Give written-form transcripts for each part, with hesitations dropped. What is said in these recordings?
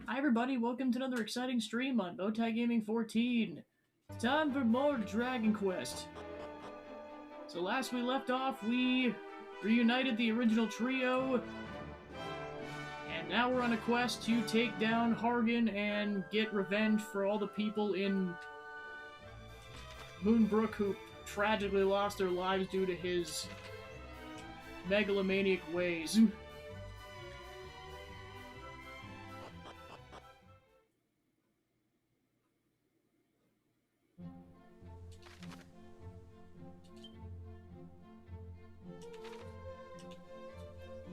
Hi everybody, welcome to another exciting stream on Bowtie Gaming 14. Time for more Dragon Quest. So last we left off, we reunited the original trio, and now we're on a quest to take down Hargan and get revenge for all the people in Moonbrook who tragically lost their lives due to his megalomaniac ways.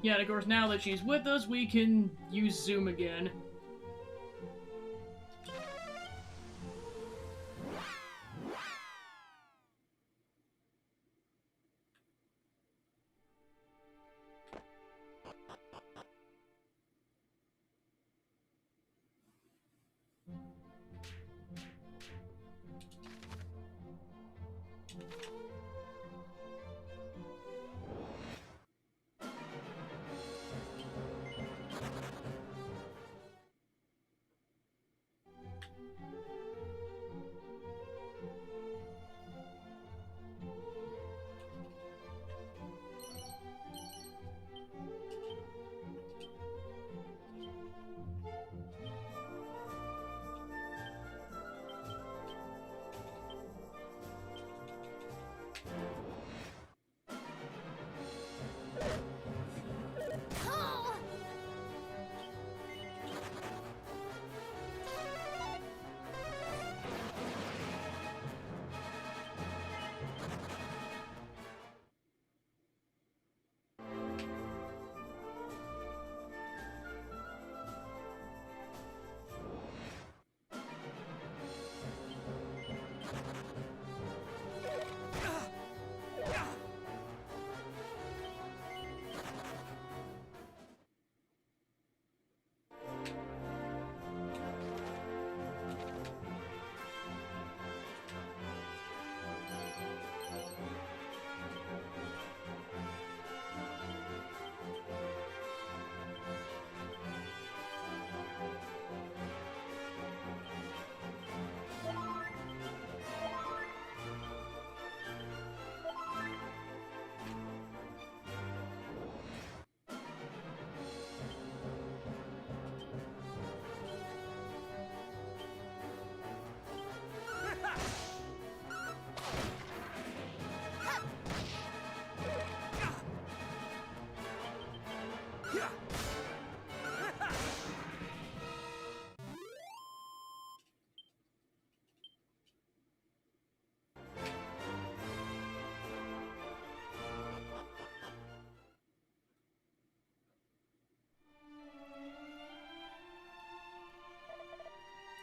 Yeah, and of course, now that she's with us, we can use Zoom again.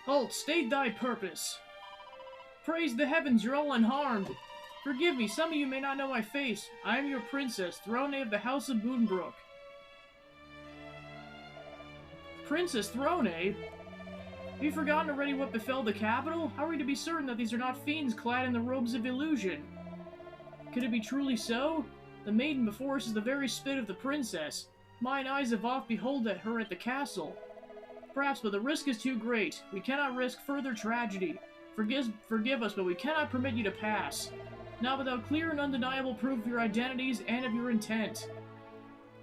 Halt, state thy purpose. Praise the heavens, you're all unharmed. Forgive me, some of you may not know my face. I am your princess, Throne of the House of Moonbrook. Princess Throne? Have you forgotten already what befell the capital? How are we to be certain that these are not fiends clad in the robes of illusion? Could it be truly so? The maiden before us is the very spit of the princess. Mine eyes have oft beholded her at the castle. Perhaps, but the risk is too great. We cannot risk further tragedy. Forgive us, but we cannot permit you to pass. Not without clear and undeniable proof of your identities and of your intent.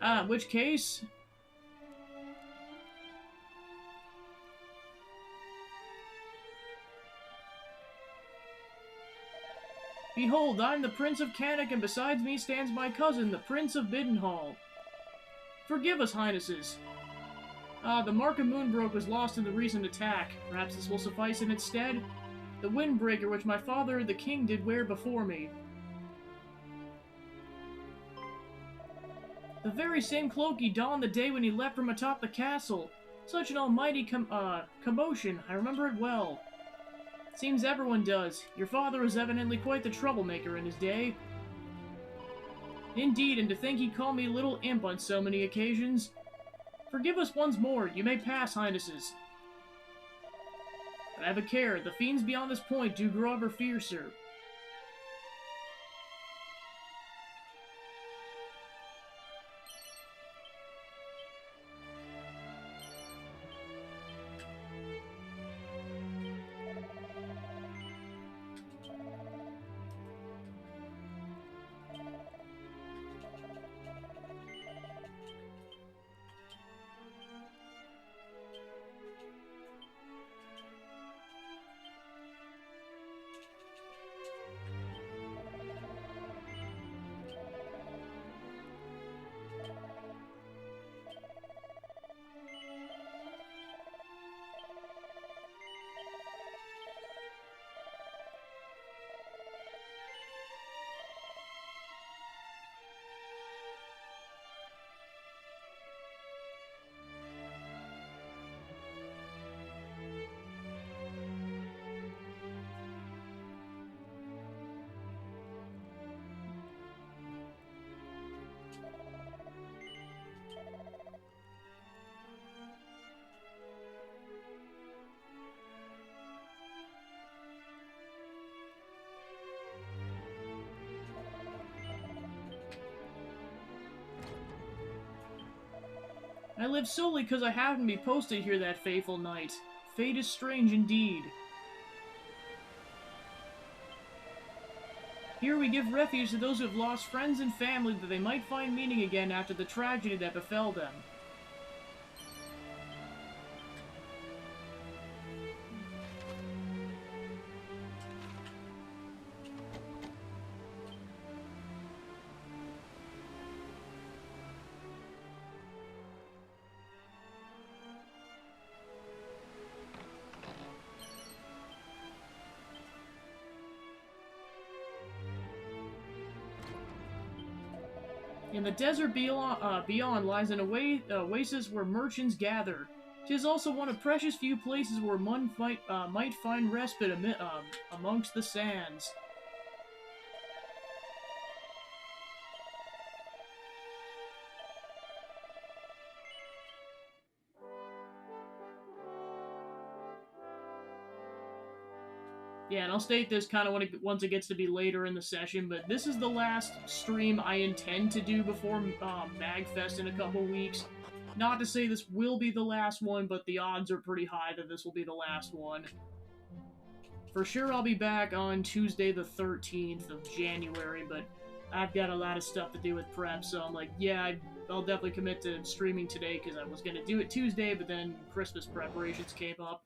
In which case... Behold, I am the Prince of Canuck, and besides me stands my cousin, the Prince of Biddenhall. Forgive us, Highnesses. The Mark of Moonbrook was lost in the recent attack. Perhaps this will suffice in its stead? The windbreaker which my father, the king, did wear before me. The very same cloak he donned the day when he leapt from atop the castle. Such an almighty commotion, I remember it well. Seems everyone does. Your father was evidently quite the troublemaker in his day. Indeed, and to think he called me little imp on so many occasions. Forgive us once more. You may pass, Highnesses. But have a care. The fiends beyond this point do grow ever fiercer. I live solely because I happened to be posted here that fateful night. Fate is strange indeed. Here we give refuge to those who have lost friends and family that they might find meaning again after the tragedy that befell them. In the desert beyond lies an oasis where merchants gather. 'Tis also one of precious few places where one might find respite amongst the sands. Yeah, and I'll state this kind of once it gets to be later in the session, but this is the last stream I intend to do before MagFest in a couple weeks. Not to say this will be the last one, but the odds are pretty high that this will be the last one. For sure, I'll be back on Tuesday the 13th of January, but I've got a lot of stuff to do with prep, so I'm like, yeah, I'll definitely commit to streaming today, because I was going to do it Tuesday, but then Christmas preparations came up.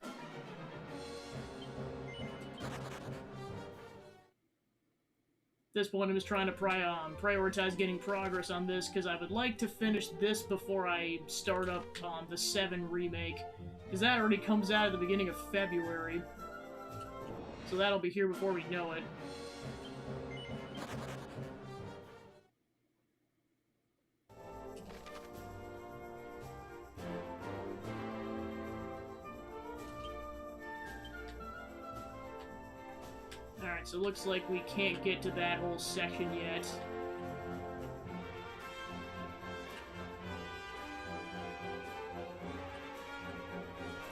At this point, I'm just trying to prioritize getting progress on this, because I would like to finish this before I start up the 7 remake, because that already comes out at the beginning of February. So that'll be here before we know it. Alright, so it looks like we can't get to that whole section yet.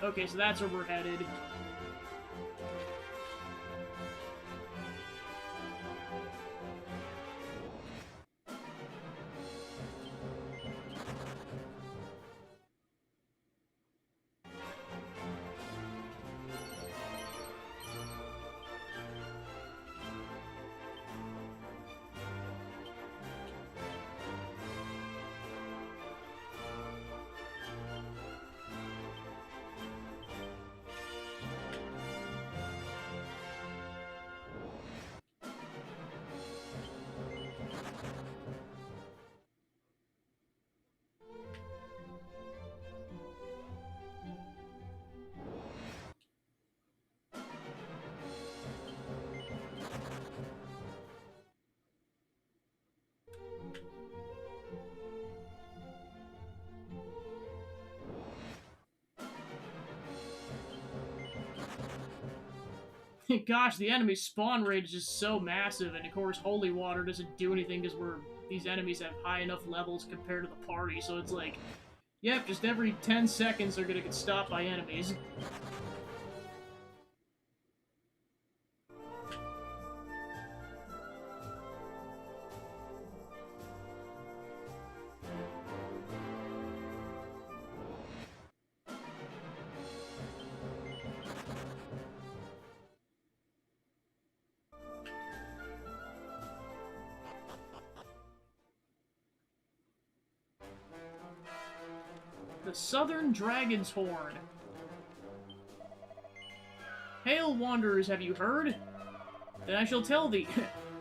Okay, so that's where we're headed. Gosh, the enemy spawn rate is just so massive, and of course Holy Water doesn't do anything because these enemies have high enough levels compared to the party, so it's like, yep, just every 10 seconds they're gonna get stopped by enemies. The Southern Dragon's Horn. Hail, wanderers, have you heard? Then I shall tell thee.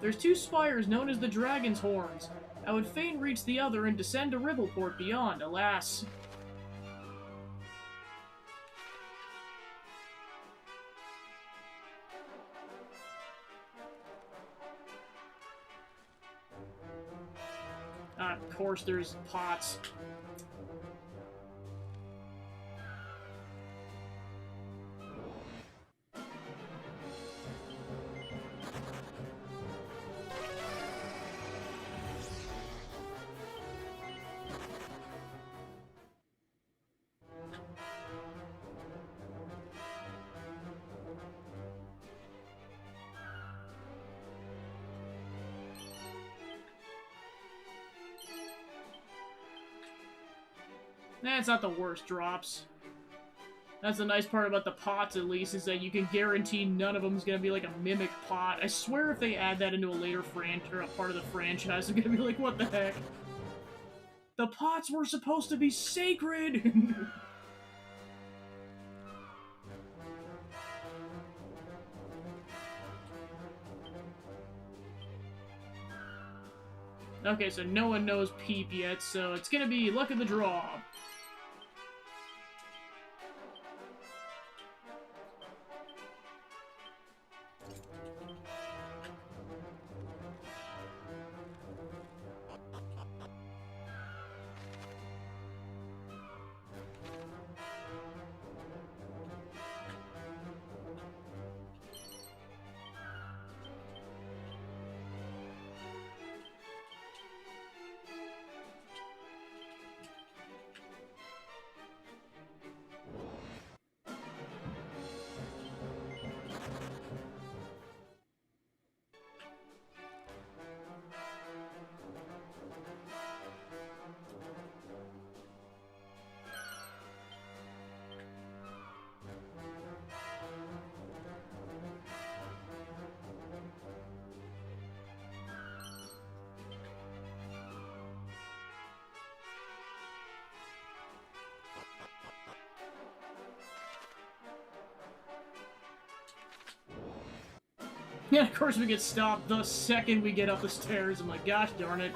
There's 2 spires known as the Dragon's Horns. I would fain reach the other and descend to Ribbleport beyond, alas. Of course there's pots. It's not the worst drops. That's the nice part about the pots, at least, is that you can guarantee none of them is going to be like a mimic pot. I swear if they add that into a later or a part of the franchise, I'm going to be like, what the heck? The pots were supposed to be sacred! Okay, so no one knows Peep yet, so it's going to be luck of the draw. Yeah, of course we get stopped the second we get up the stairs. I'm like, gosh darn it.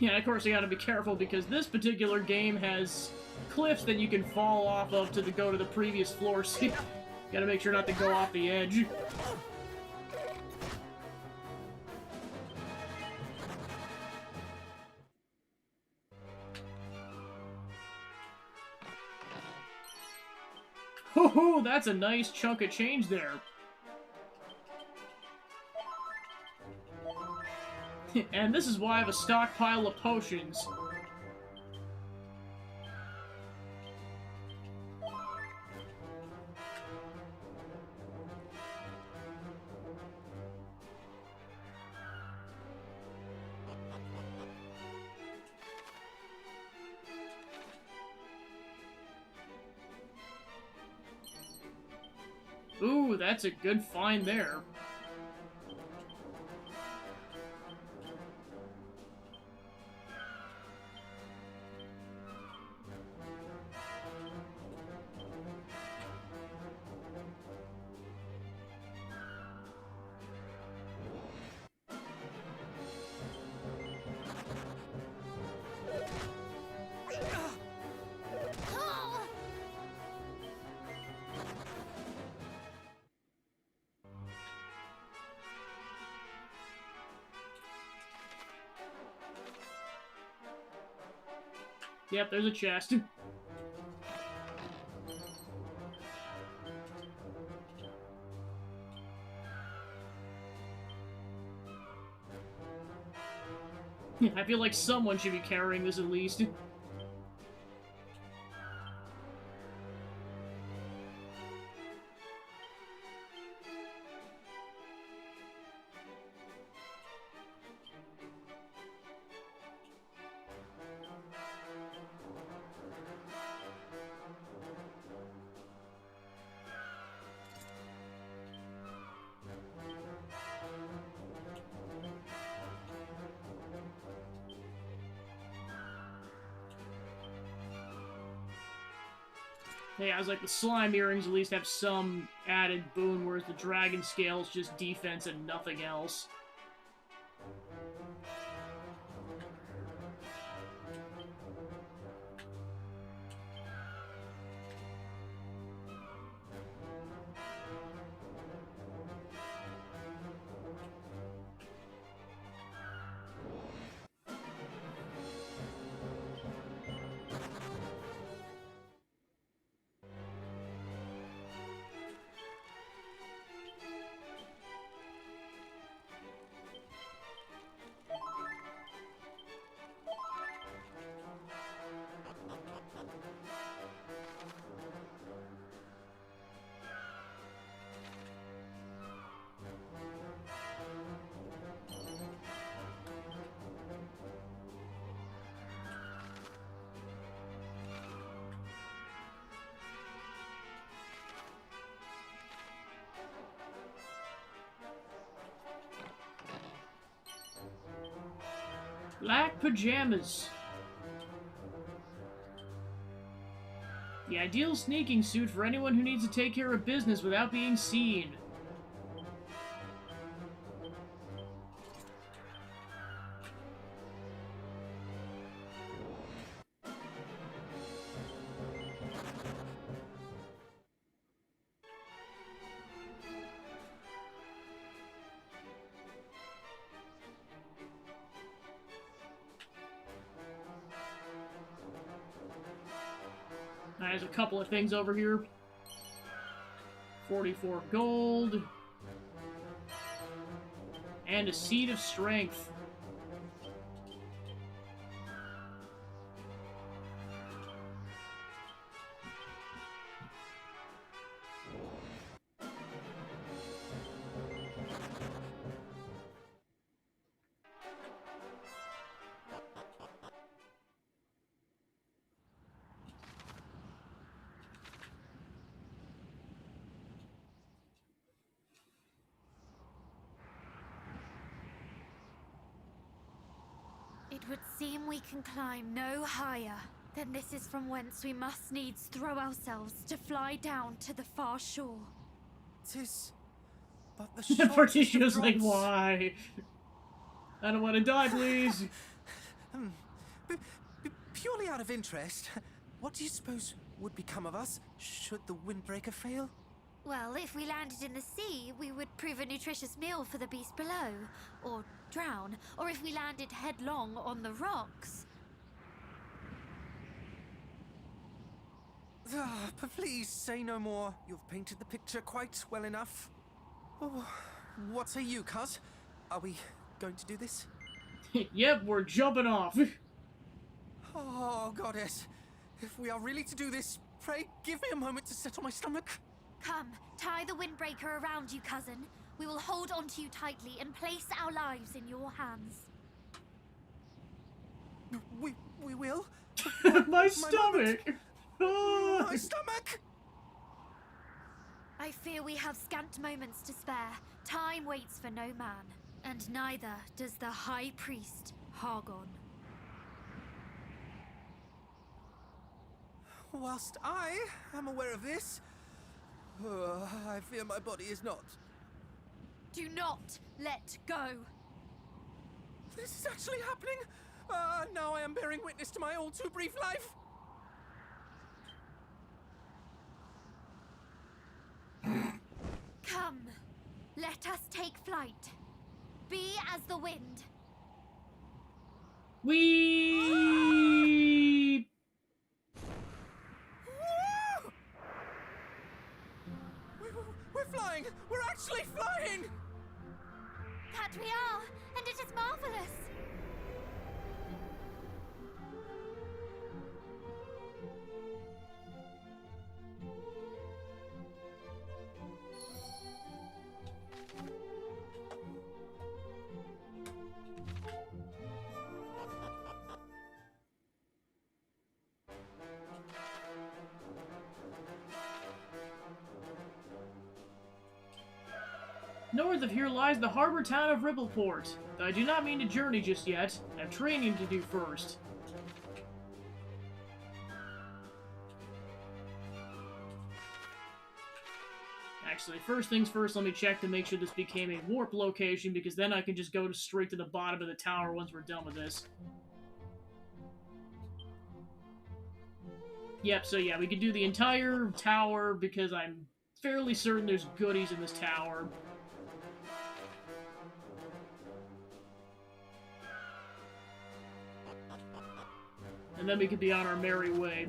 Yeah, of course you gotta be careful because this particular game has cliffs that you can fall off of to go to the previous floor, so you gotta make sure not to go off the edge. Ho-ho, that's a nice chunk of change there. And this is why I have a stockpile of potions. Ooh, that's a good find there. Yep, there's a chest. I feel like someone should be carrying this at least. Yeah, I was like, the slime earrings at least have some added boon, whereas the dragon scale's just defense and nothing else. Black pajamas. The ideal sneaking suit for anyone who needs to take care of business without being seen. There's a couple of things over here. 44 gold. And a seed of strength. It would seem we can climb no higher. Then this is from whence we must needs throw ourselves to fly down to the far shore. 'Tis but the shortest Partitio's of like, routes. why? I don't want to die, please. Purely out of interest, what do you suppose would become of us should the windbreaker fail? Well, if we landed in the sea, we would prove a nutritious meal for the beast below, or drown, or if we landed headlong on the rocks. But please say no more. You've painted the picture quite well enough. Oh, what say you, cuz? Are we going to do this? Yep, we're jumping off. Oh, goddess. If we are really to do this, pray give me a moment to settle my stomach. Come, tie the windbreaker around you, cousin. We will hold onto you tightly and place our lives in your hands. We will? My stomach! My stomach! I fear we have scant moments to spare. Time waits for no man, and neither does the High Priest, Hargon. Whilst I am aware of this, I fear my body is not. Do not let go. This is actually happening? Now I am bearing witness to my all too brief life. Come, let us take flight. Be as the wind. We We're flying! We're actually flying! That we are, and it is marvelous. North of here lies the harbor town of Rippleport. I do not mean to journey just yet. I have training to do first. Actually, first things first, let me check to make sure this became a warp location, because then I can just go straight to the bottom of the tower once we're done with this. Yep, so yeah, we can do the entire tower, because I'm fairly certain there's goodies in this tower. And then we could be on our merry way.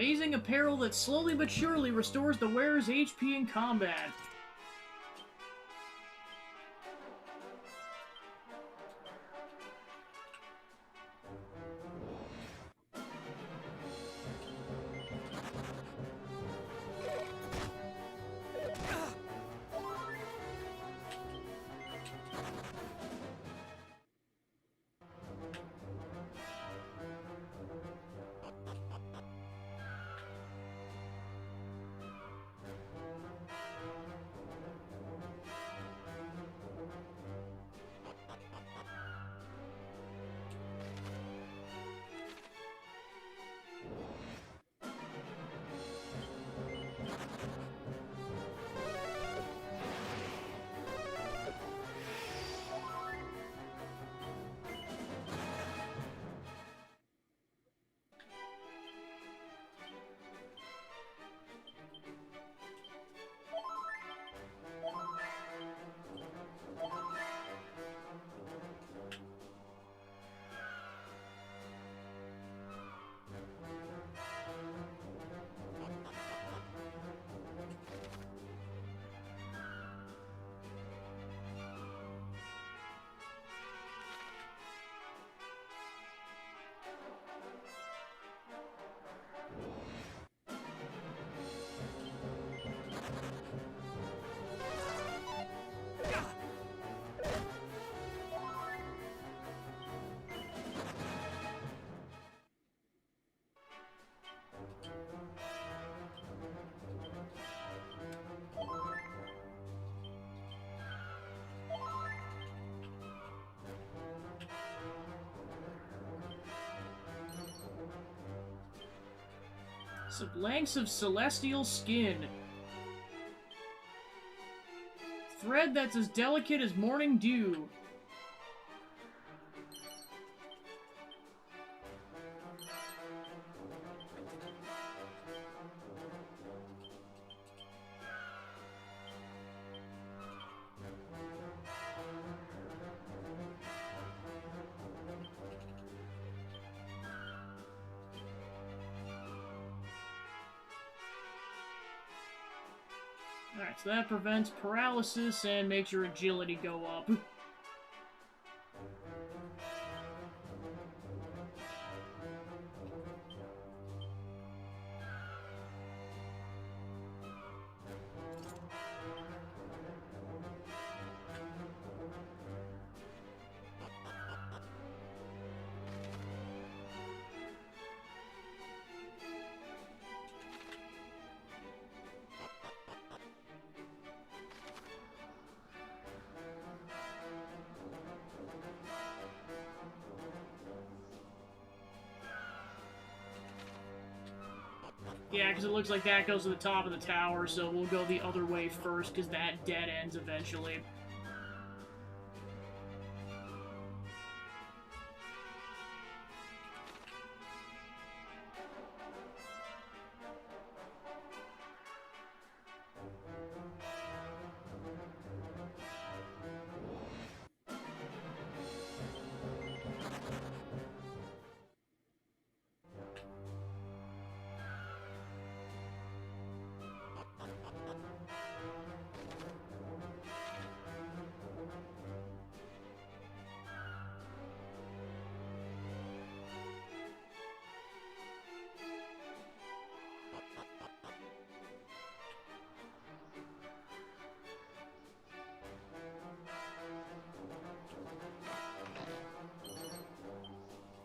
Amazing apparel that slowly but surely restores the wearer's HP in combat. Blanks of celestial skin. Thread that's as delicate as morning dew. Alright, so that prevents paralysis and makes your agility go up. Yeah, because it looks like that goes to the top of the tower, so we'll go the other way first, because that dead ends eventually.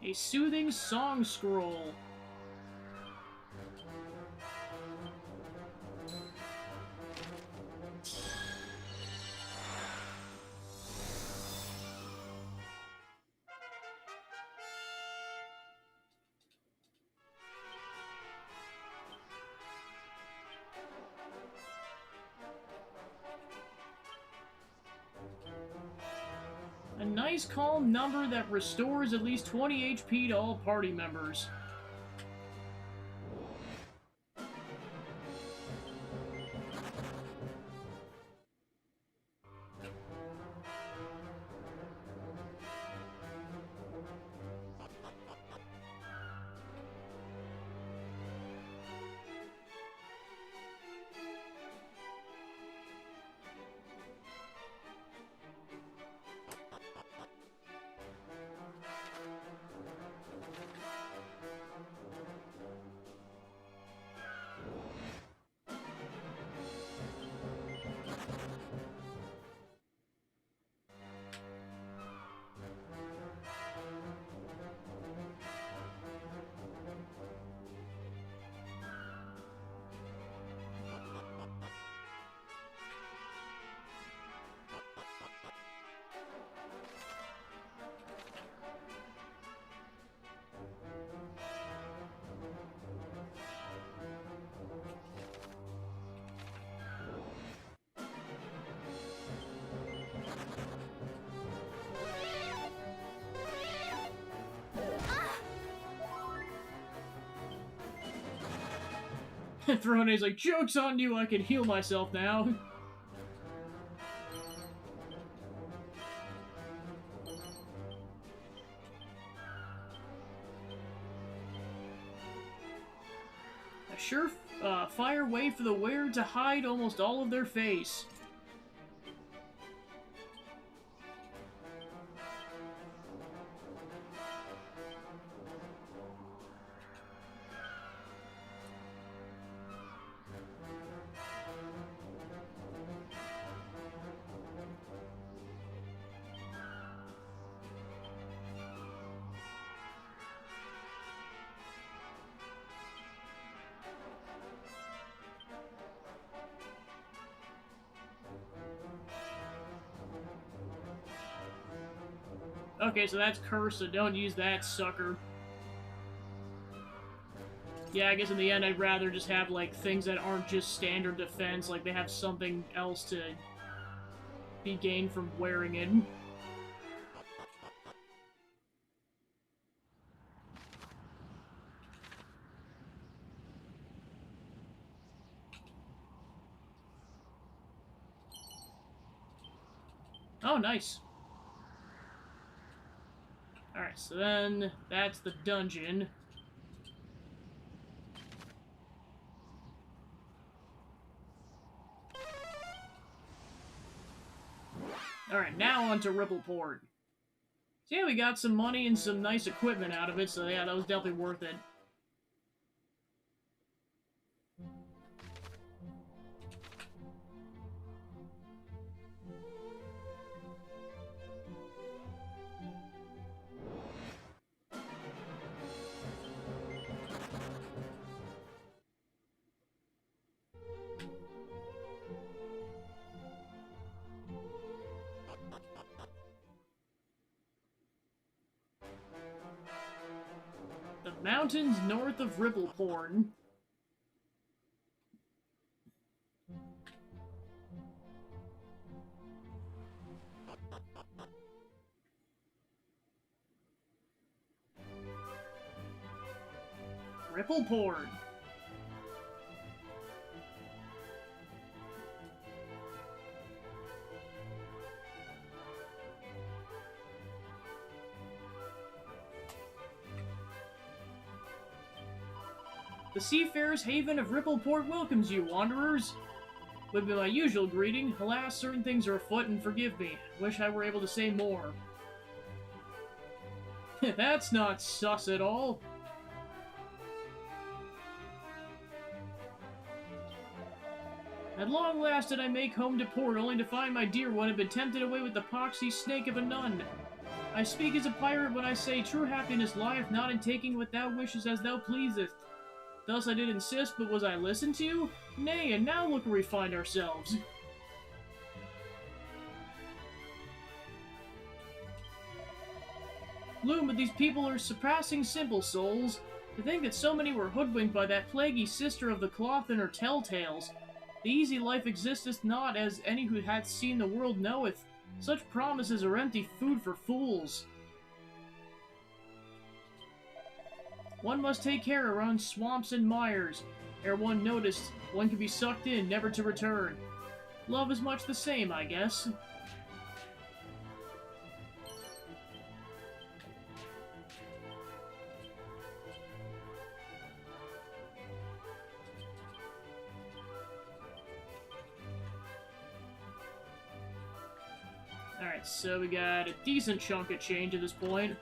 A soothing song scroll. A nice calm number that restores at least 20 HP to all party members. Throne's like, joke's on you, I can heal myself now. A sure fire way for the wearer to hide almost all of their face. Okay, so that's cursed, so don't use that, sucker. Yeah, I guess in the end I'd rather just have, like, things that aren't just standard defense, like they have something else to be gained from wearing it. Oh, nice. Alright, so then that's the dungeon. Alright, now on to Rippleport. So yeah, we got some money and some nice equipment out of it, so yeah, that was definitely worth it. The mountains north of Rippleport. Rippleport. The seafarer's haven of Rippleport welcomes you, wanderers. Would be my usual greeting. Alas, certain things are afoot, and forgive me. Wish I were able to say more. That's not sus at all. At long last did I make home to port, only to find my dear one had been tempted away with the poxy snake of a nun. I speak as a pirate when I say true happiness lieth not in taking what thou wishest as thou pleasest. Thus I did insist, but was I listened to? Nay, and now look where we find ourselves. Gloom, but these people are surpassing simple souls. To think that so many were hoodwinked by that plaguey sister of the cloth and her telltales. The easy life existeth not, as any who hath seen the world knoweth. Such promises are empty food for fools. One must take care around swamps and mires. Ere one noticed, one can be sucked in, never to return. Love is much the same, I guess. Alright, so we got a decent chunk of change at this point.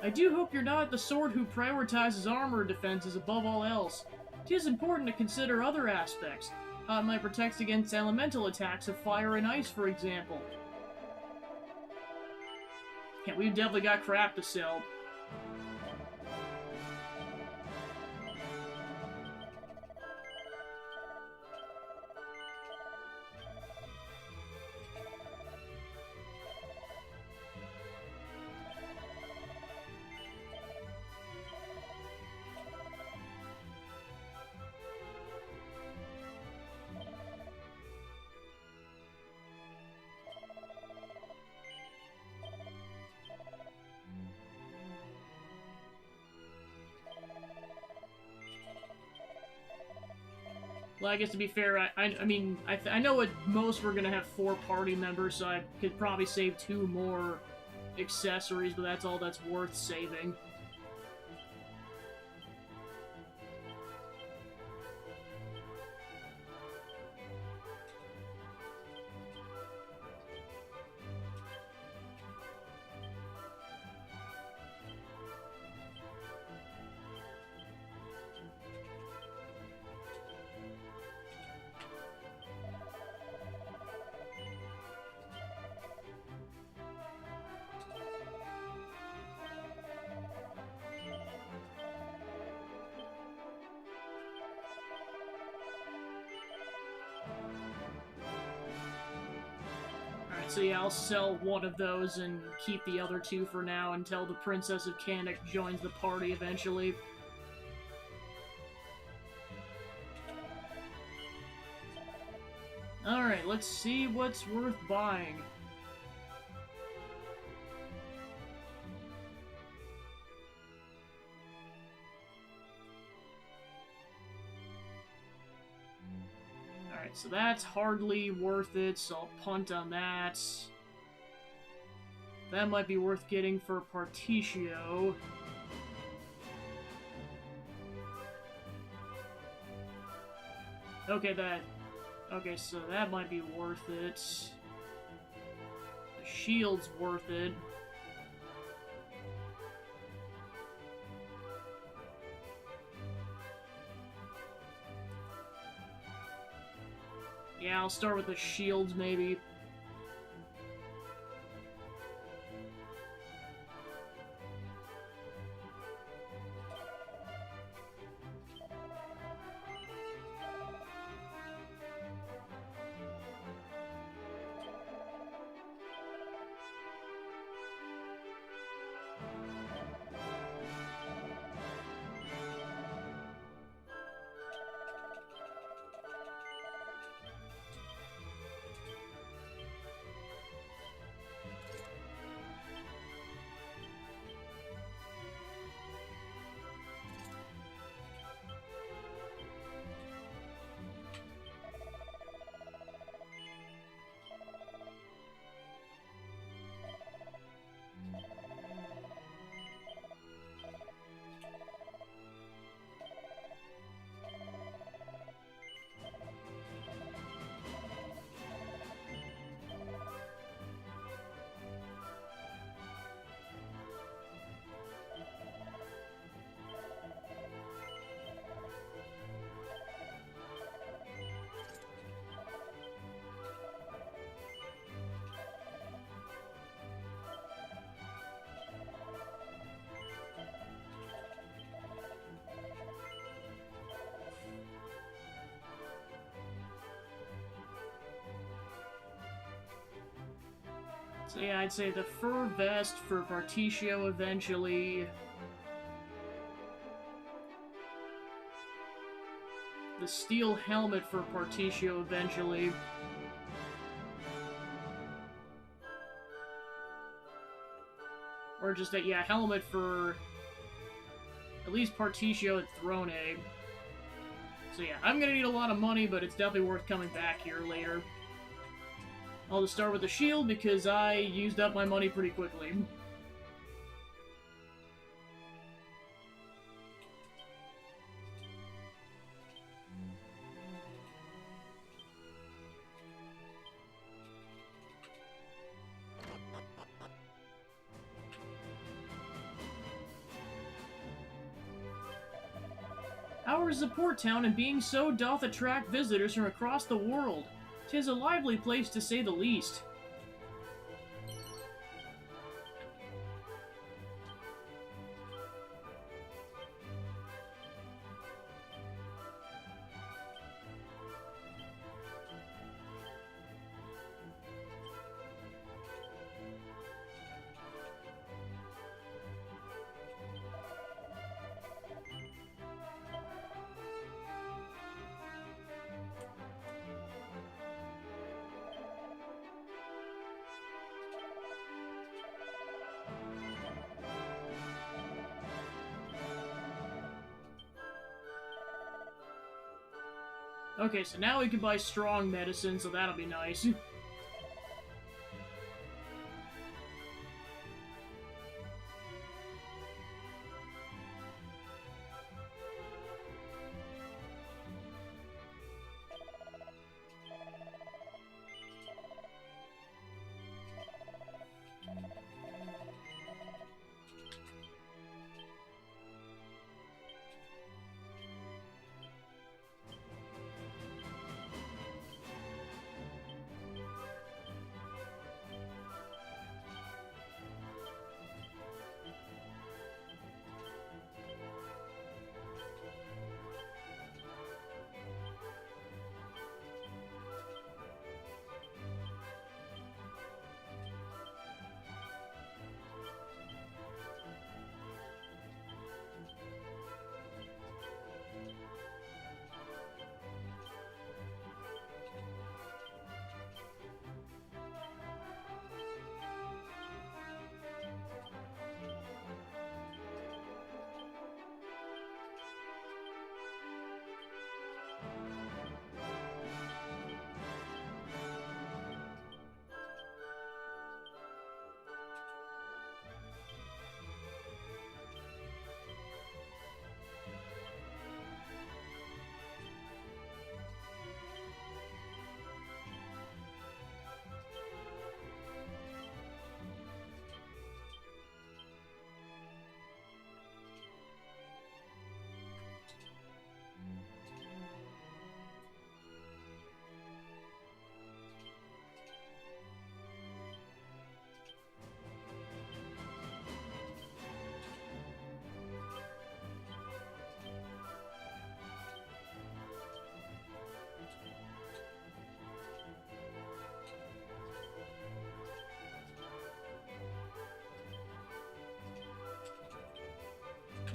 I do hope you're not the sort who prioritizes armor defenses above all else. It is important to consider other aspects, how it might protect against elemental attacks of fire and ice, for example. Yeah, we've definitely got crap to sell. Well, I guess to be fair, I mean, I know at most we're gonna have 4 party members, so I could probably save 2 more accessories, but that's all that's worth saving. So yeah, I'll sell one of those and keep the other 2 for now until the Princess of Kanak joins the party eventually. Alright, let's see what's worth buying. Alright, so that's hardly worth it, so I'll punt on that. That might be worth getting for Particio. Okay, so that might be worth it. The shield's worth it. Yeah, I'll start with the shields, maybe. So yeah, I'd say the fur vest for Particio eventually. The steel helmet for Particio eventually. Or just a, yeah, helmet for at least Particio and Throne. So yeah, I'm gonna need a lot of money, but it's definitely worth coming back here later. I'll just start with the shield because I used up my money pretty quickly. Ours is a port town, and being so doth attract visitors from across the world. 'Tis a lively place, to say the least. Okay, so now we can buy strong medicine, so that'll be nice.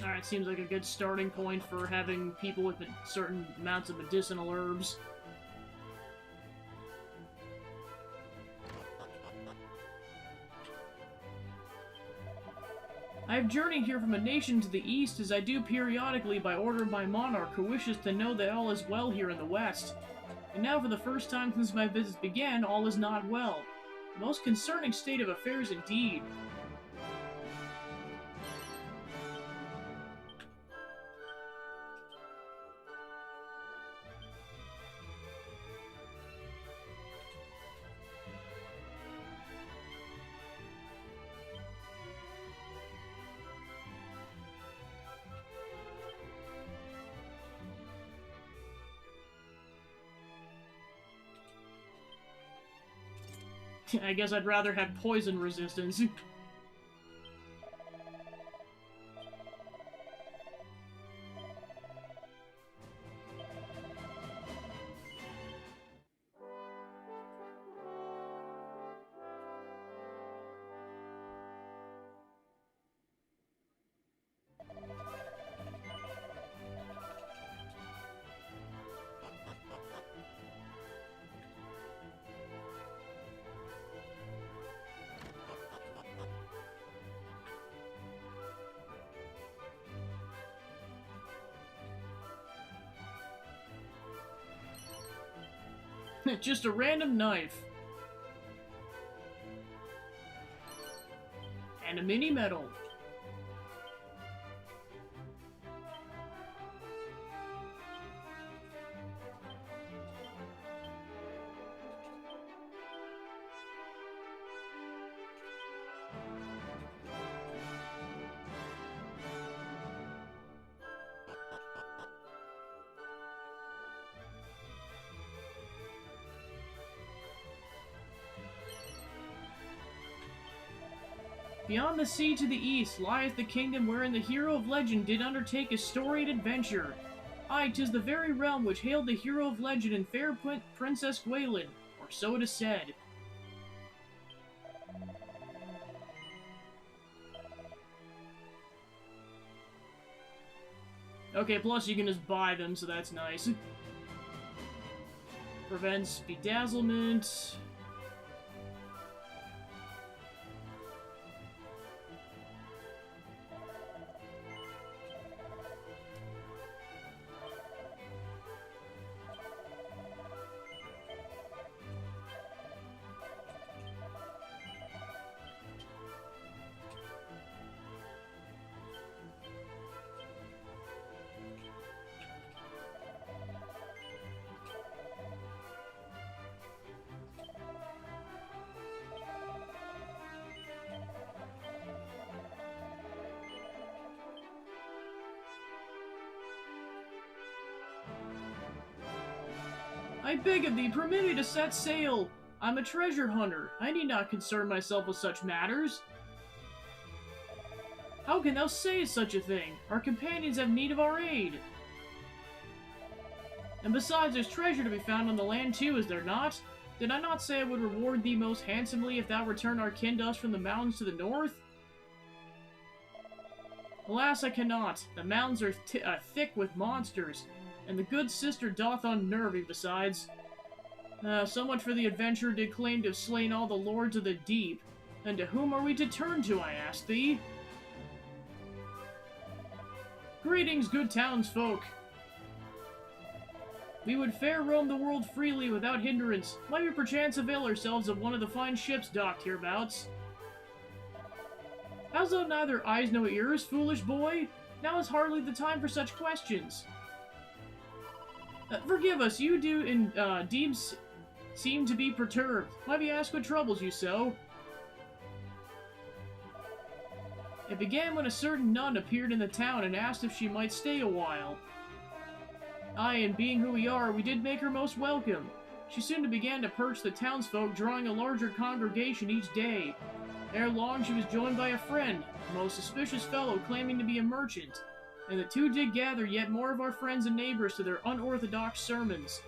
Alright, seems like a good starting point for having people with certain amounts of medicinal herbs. I have journeyed here from a nation to the east, as I do periodically by order of my monarch, who wishes to know that all is well here in the west. And now, for the first time since my visits began, all is not well. A most concerning state of affairs indeed. I guess I'd rather have poison resistance. Just a random knife. And a mini medal. Beyond the sea to the east lieth the kingdom wherein the hero of legend did undertake a storied adventure. Aye, 'tis the very realm which hailed the hero of legend and fair Princess Gwaelin, or so it is said. Okay, plus you can just buy them, so that's nice. Prevents bedazzlement. I beg of thee, permit me to set sail. I'm a treasure hunter. I need not concern myself with such matters. How can thou say such a thing? Our companions have need of our aid. And besides, there's treasure to be found on the land too, is there not? Did I not say I would reward thee most handsomely if thou return our kin to us from the mountains to the north? Alas, I cannot. The mountains are thick with monsters, and the good sister doth unnerve me besides. So much for the adventurer did claim to have slain all the lords of the deep. And to whom are we to turn to, I ask thee? Greetings, good townsfolk. We would fair roam the world freely without hindrance. Might we perchance avail ourselves of one of the fine ships docked hereabouts? Hast thou neither eyes nor ears, foolish boy? Now is hardly the time for such questions. Forgive us, you do indeed seem to be perturbed. Might we ask what troubles you so? It began when a certain nun appeared in the town and asked if she might stay a while. Aye, and being who we are, we did make her most welcome. She soon began to perch the townsfolk, drawing a larger congregation each day. Ere long, she was joined by a friend, a most suspicious fellow claiming to be a merchant, and the two did gather yet more of our friends and neighbors to their unorthodox sermons.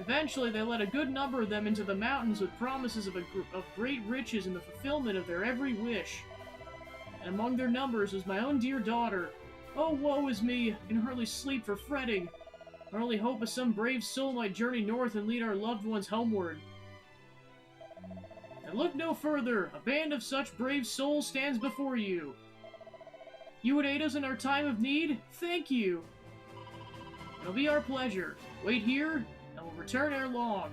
Eventually, they led a good number of them into the mountains with promises of great riches and the fulfillment of their every wish. And among their numbers was my own dear daughter. Oh, woe is me! I can hardly sleep for fretting. Our only hope is some brave soul might journey north and lead our loved ones homeward. And look no further! A band of such brave souls stands before you. You would aid us in our time of need? Thank you! It'll be our pleasure. Wait here, and we'll return ere long.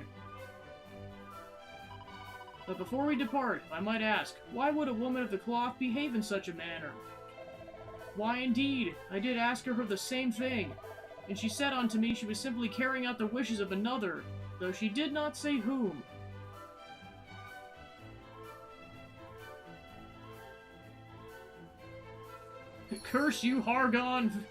But before we depart, I might ask, why would a woman of the cloth behave in such a manner? Why, indeed, I did ask her the same thing, and she said unto me she was simply carrying out the wishes of another, though she did not say whom. Curse you, Hargon!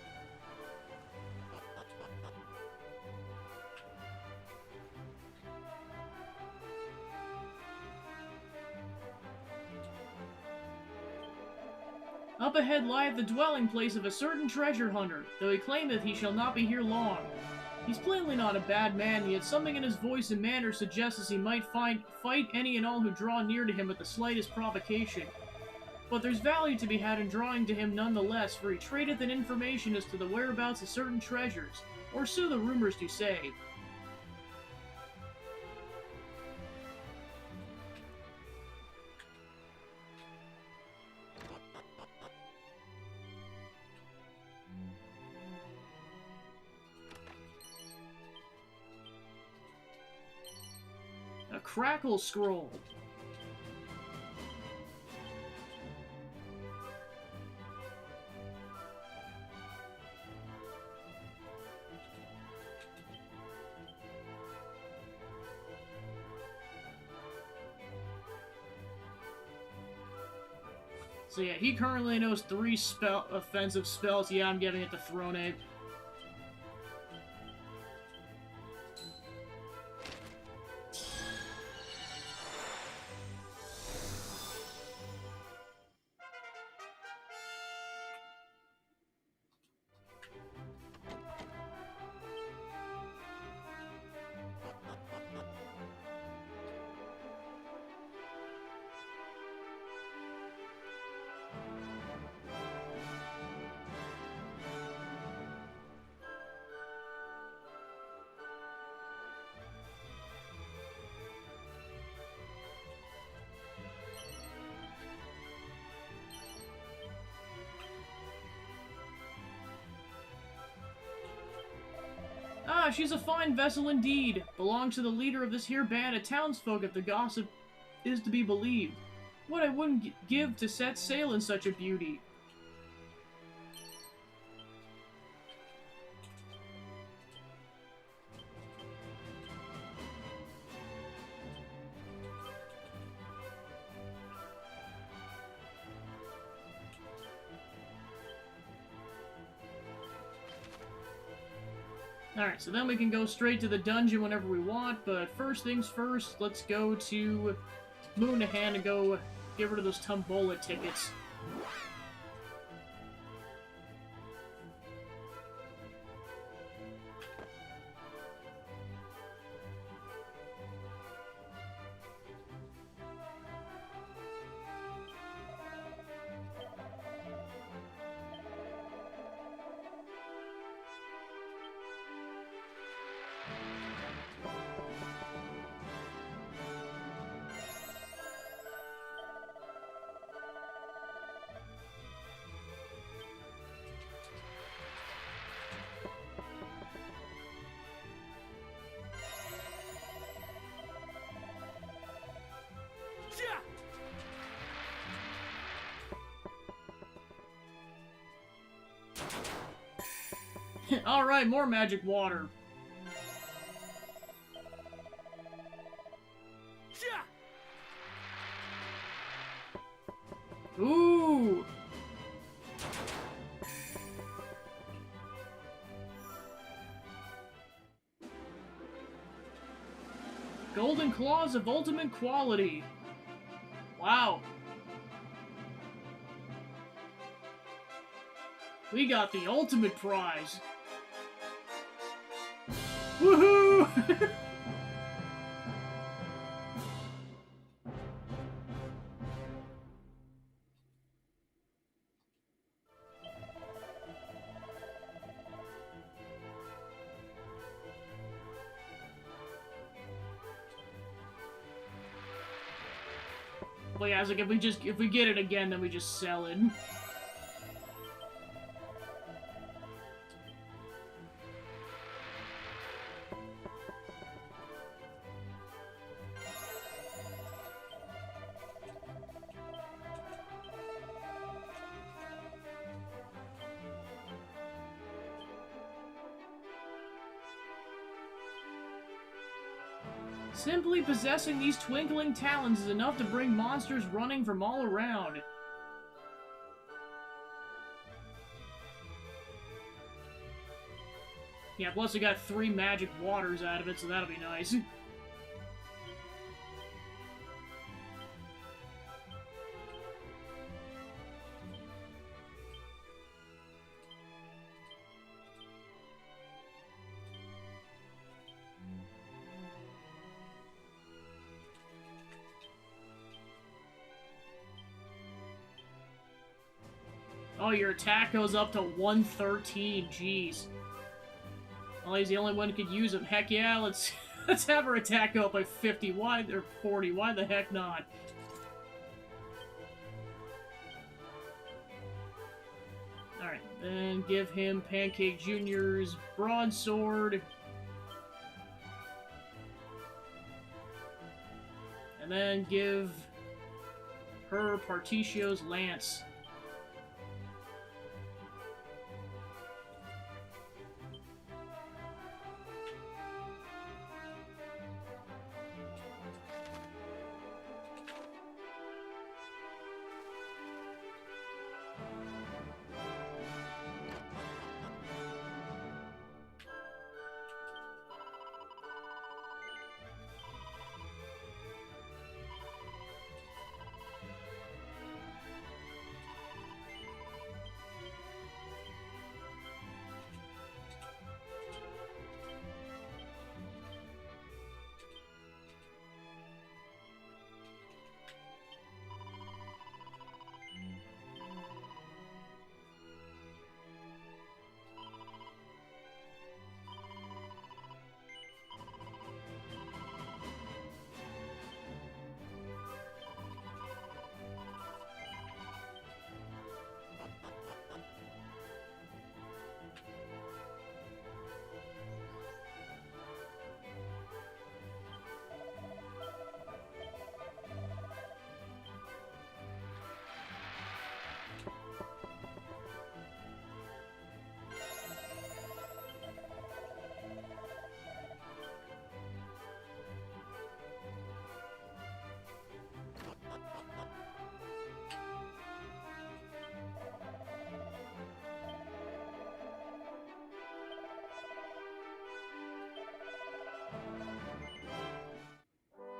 Up ahead lieth the dwelling place of a certain treasure hunter, though he claimeth he shall not be here long. He's plainly not a bad man, yet something in his voice and manner suggests as he might fight any and all who draw near to him at the slightest provocation. But there's value to be had in drawing to him nonetheless, for he tradeth in information as to the whereabouts of certain treasures, or so the rumors do say. A crackle scroll. So yeah, he currently knows 3 offensive spells. Yeah, I'm giving it to Throne. Ah, she's a fine vessel indeed. Belongs to the leader of this here band of townsfolk if the gossip is to be believed. What I wouldn't give to set sail in such a beauty. Alright, so then we can go straight to the dungeon whenever we want, but first things first, let's go to Moonahan and go get rid of those Tombola tickets. Alright, more magic water. Ooh! Golden Claws of Ultimate Quality. Wow. We got the ultimate prize. Woohoo! But yeah, I was like, if we get it again, then we just sell it. Simply possessing these twinkling talons is enough to bring monsters running from all around. Yeah, plus we got 3 magic waters out of it, so that'll be nice. Oh, your attack goes up to 113, jeez. Well, he's the only one who could use him. Heck yeah, let's have her attack go up by 50. Why, or 40, why the heck not? Alright, then give him Pancake Jr.'s broadsword. And then give her Partitio's lance.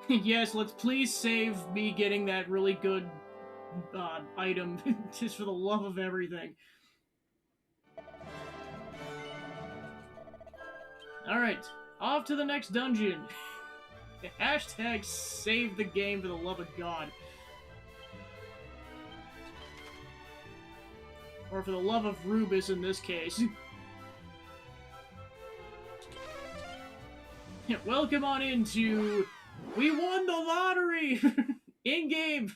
Yes, let's please save me getting that really good item, just for the love of everything. Alright, off to the next dungeon. Hashtag save the game for the love of God. Or for the love of Rubus in this case. Welcome on into... We won the lottery! In-game!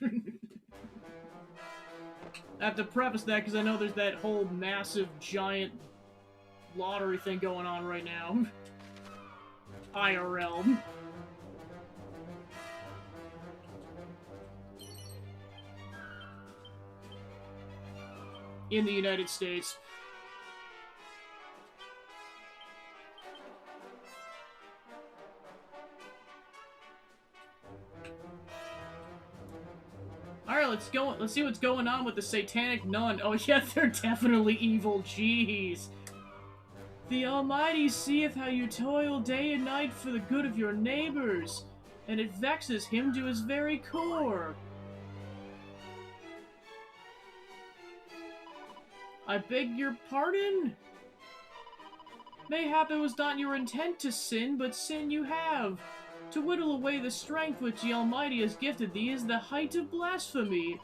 I have to preface that because I know there's that whole massive, giant lottery thing going on right now. IRL. In the United States. Alright, let's see what's going on with the satanic nun. Oh yeah, they're definitely evil, jeez. The Almighty seeth how you toil day and night for the good of your neighbors, and it vexes him to his very core. I beg your pardon? Mayhap it was not your intent to sin, but sin you have. To whittle away the strength which the Almighty has gifted thee is the height of blasphemy.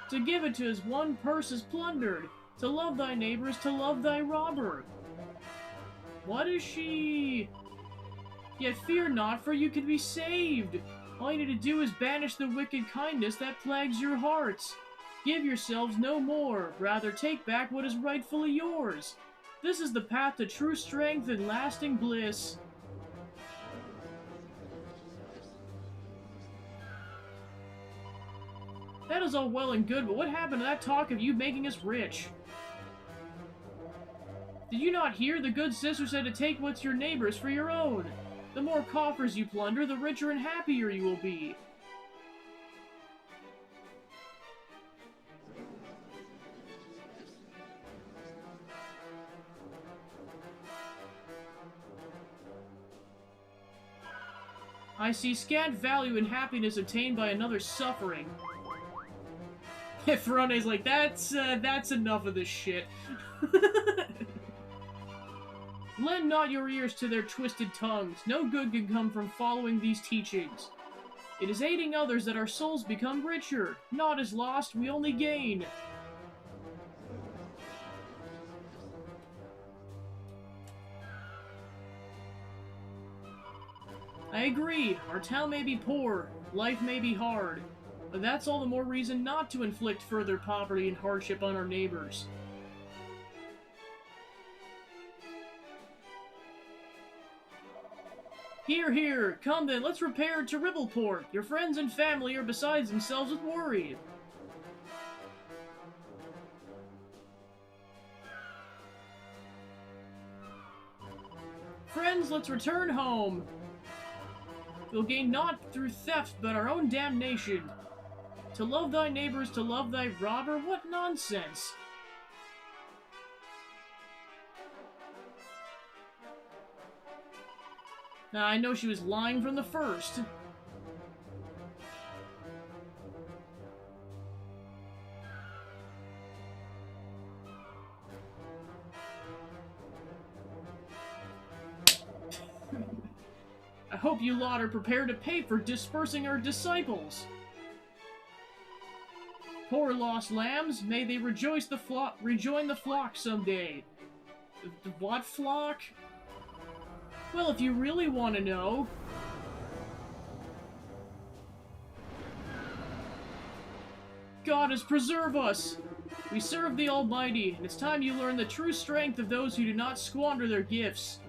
To give it to as one purse is plundered. To love thy neighbor is to love thy robber. What is she? Yet fear not, for you can be saved. All you need to do is banish the wicked kindness that plagues your hearts. Give yourselves no more, rather take back what is rightfully yours. This is the path to true strength and lasting bliss. That is all well and good, but what happened to that talk of you making us rich? Did you not hear the good sister said to take what's your neighbor's for your own? The more coffers you plunder, the richer and happier you will be. I see scant value in happiness obtained by another's suffering. Ferone's like, that's enough of this shit. Lend not your ears to their twisted tongues. No good can come from following these teachings. It is aiding others that our souls become richer. Naught is lost, we only gain. I agree, our town may be poor, life may be hard, but that's all the more reason not to inflict further poverty and hardship on our neighbors. Here, here, come then, let's repair to Ribbleport. Your friends and family are besides themselves with worry. Friends, let's return home. We'll gain naught through theft but our own damnation. To love thy neighbors, to love thy robber? What nonsense! Now, I know she was lying from the first. I hope you lot are prepared to pay for dispersing our disciples. Poor lost lambs, may they rejoin the flock someday. The what flock? Well, if you really want to know... God has preserved us! We serve the Almighty, and it's time you learn the true strength of those who do not squander their gifts.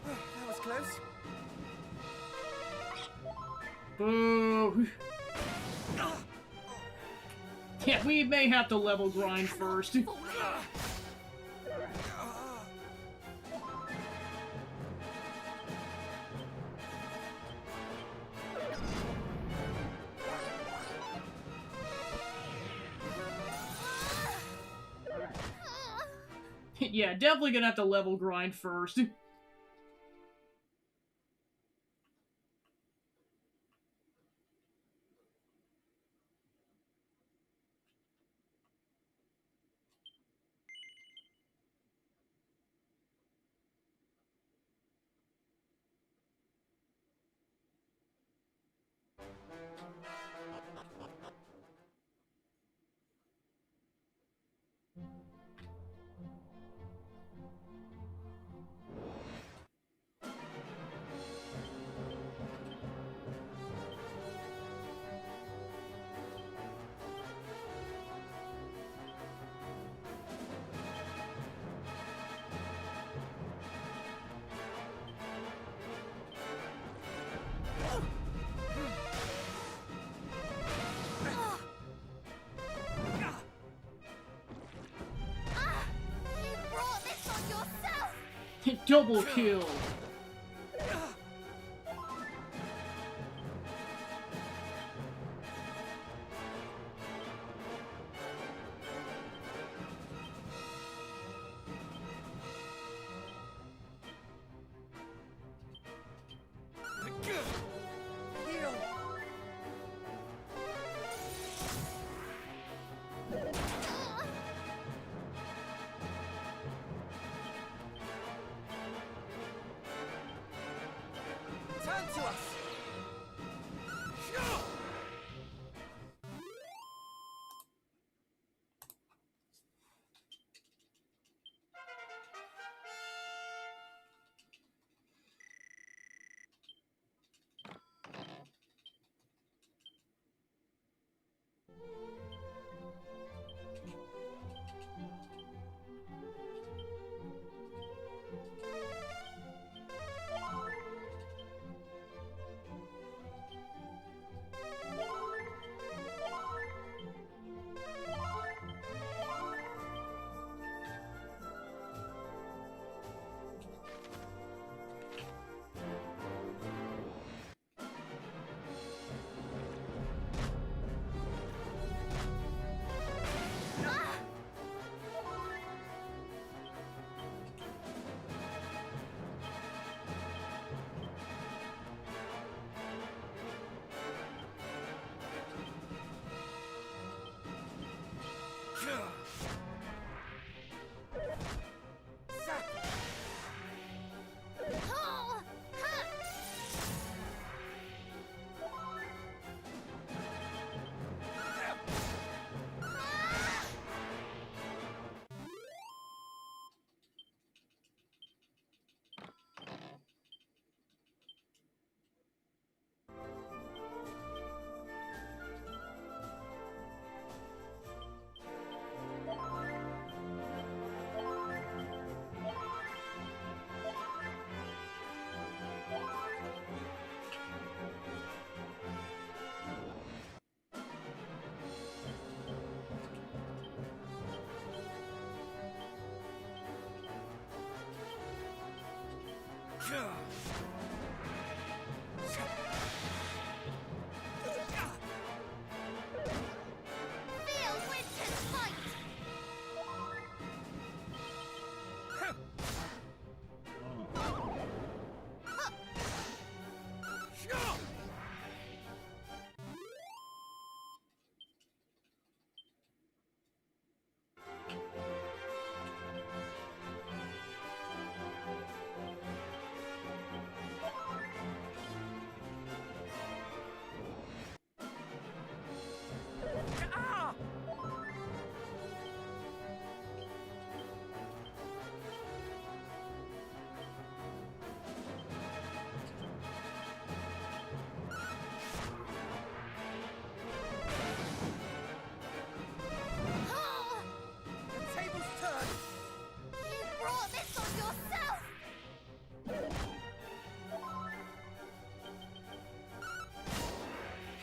That was close. Boo! Yeah, we may have to level grind first. Yeah, definitely gonna have to level grind first. You brought this on yourself! Double kill! Heal. Turn to us. Feel Winter's fight!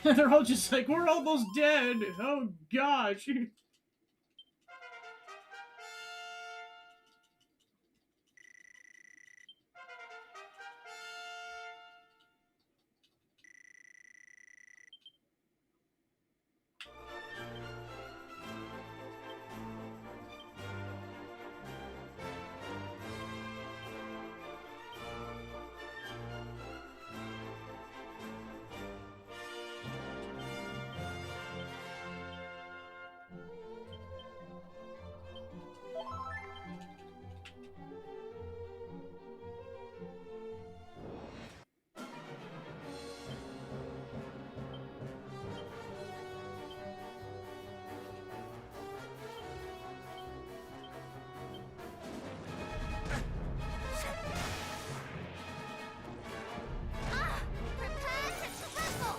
They're all just like, we're almost dead. Oh gosh. Prepare to tremble!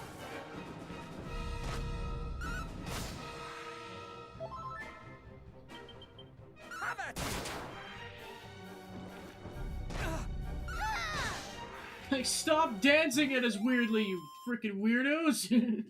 Have it! Like, stop dancing at us weirdly, you freaking weirdos.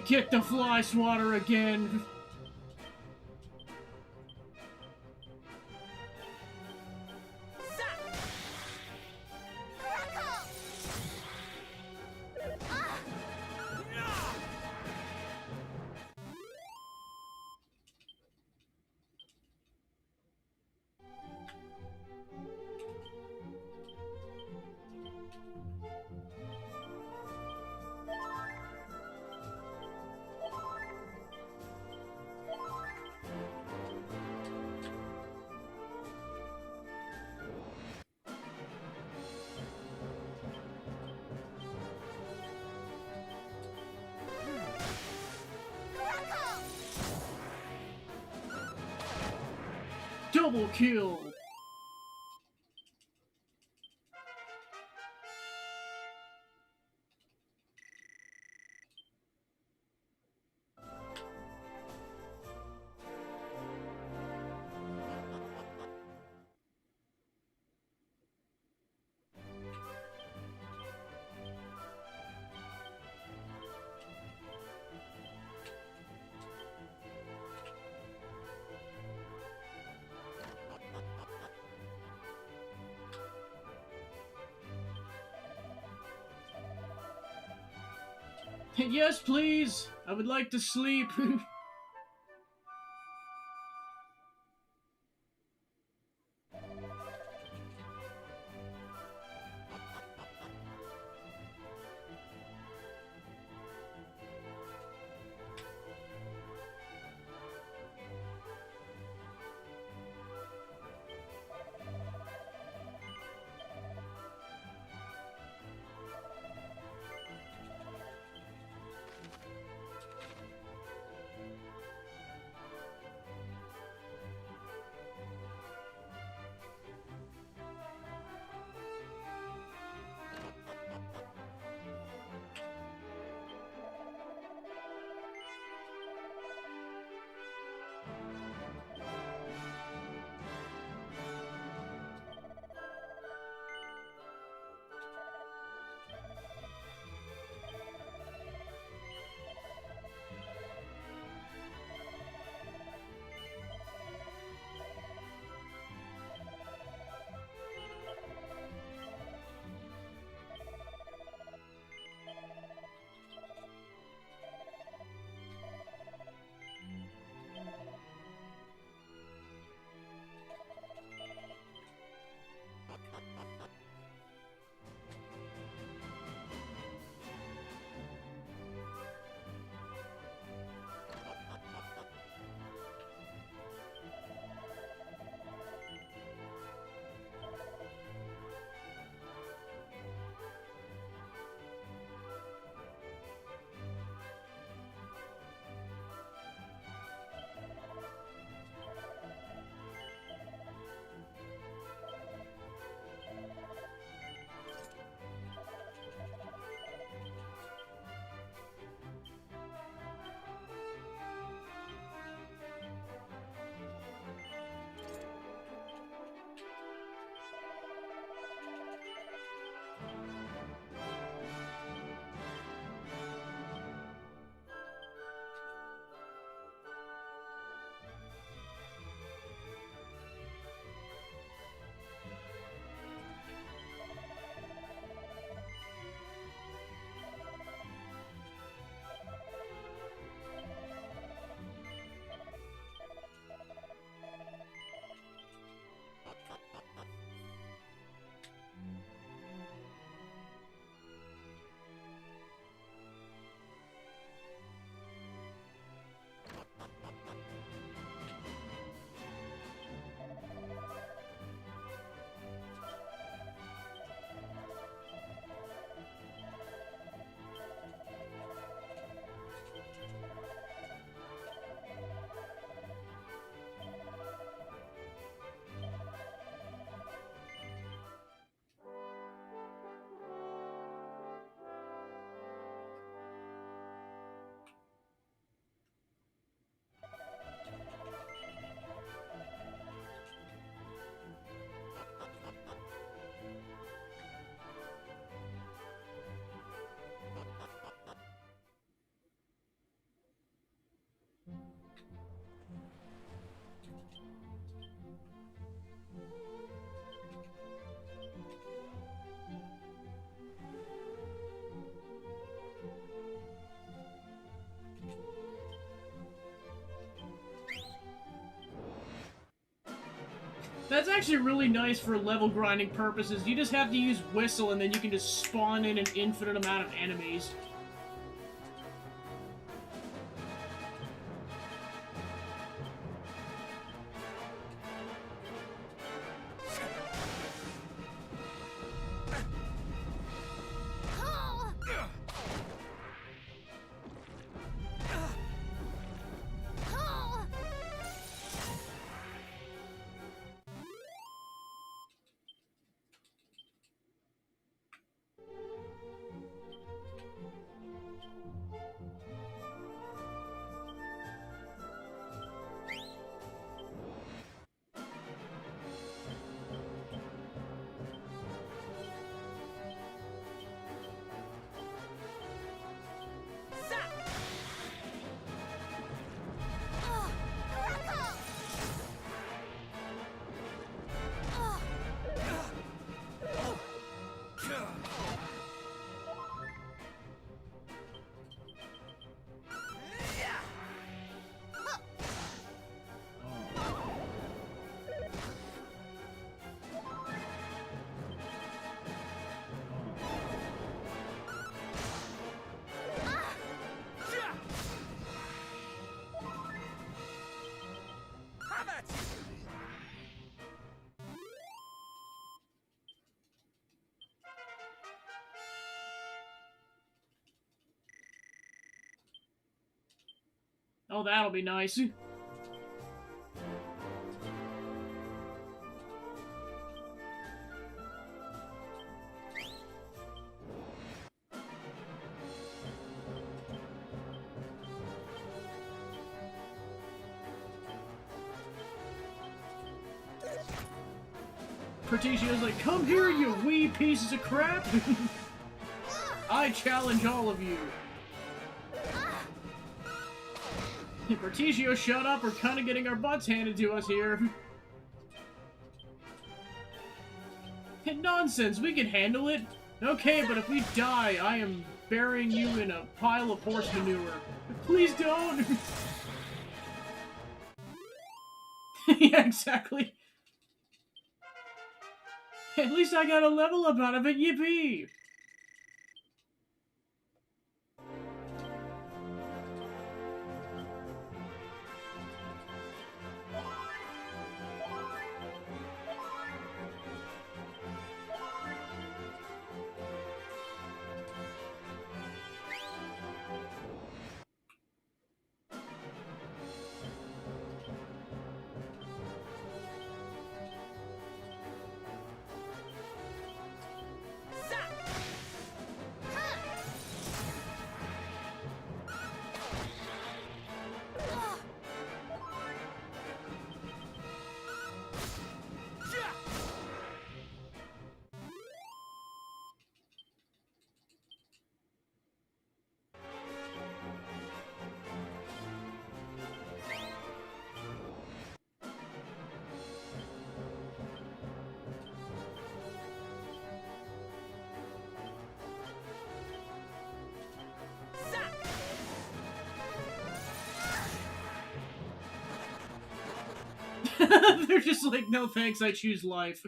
Get the fly swatter again. Double kill! Yes, please! I would like to sleep. That's actually really nice for level grinding purposes. You just have to use Whistle and then you can just spawn in an infinite amount of enemies. Oh, that'll be nice. Perticio's like, come here, you wee pieces of crap! I challenge all of you. Perticio, shut up, we're kinda getting our butts handed to us here. Nonsense, we can handle it. Okay, but if we die, I am burying you in a pile of horse manure. Please don't! Yeah, exactly. At least I got a level up out of it, yippee! They're just like, no thanks, I choose life.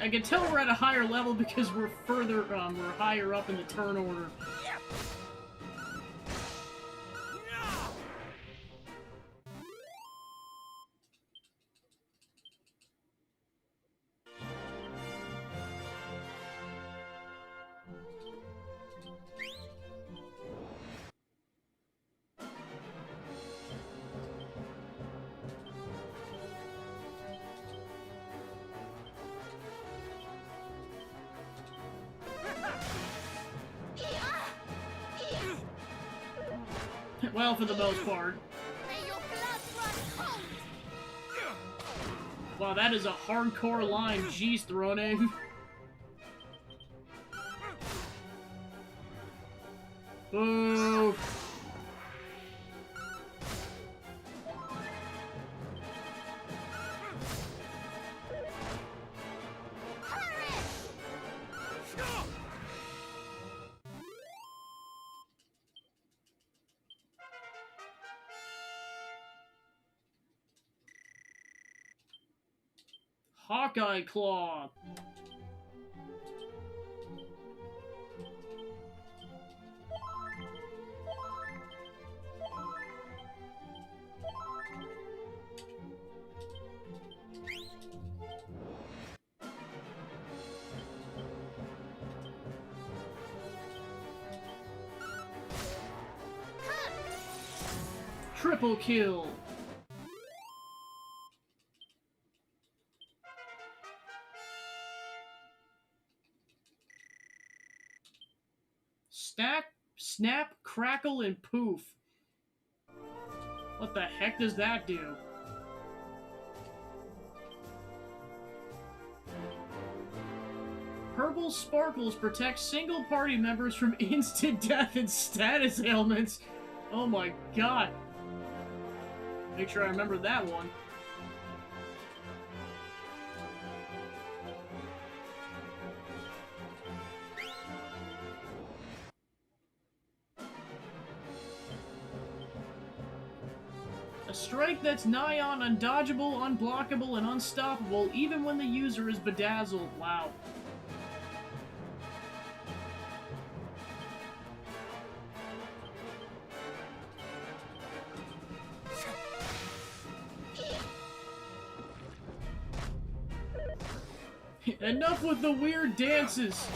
I can tell we're at a higher level because we're further, we're higher up in the turn order. Well, for the most part. May your blood run cold. Wow, that is a hardcore line. Jeez, Throne. Boo. Hawkeye Claw. Triple kill. Snap, crackle, and poof. What the heck does that do? Purple sparkles protect single party members from instant death and status ailments. Oh my god. Make sure I remember that one. A strike that's nigh on undodgeable, unblockable, and unstoppable even when the user is bedazzled. Wow. Enough with the weird dances!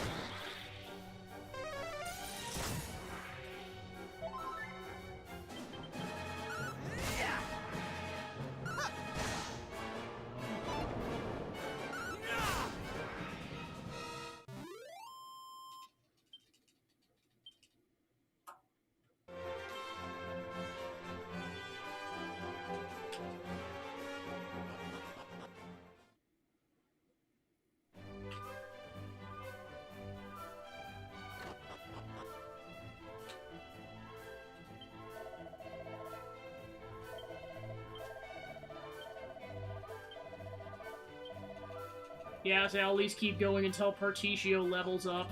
Yeah, so I'll at least keep going until Particio levels up.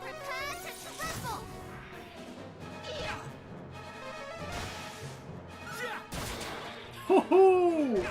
Prepare to triple! Ho-ho!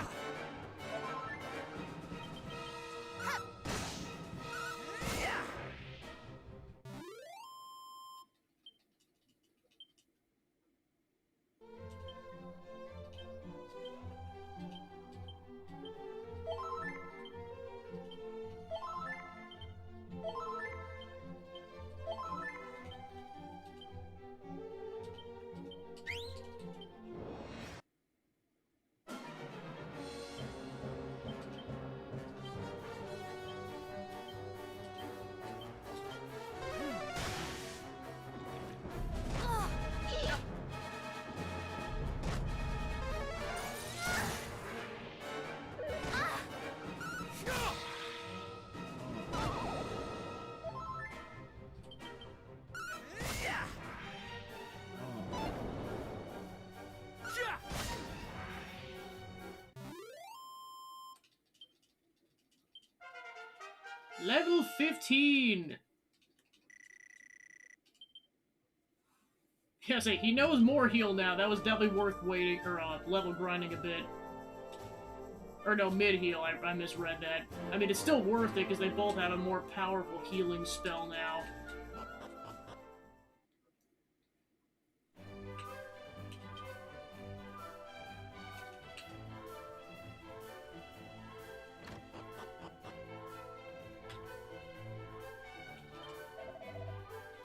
Level 15! Yeah, say, he knows more heal now. That was definitely worth waiting, or level grinding a bit. Or no, mid-heal, I misread that. I mean, it's still worth it, because they both have a more powerful healing spell now.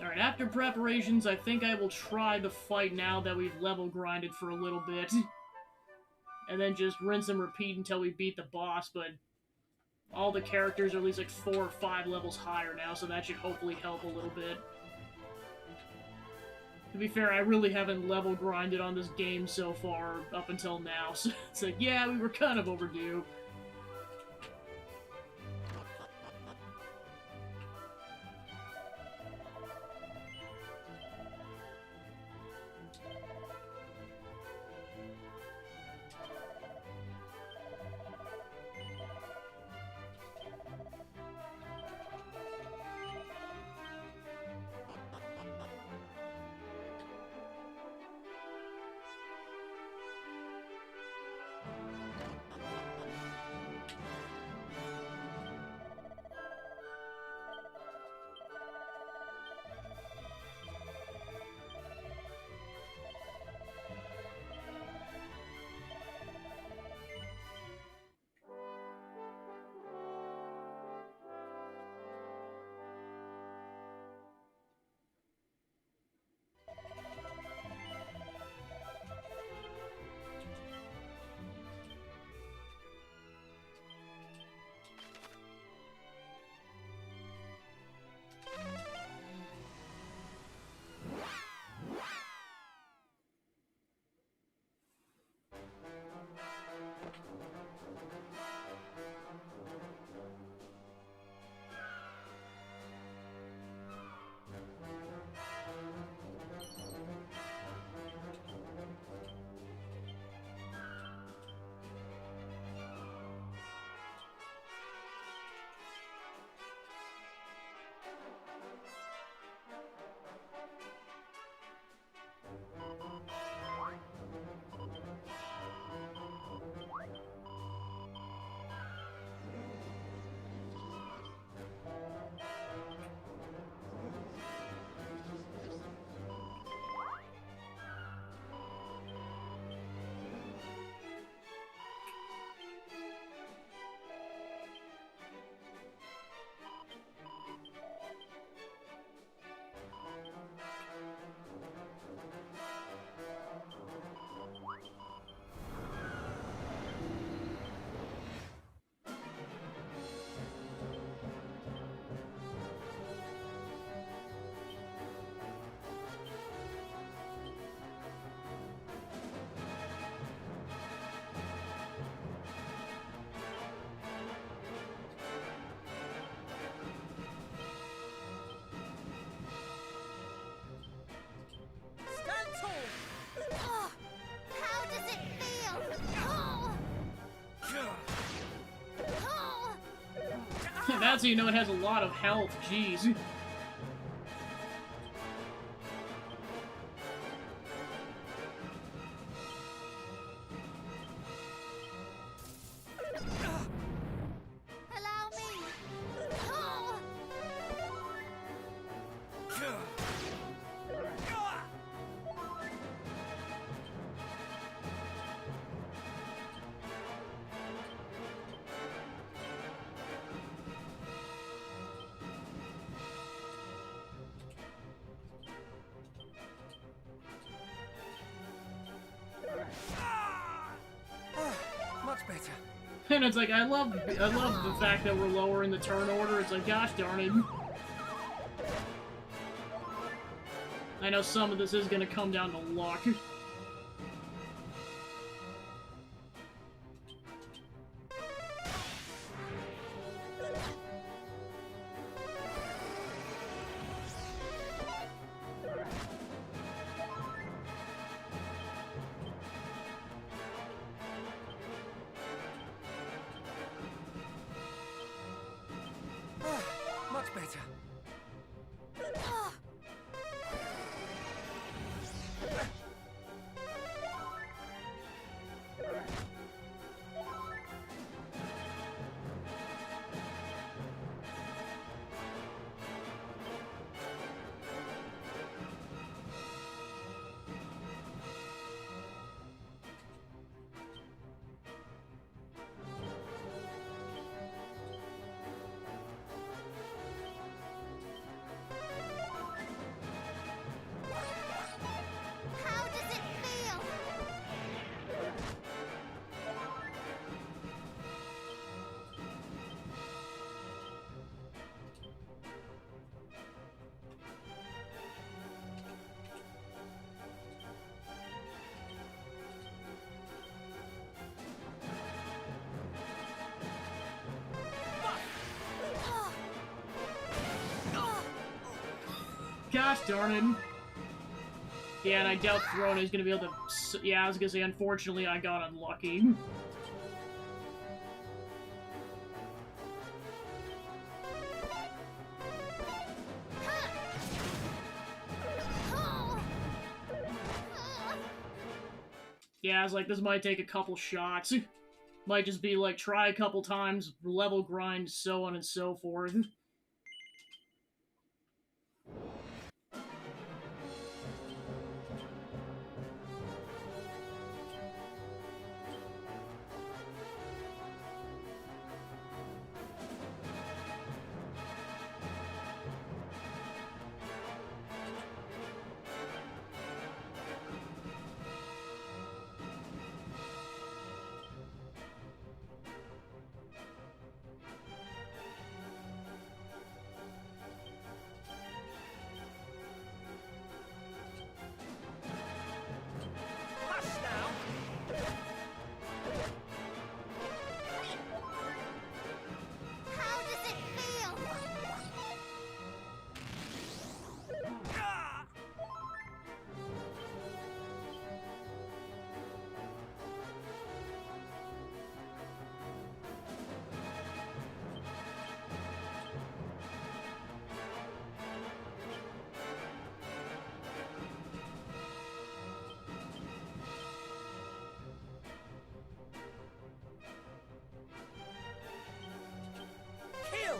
Alright, after preparations, I think I will try the fight now that we've level grinded for a little bit. And then just rinse and repeat until we beat the boss, but all the characters are at least like 4 or 5 levels higher now, so that should hopefully help a little bit. To be fair, I really haven't level grinded on this game so far up until now, so it's like, yeah, we were kind of overdue. That's how you know it has a lot of health, jeez. Allow me. Oh. Much better. And it's like, I love the fact that we're lowering the turn order. It's like, gosh darn it. I know some of this is gonna come down to luck. Much better. How does it feel? Gosh darn it. Yeah, and I doubt Throne is gonna be able to... Yeah, I was gonna say, unfortunately, I got unlucky. Yeah, I was like, this might take a couple shots. Might just be like, try a couple times, level grind, so on and so forth. Hush now. How does it feel? Kill.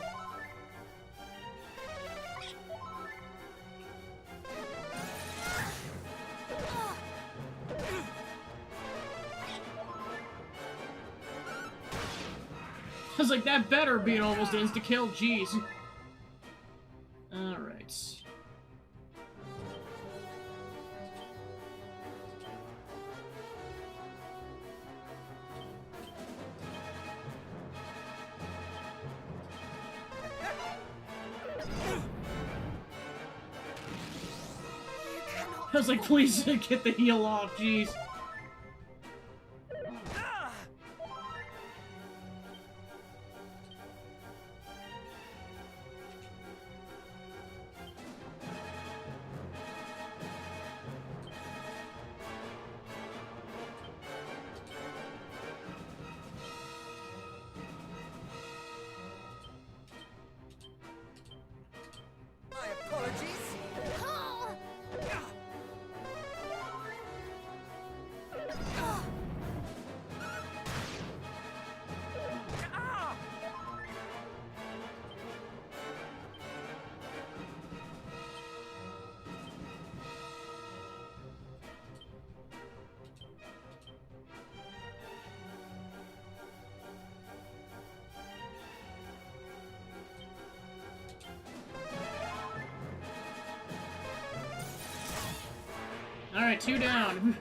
I was like, that better be an almost insta-kill, jeez. Alright. I was like, please get the heal off, jeez. Alright, 2 down.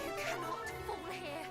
You cannot fall here.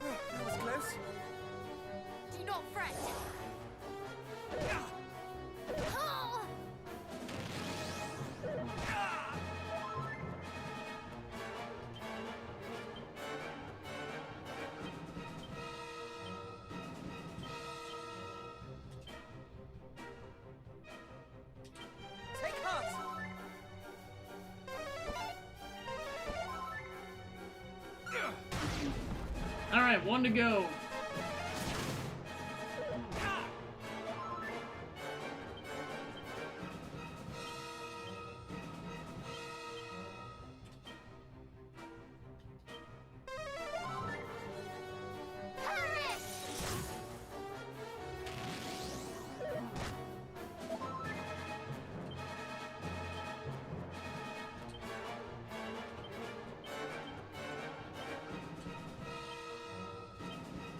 That was close. Do not fret. Oh! Take heart. Alright, 1 to go.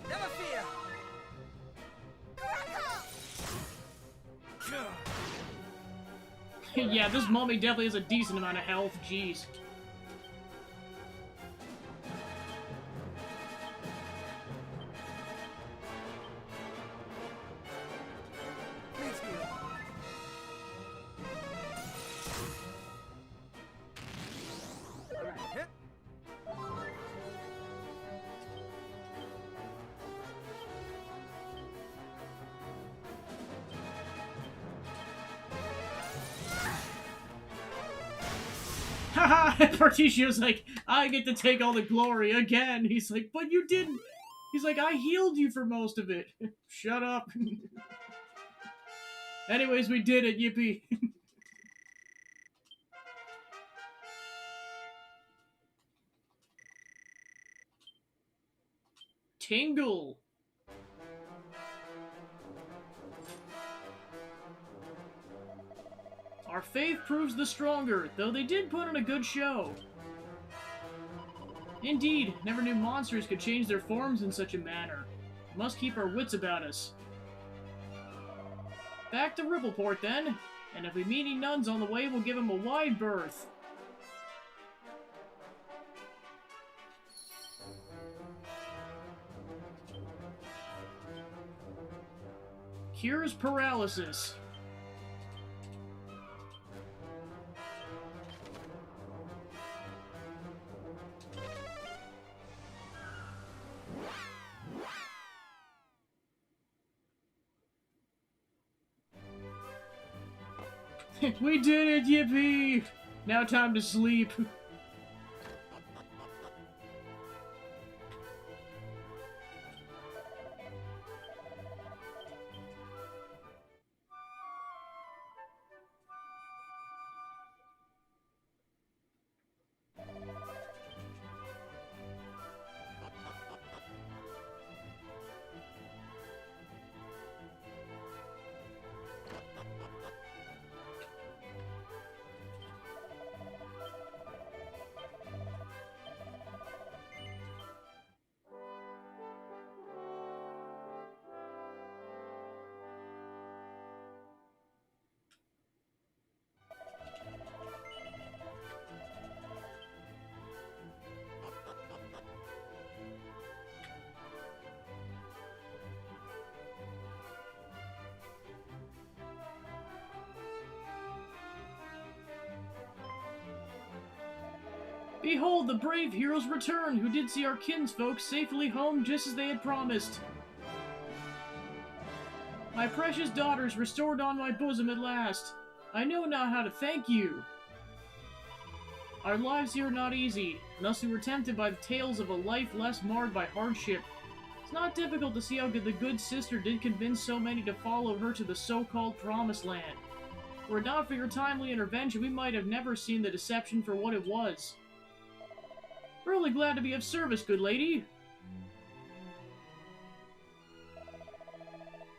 Never fear. Yeah, this mummy definitely has a decent amount of health, jeez. Please heal. Hit. Haha! Partitio's like, I get to take all the glory again. He's like, but you didn't. He's like, I healed you for most of it. Shut up. Anyways, we did it, yippee. Tingle. Our faith proves the stronger, though they did put on a good show. Indeed, never knew monsters could change their forms in such a manner. Must keep our wits about us. Back to Rippleport, then. And if we meet any nuns on the way, we'll give them a wide berth. Cures paralysis. We did it, yippee! Now time to sleep. Behold, the brave heroes return, who did see our kinsfolk safely home just as they had promised. My precious daughters restored on my bosom at last. I know not how to thank you. Our lives here are not easy, and thus we were tempted by the tales of a life less marred by hardship. It's not difficult to see how the good sister did convince so many to follow her to the so-called Promised Land. Were it not for your timely intervention, we might have never seen the deception for what it was. Really glad to be of service, good lady.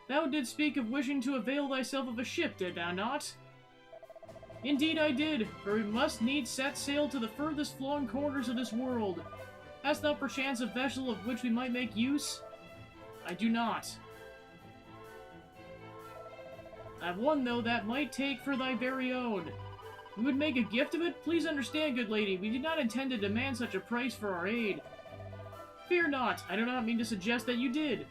Thou didst speak of wishing to avail thyself of a ship, did thou not? Indeed I did, for we must needs set sail to the furthest flung corners of this world. Hast thou perchance a vessel of which we might make use? I do not. I have one, though, that might take for thy very own. We would make a gift of it? Please understand, good lady, we did not intend to demand such a price for our aid. Fear not, I do not mean to suggest that you did.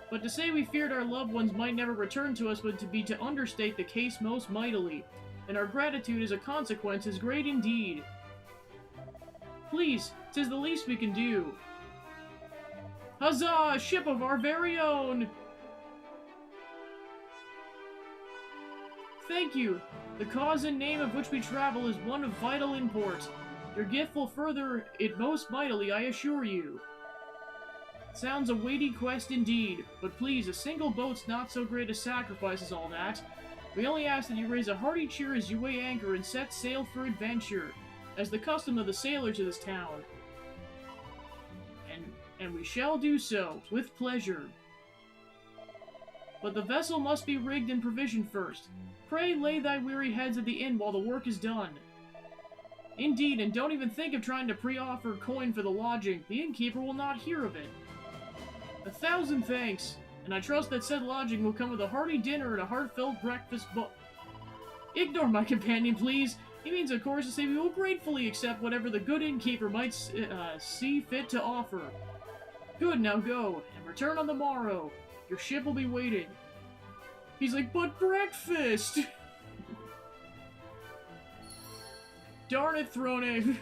But to say we feared our loved ones might never return to us would be to understate the case most mightily, and our gratitude as a consequence is great indeed. Please, 'tis the least we can do. Huzzah, a ship of our very own! Thank you. The cause and name of which we travel is one of vital import. Your gift will further it most mightily, I assure you. Sounds a weighty quest indeed, but please, a single boat's not so great a sacrifice as all that. We only ask that you raise a hearty cheer as you weigh anchor and set sail for adventure, as the custom of the sailors of this town. And we shall do so, with pleasure. But the vessel must be rigged and provisioned first. Pray lay thy weary heads at the inn while the work is done. Indeed, and don't even think of trying to pre-offer coin for the lodging. The innkeeper will not hear of it. 1,000 thanks, and I trust that said lodging will come with a hearty dinner and a heartfelt breakfast Ignore my companion, please. He means, of course, to say we will gratefully accept whatever the good innkeeper might see fit to offer. Good, now go, and return on the morrow. Your ship will be waiting. He's like, but breakfast! Darn it, Throne.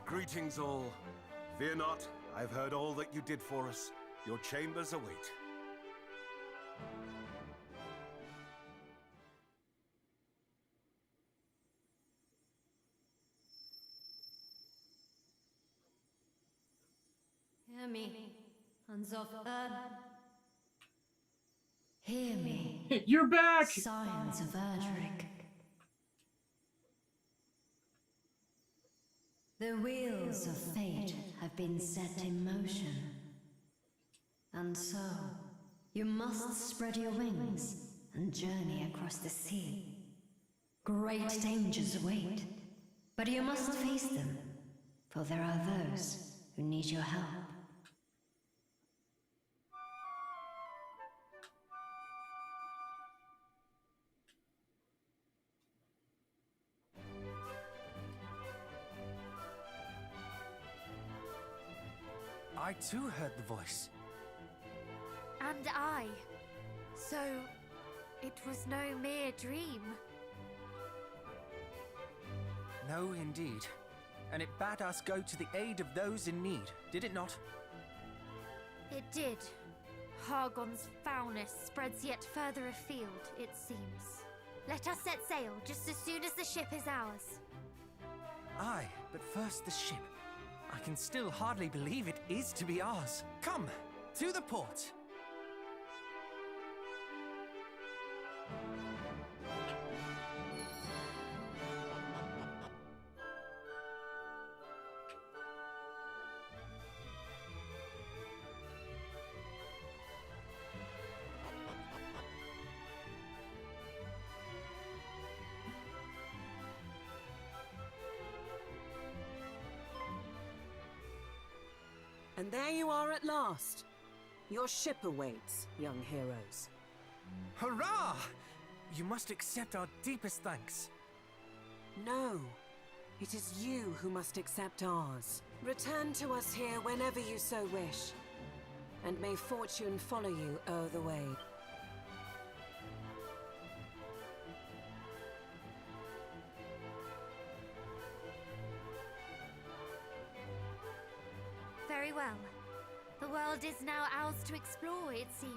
Greetings all. Fear not, I've heard all that you did for us. Your chambers await. Hear me, Sons of Earth. Hear me. You're back! Scions of Erdrick. The wheels of fate have been set in motion. And so, you must spread your wings and journey across the sea. Great dangers await, but you must face them, for there are those who need your help. I too heard the voice. And I. So, it was no mere dream. No, indeed. And it bade us go to the aid of those in need, did it not? It did. Hargon's foulness spreads yet further afield, it seems. Let us set sail just as soon as the ship is ours. Aye, but first the ship. I can still hardly believe it is to be ours. Come, to the port. And there you are at last. Your ship awaits, young heroes. Hurrah! You must accept our deepest thanks. No, it is you who must accept ours. Return to us here whenever you so wish. and may fortune follow you o'er the way. Very well. The world is now ours to explore, it seems.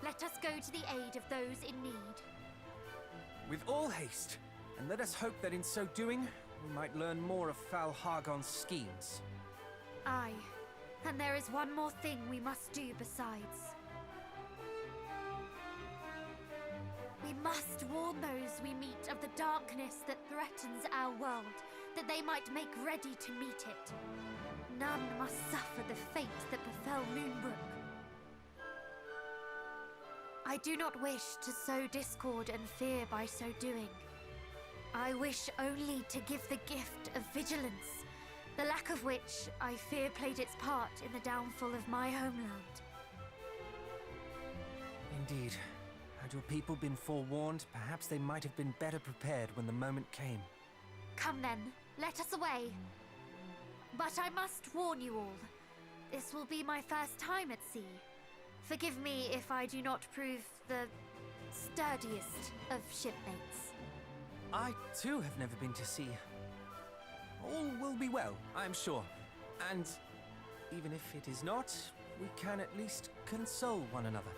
Let us go to the aid of those in need. With all haste, and let us hope that in so doing, we might learn more of Fal Hargon's schemes. Aye, and there is one more thing we must do besides. We must warn those we meet of the darkness that threatens our world, that they might make ready to meet it. None must suffer the fate that befell Moonbrook. I do not wish to sow discord and fear by so doing. I wish only to give the gift of vigilance, the lack of which I fear played its part in the downfall of my homeland. Indeed. Had your people been forewarned, perhaps they might have been better prepared when the moment came. Come then, let us away. But I must warn you all, this will be my first time at sea. Forgive me if I do not prove the sturdiest of shipmates. I, too, have never been to sea. All will be well, I am sure. And even if it is not, we can at least console one another.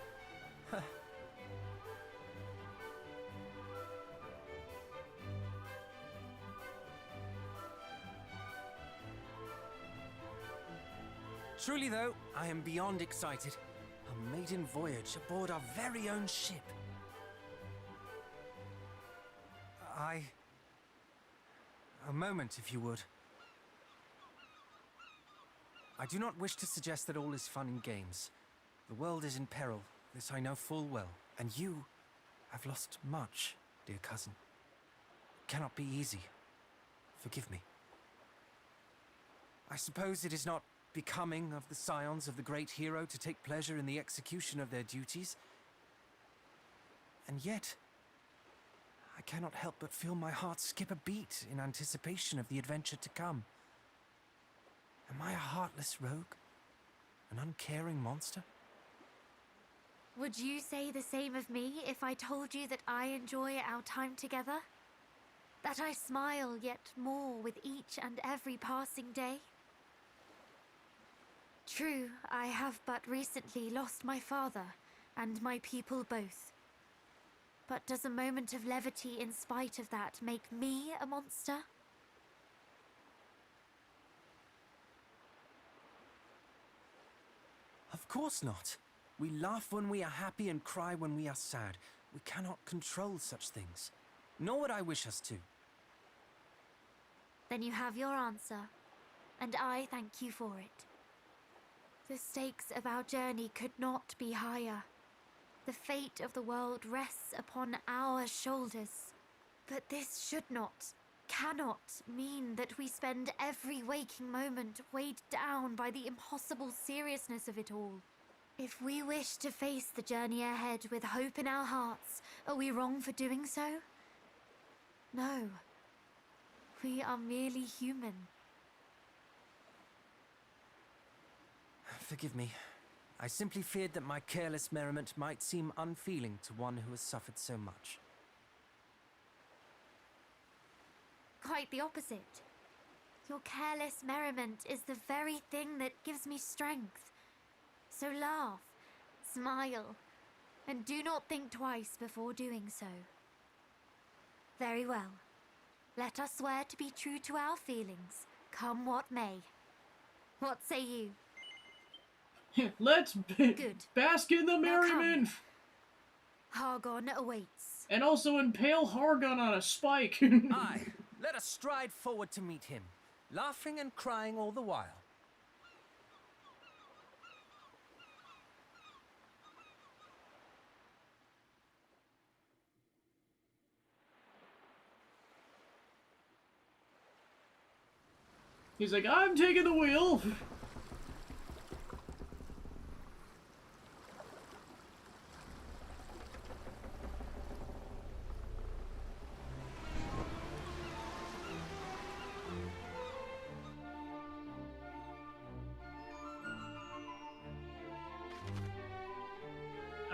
Truly, though, I am beyond excited. A maiden voyage aboard our very own ship. A moment, if you would. I do not wish to suggest that all is fun and games. The world is in peril, this I know full well. And you have lost much, dear cousin. It cannot be easy. Forgive me. I suppose it is not becoming of the scions of the great hero to take pleasure in the execution of their duties. And yet, I cannot help but feel my heart skip a beat in anticipation of the adventure to come. Am I a heartless rogue? An uncaring monster? Would you say the same of me if I told you that I enjoy our time together? That I smile yet more with each and every passing day? True, I have but recently lost my father, and my people both. But does a moment of levity in spite of that make me a monster? Of course not. We laugh when we are happy and cry when we are sad. We cannot control such things. Nor would I wish us to. Then you have your answer, and I thank you for it. The stakes of our journey could not be higher. The fate of the world rests upon our shoulders. But this should not, cannot mean that we spend every waking moment weighed down by the impossible seriousness of it all. If we wish to face the journey ahead with hope in our hearts, are we wrong for doing so? No. We are merely human. Forgive me. I simply feared that my careless merriment might seem unfeeling to one who has suffered so much. Quite the opposite. Your careless merriment is the very thing that gives me strength. So laugh, smile, and do not think twice before doing so. Very well. Let us swear to be true to our feelings, come what may. What say you? Let's Good. bask in the Now come. merriment! Hargon awaits. And also impale Hargon on a spike! Aye, let us stride forward to meet him, laughing and crying all the while. He's like, I'm taking the wheel!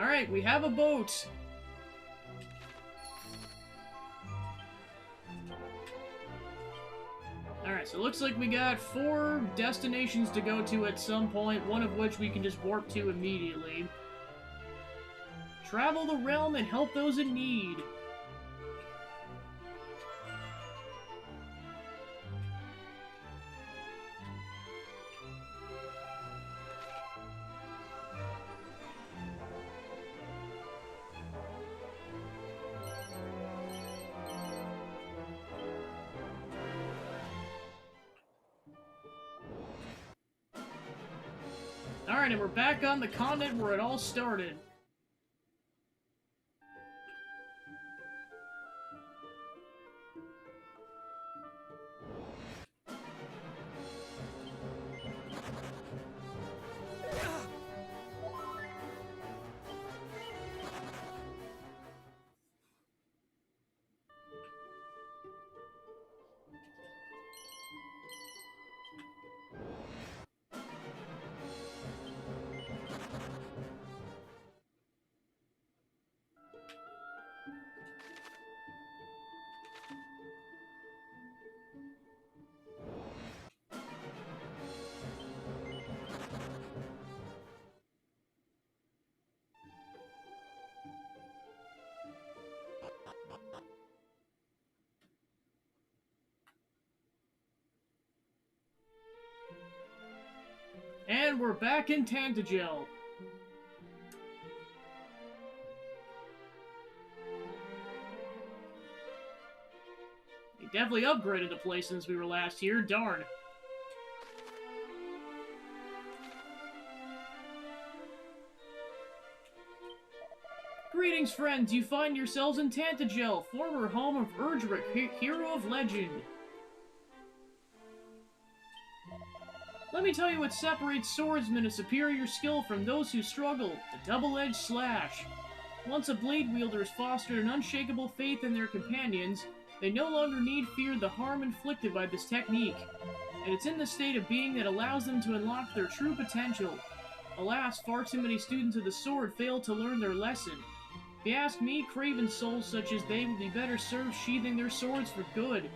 Alright, we have a boat. Alright, so it looks like we got 4 destinations to go to at some point, one of which we can just warp to immediately. Travel the realm and help those in need. Alright, and we're back on the continent where it all started. And we're back in Tantagel. They definitely upgraded the place since we were last here, darn. Greetings, friends! You find yourselves in Tantagel, former home of Erdrick, hero of legend. Let me tell you what separates swordsmen of superior skill from those who struggle, the double-edged slash. Once a blade wielder has fostered an unshakable faith in their companions, they no longer need fear the harm inflicted by this technique, and it's in the state of being that allows them to unlock their true potential. Alas, far too many students of the sword fail to learn their lesson. If you ask me, craven souls such as they would be better served sheathing their swords for good.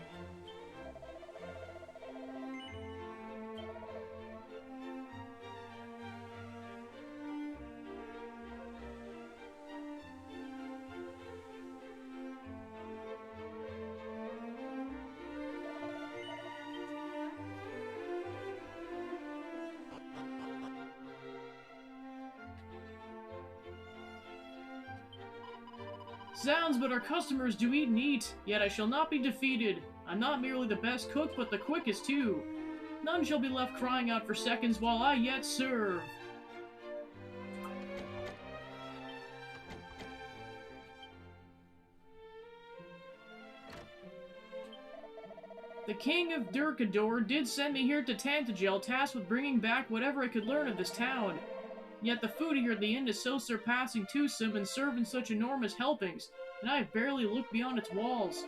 Zounds, but our customers do eat and eat, yet I shall not be defeated. I'm not merely the best cook, but the quickest too. None shall be left crying out for seconds while I yet serve. The King of Durkador did send me here to Tantagel, tasked with bringing back whatever I could learn of this town. Yet the food here at the inn is so surpassing toothsome and served in such enormous helpings, and I have barely looked beyond its walls.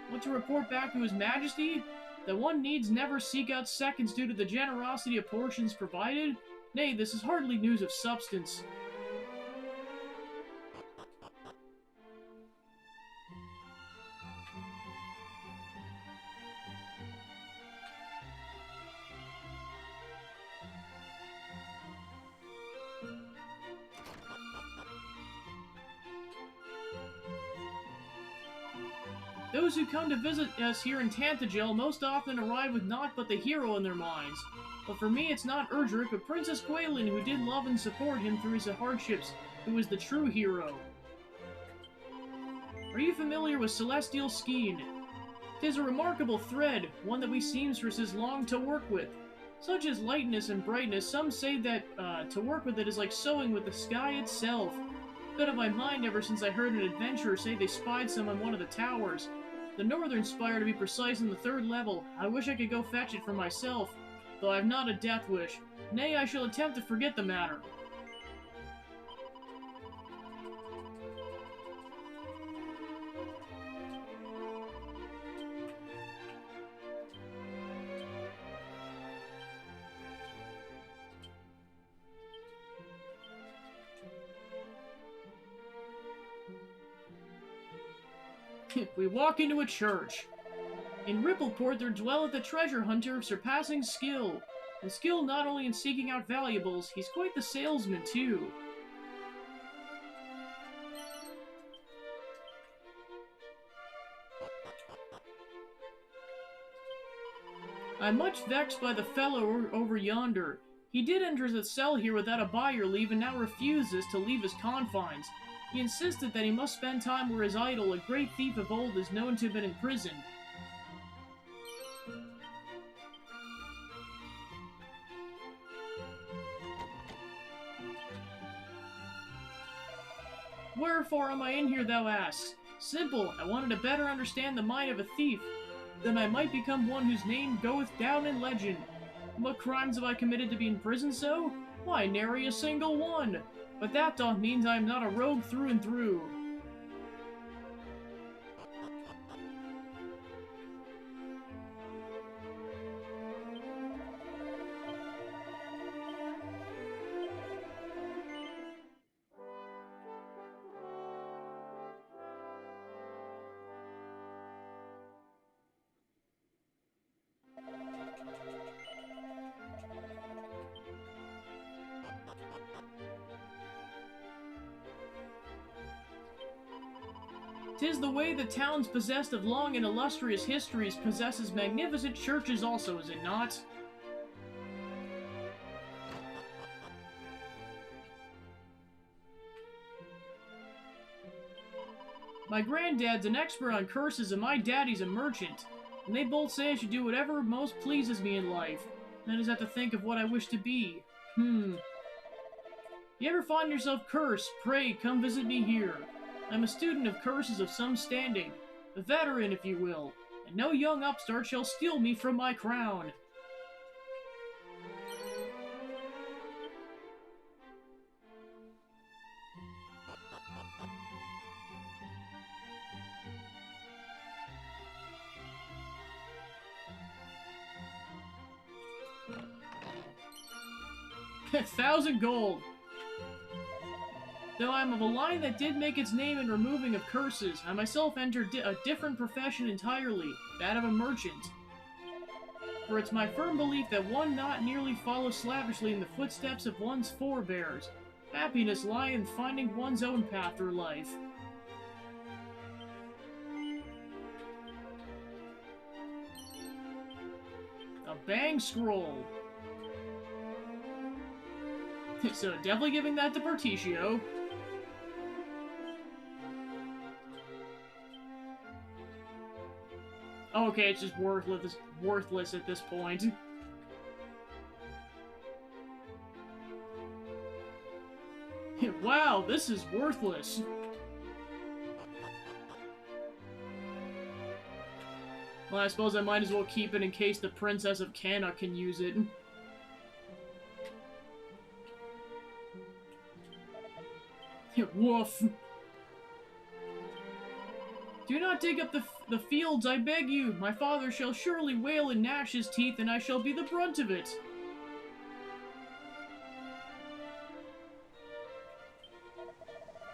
What to report back to His Majesty? That one needs never seek out seconds due to the generosity of portions provided? Nay, this is hardly news of substance. Those who come to visit us here in Tantagel most often arrive with naught but the hero in their minds. But for me, it's not Erdrick, but Princess Gwaelin, who did love and support him through his hardships, who is the true hero. Are you familiar with Celestial Skein? 'Tis a remarkable thread, one that we seamstresses long to work with. Such as lightness and brightness, some say that to work with it is like sewing with the sky itself. Been on my mind ever since I heard an adventurer say they spied some on one of the towers. The northern spire, to be precise, on the 3rd level. I wish I could go fetch it for myself, though I have not a death wish. Nay, I shall attempt to forget the matter. We walk into a church. In Rippleport, there dwelleth a treasure hunter of surpassing skill. And skill not only in seeking out valuables, he's quite the salesman, too. I'm much vexed by the fellow over yonder. He did enter the cell here without a buyer leave and now refuses to leave his confines. He insisted that he must spend time where his idol, a great thief of old, is known to have been imprisoned. Wherefore am I in here, thou asks? Simple, I wanted to better understand the mind of a thief. Then I might become one whose name goeth down in legend. What crimes have I committed to be in prison so? Why, nary a single one. But that doth mean I am not a rogue through and through. "'Tis the way the towns possessed of long and illustrious histories possesses magnificent churches also, is it not?" My granddad's an expert on curses and my daddy's a merchant, and they both say I should do whatever most pleases me in life. I just have to think of what I wish to be. You ever find yourself cursed? Pray, come visit me here. I'm a student of curses of some standing, a veteran, if you will, and no young upstart shall steal me from my crown. $1,000 gold. Though I am of a line that did make its name in removing of curses, I myself entered a different profession entirely, that of a merchant. For it's my firm belief that one not nearly follows slavishly in the footsteps of one's forebears. Happiness lies in finding one's own path through life. A bang scroll. So definitely giving that to Berticio. Oh, okay, it's just worthless at this point. Wow, this is worthless. Well, I suppose I might as well keep it in case the Princess of Cana can use it. Woof. Do not dig up the fields, I beg you. My father shall surely wail and gnash his teeth, and I shall be the brunt of it.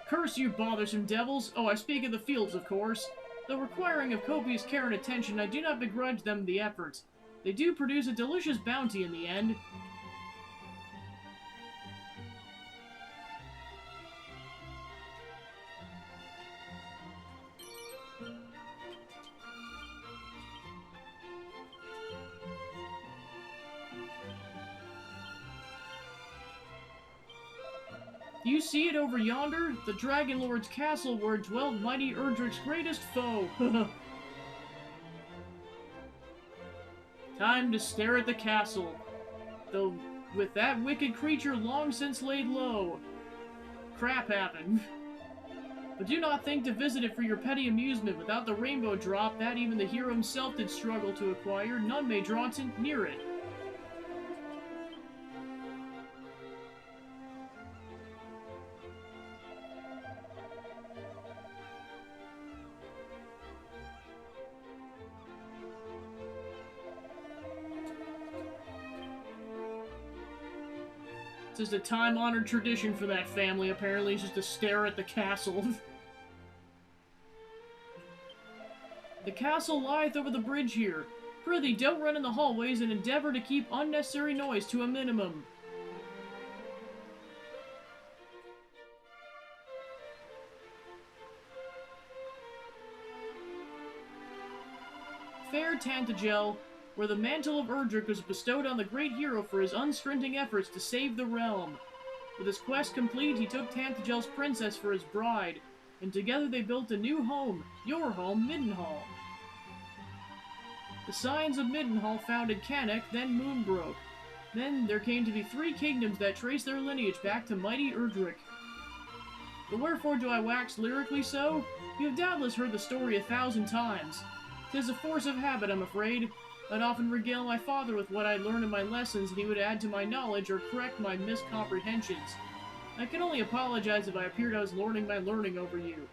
Curse you, bothersome devils! Oh, I speak of the fields, of course. Though requiring of copious care and attention, I do not begrudge them the effort. They do produce a delicious bounty in the end. Do you see it over yonder? The Dragon Lord's castle where dwelled mighty Erdrick's greatest foe. Time to stare at the castle, though with that wicked creature long since laid low. Crap happened. But do not think to visit it for your petty amusement. Without the rainbow drop that even the hero himself did struggle to acquire, none may draw near it. It's just a time-honored tradition for that family, apparently, is just to stare at the castle. The castle lieth over the bridge here. Prithee, don't run in the hallways and endeavor to keep unnecessary noise to a minimum. Fair Tantagel, where the mantle of Erdrick was bestowed on the great hero for his unstinting efforts to save the realm. With his quest complete, he took Tantagel's princess for his bride, and together they built a new home, your home, Middenhall. The Scions of Middenhall founded Canuck, then Moonbrook. Then there came to be 3 kingdoms that trace their lineage back to mighty Erdrick. But wherefore do I wax lyrically so? You have doubtless heard the story 1,000 times. 'Tis a force of habit, I'm afraid. I'd often regale my father with what I'd learned in my lessons, and he would add to my knowledge or correct my miscomprehensions. I can only apologize if I appeared I was lording my learning over you.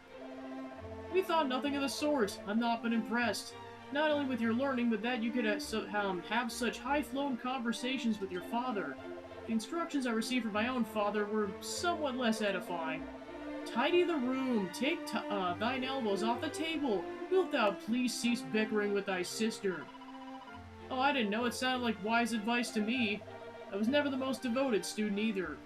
We thought nothing of the sort. I've not been impressed. Not only with your learning, but that you could have such high-flown conversations with your father. The instructions I received from my own father were somewhat less edifying. Tidy the room. Take thine elbows off the table. Wilt thou please cease bickering with thy sister? Oh, I didn't know. It sounded like wise advice to me. I was never the most devoted student either.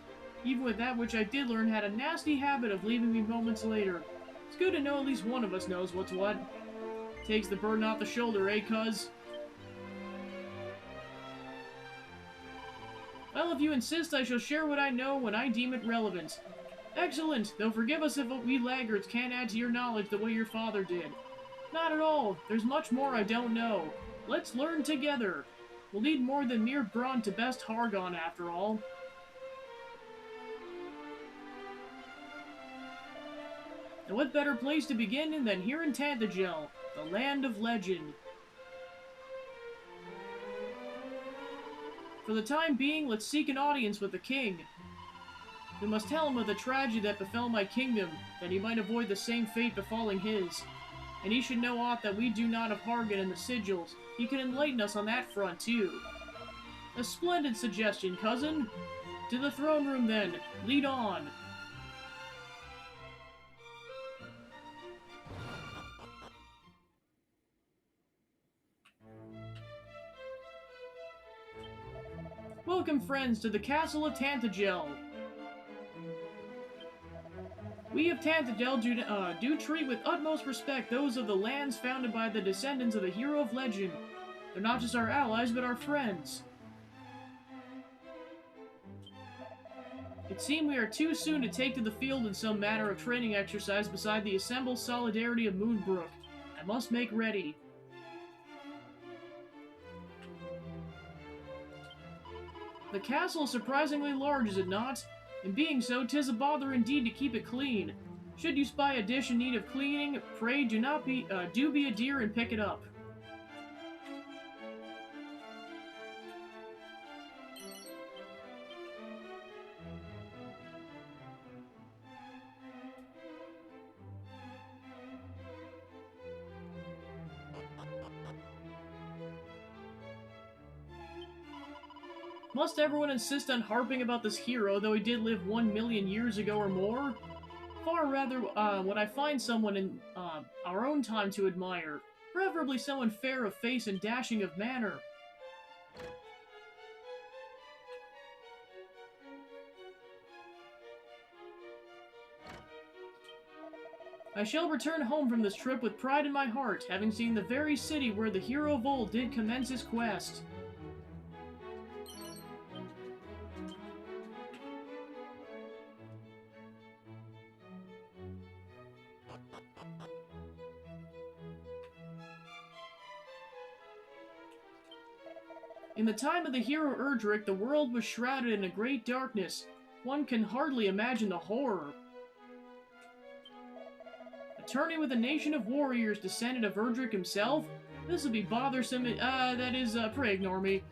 Even with that which I did learn had a nasty habit of leaving me moments later. It's good to know at least one of us knows what's what. Takes the burden off the shoulder, eh, cuz? Well, if you insist, I shall share what I know when I deem it relevant. Excellent, though forgive us if we laggards can't add to your knowledge the way your father did. Not at all. There's much more I don't know. Let's learn together. We'll need more than mere brawn to best Hargon, after all. And what better place to begin than here in Tantagel, the land of legend. For the time being, let's seek an audience with the king. We must tell him of the tragedy that befell my kingdom, that he might avoid the same fate befalling his. And he should know aught that we do not of Hargon and the sigils. He can enlighten us on that front, too. A splendid suggestion, cousin. To the throne room, then. Lead on. Welcome, friends, to the castle of Tantagel. We of Tantagel do treat with utmost respect those of the lands founded by the descendants of the hero of legend. They're not just our allies, but our friends. It seems we are too soon to take to the field in some manner of training exercise beside the assembled solidarity of Moonbrook. I must make ready. The castle is surprisingly large, is it not? And being so, 'tis a bother indeed to keep it clean. Should you spy a dish in need of cleaning, pray do be a dear and pick it up. Must everyone insist on harping about this hero, though he did live 1,000,000 years ago or more? Far rather would I find someone in our own time to admire, preferably someone fair of face and dashing of manner. I shall return home from this trip with pride in my heart, having seen the very city where the hero of old did commence his quest. In the time of the hero Erdrick, the world was shrouded in a great darkness. One can hardly imagine the horror. A tourney with a nation of warriors descended of Erdrick himself? This would be bothersome. Pray ignore me.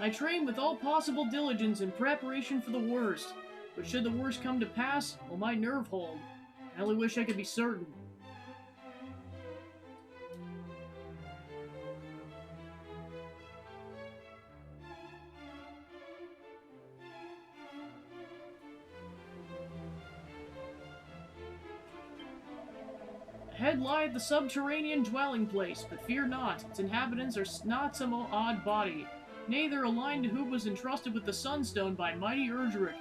I train with all possible diligence in preparation for the worst, but should the worst come to pass, will my nerve hold? I only wish I could be certain. Ahead lieth the subterranean dwelling place, but fear not, its inhabitants are not some odd body. Nay, they're aligned to who was entrusted with the Sunstone by mighty Erdrick.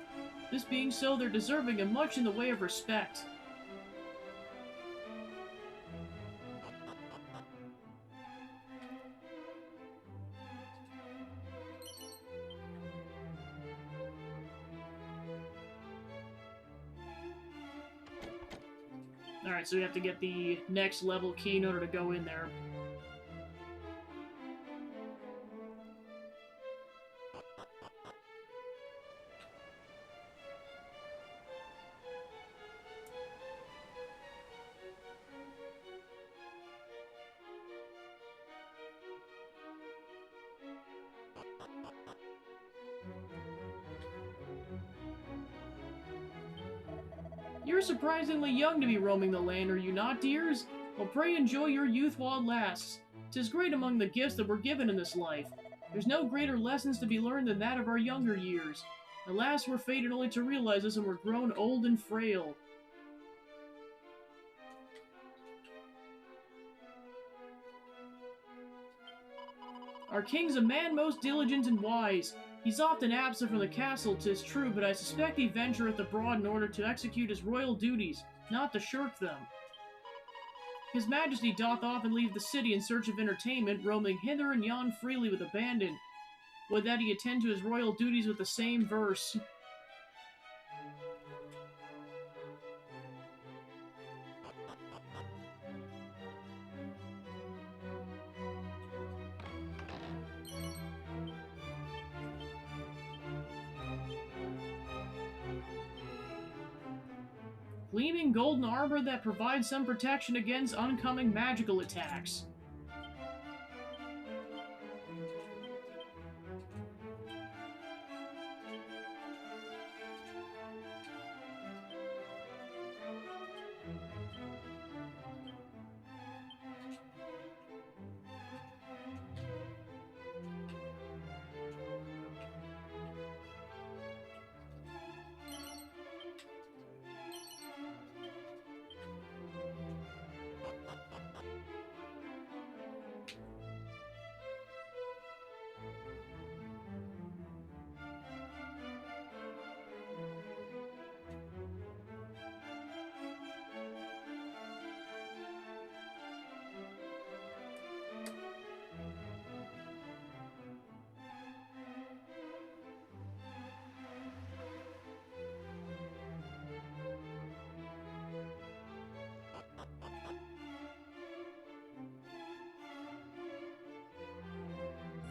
This being so, they're deserving of much in the way of respect. Alright, so we have to get the next level key in order to go in there. You're surprisingly young to be roaming the land, are you not, dears? Well, pray enjoy your youth while it lasts. 'Tis great among the gifts that we're given in this life. There's no greater lessons to be learned than that of our younger years. Alas, we're fated only to realize this when we're grown old and frail. Our king's a man most diligent and wise. He's often absent from the castle, 'tis true, but I suspect he ventureth abroad in order to execute his royal duties, not to shirk them. His Majesty doth often leave the city in search of entertainment, roaming hither and yon freely with abandon. Would that he attend to his royal duties with the same verse. Gleaming golden armor that provides some protection against oncoming magical attacks.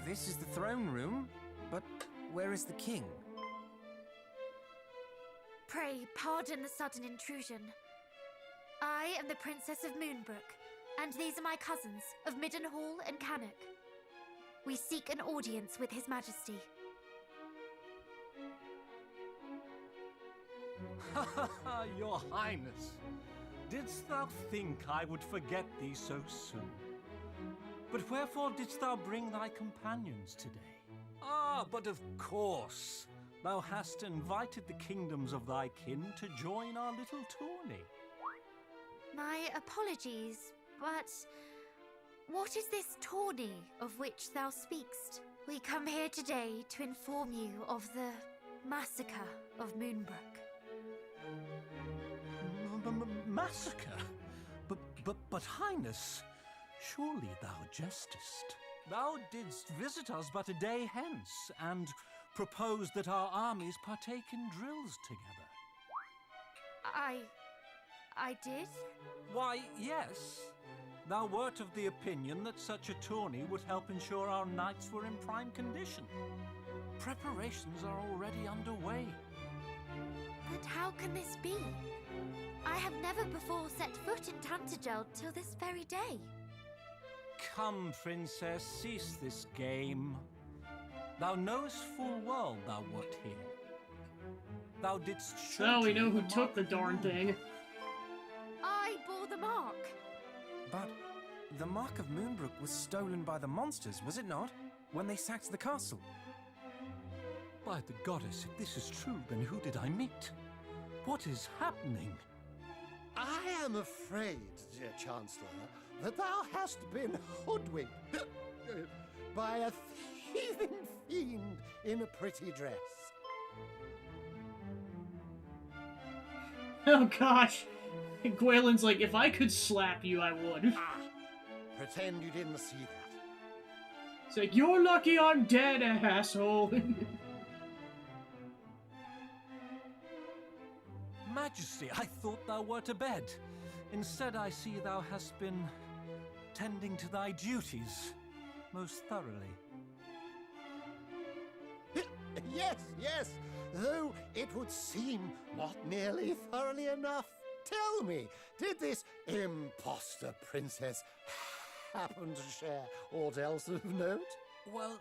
This is the throne room, but where is the king? Pray, pardon the sudden intrusion. I am the Princess of Moonbrook, and these are my cousins of Middenhall and Cannock. We seek an audience with His Majesty. Your Highness, didst thou think I would forget thee so soon? But wherefore didst thou bring thy companions today? Ah, but of course, thou hast invited the kingdoms of thy kin to join our little tourney. My apologies, but what is this tourney of which thou speakst? We come here today to inform you of the massacre of Moonbrook. Massacre? But Highness, surely thou jestest. Thou didst visit us but a day hence, and proposed that our armies partake in drills together. I did? Why, yes. Thou wert of the opinion that such a tourney would help ensure our knights were in prime condition. Preparations are already underway. But how can this be? I have never before set foot in Tantegel till this very day. Come, Princess, cease this game. Thou knowest full well thou wert here. Thou didst So we surely know who the took the mark darn of thing. I bore the mark. But the Mark of Moonbrook was stolen by the monsters, was it not? When they sacked the castle. By the goddess, if this is true, then who did I meet? What is happening? I am afraid, dear Chancellor, that thou hast been hoodwinked by a thieving fiend in a pretty dress. Oh gosh. And Gwaelin's like, if I could slap you, I would. Pretend you didn't see that. It's like, you're lucky I'm dead, asshole. Majesty, I thought thou wert abed. Instead, I see thou hast been tending to thy duties most thoroughly. Yes, yes, though it would seem not nearly thoroughly enough. Tell me, did this imposter princess happen to share aught else of note? Well,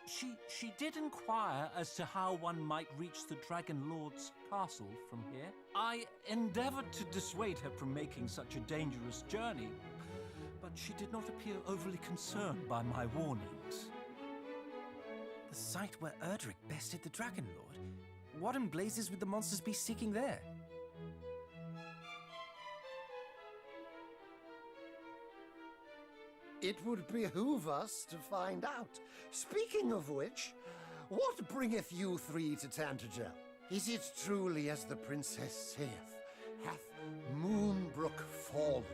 She did inquire as to how one might reach the Dragon Lord's castle from here. I endeavored to dissuade her from making such a dangerous journey, but she did not appear overly concerned by my warnings. The site where Erdrick bested the Dragon Lord? What in blazes would the monsters be seeking there? It would behoove us to find out. Speaking of which, what bringeth you three to Tantegel? Is it truly as the princess saith? Hath Moonbrook fallen?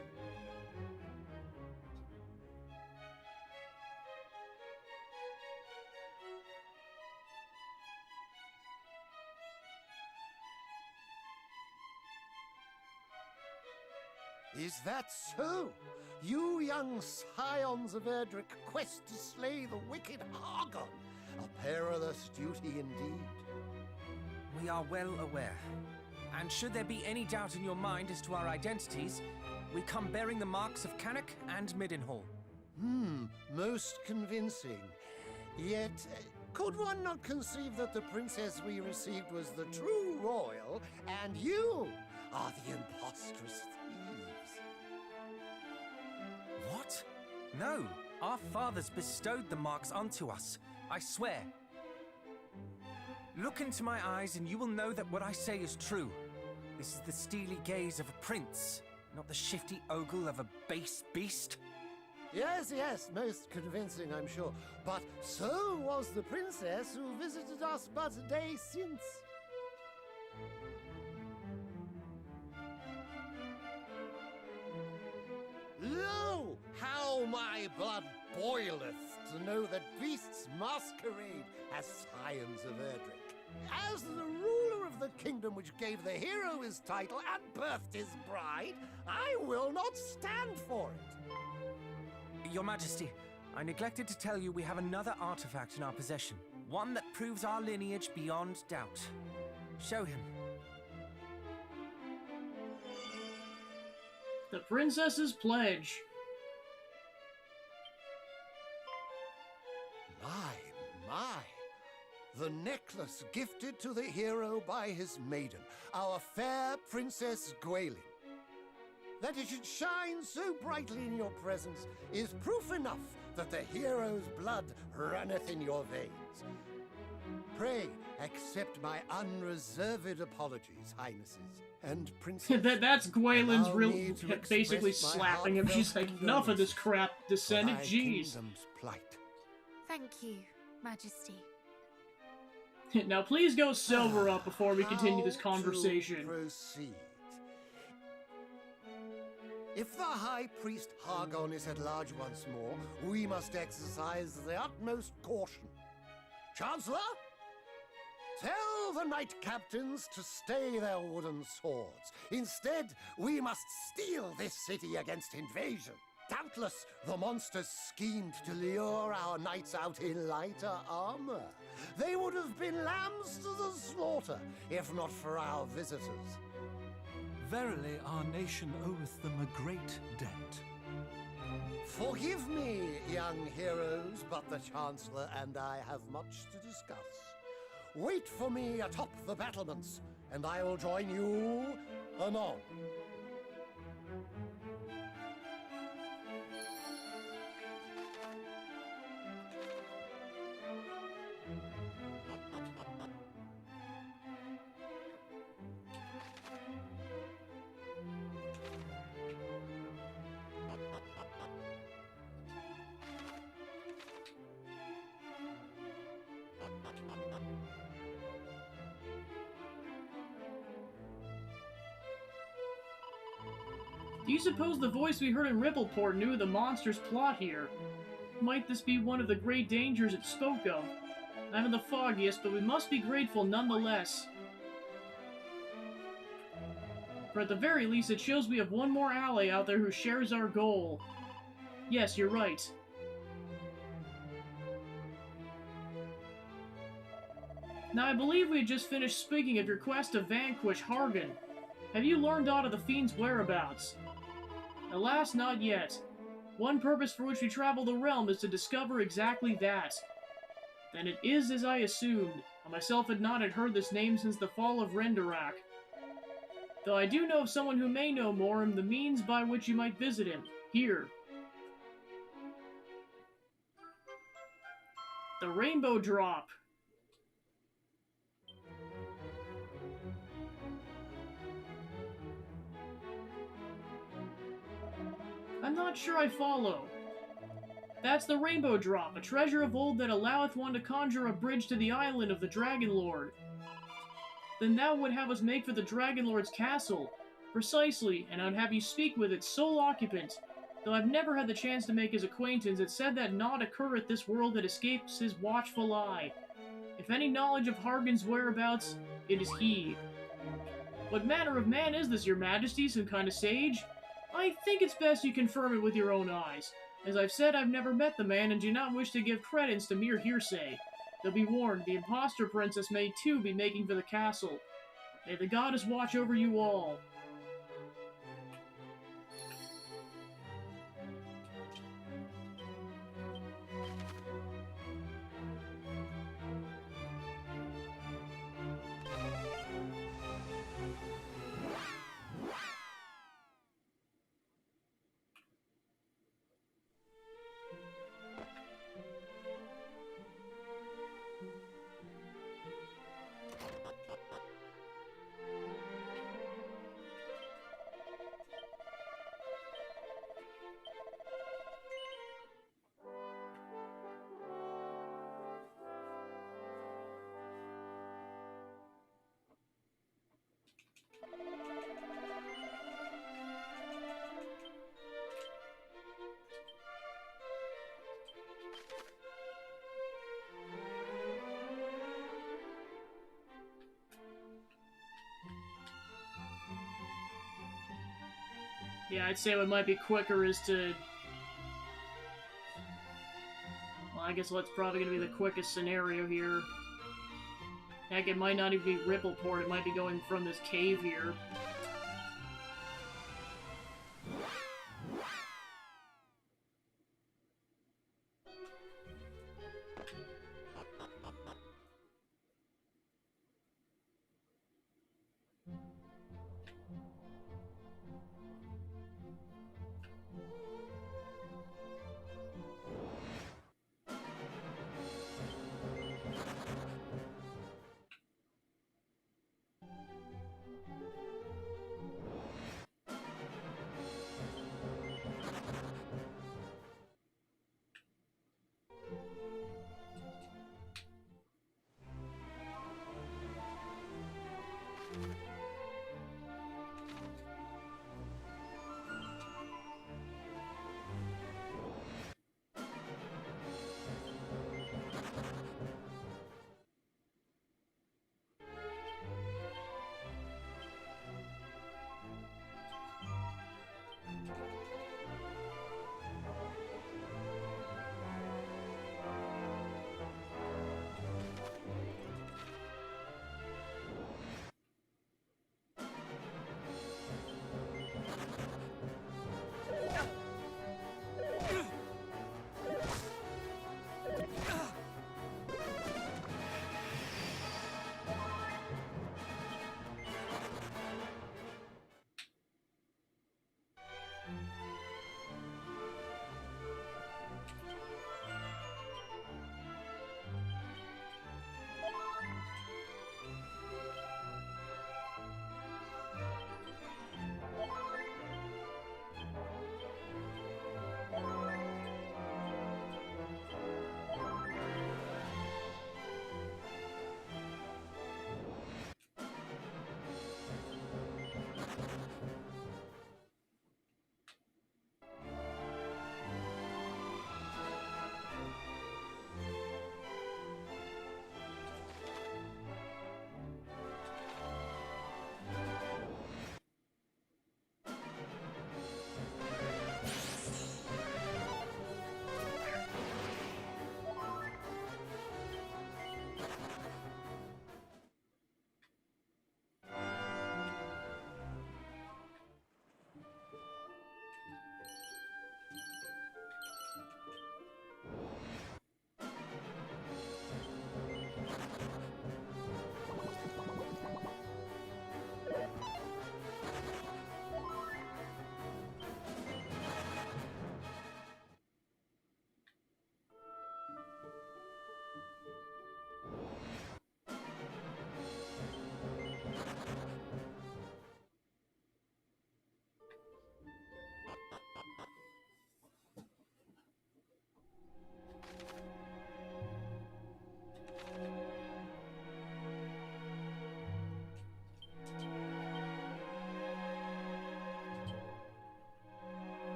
Is that so? You young scions of Erdrick quest to slay the wicked Hargon? A perilous duty indeed. We are well aware. And should there be any doubt in your mind as to our identities, we come bearing the marks of Cannock and Middenhall. Most convincing. Yet, could one not conceive that the princess we received was the true royal, and you are the impostress thieves? What? No, our fathers bestowed the marks unto us, I swear. Look into my eyes and you will know that what I say is true. This is the steely gaze of a prince, not the shifty ogle of a base beast. Yes, yes, most convincing, I'm sure. But so was the princess who visited us but a day since. Lo, how my blood boileth to know that beasts masquerade as scions of Erdrick. As the ruler of the kingdom which gave the hero his title and birthed his bride, I will not stand for it. Your Majesty, I neglected to tell you we have another artifact in our possession. One that proves our lineage beyond doubt. Show him. The Princess's Pledge. My. The necklace gifted to the hero by his maiden, our fair Princess Gwaelin. That it should shine so brightly in your presence is proof enough that the hero's blood runneth in your veins. Pray accept my unreserved apologies, Highnesses and Princess. That's Gwaelin's Allow real, me to basically express my slapping him. She's heartfelt like, enough of this crap, for Descendant, thy jeez. kingdom's plight. Thank you, Majesty. Now please go sober up before we continue this How conversation. to proceed? If the High Priest Hargon is at large once more, we must exercise the utmost caution. Chancellor? Tell the knight captains to stay their wooden swords. Instead, we must steal this city against invasion. Doubtless, the monsters schemed to lure our knights out in lighter armor. They would have been lambs to the slaughter, if not for our visitors. Verily, our nation oweth them a great debt. Forgive me, young heroes, but the Chancellor and I have much to discuss. Wait for me atop the battlements, and I will join you anon. Do you suppose the voice we heard in Rippleport knew of the monster's plot here? Might this be one of the great dangers it spoke of? I haven't the foggiest, but we must be grateful nonetheless. For at the very least, it shows we have one more ally out there who shares our goal. Yes, you're right. Now, I believe we had just finished speaking of your quest to vanquish Hargan. Have you learned aught of the Fiend's whereabouts? Alas, not yet. One purpose for which we travel the realm is to discover exactly that. Then it is as I assumed. I myself had not heard this name since the fall of Renderak. Though I do know of someone who may know more and the means by which you might visit him. Here. The Rainbow Drop. I'm not sure I follow. That's the Rainbow Drop, a treasure of old that alloweth one to conjure a bridge to the island of the Dragon Lord. Then thou would have us make for the Dragon Lord's castle. Precisely, and I'd have you speak with its sole occupant. Though I've never had the chance to make his acquaintance, it said that naught occurreth this world that escapes his watchful eye. If any knowledge of Hargan's whereabouts, it is he. What manner of man is this, your majesty? Some kind of sage? I think it's best you confirm it with your own eyes. As I've said, I've never met the man and do not wish to give credence to mere hearsay. Though be warned, the impostor princess may too be making for the castle. May the goddess watch over you all. Yeah, I'd say what might be quicker is to... Well, I guess what's probably going to be the quickest scenario here. Heck, it might not even be Rippleport, it might be going from this cave here.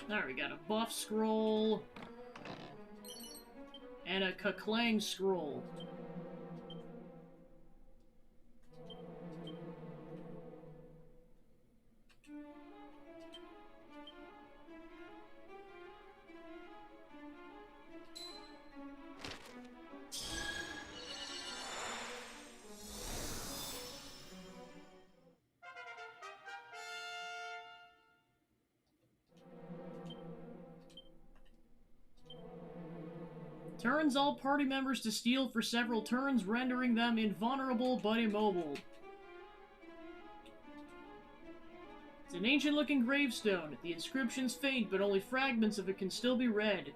Alright, we got a buff scroll. And a Kaklang scroll. Turns all party members to steal for several turns, rendering them invulnerable but immobile. It's an ancient-looking gravestone. The inscription's faint, but only fragments of it can still be read.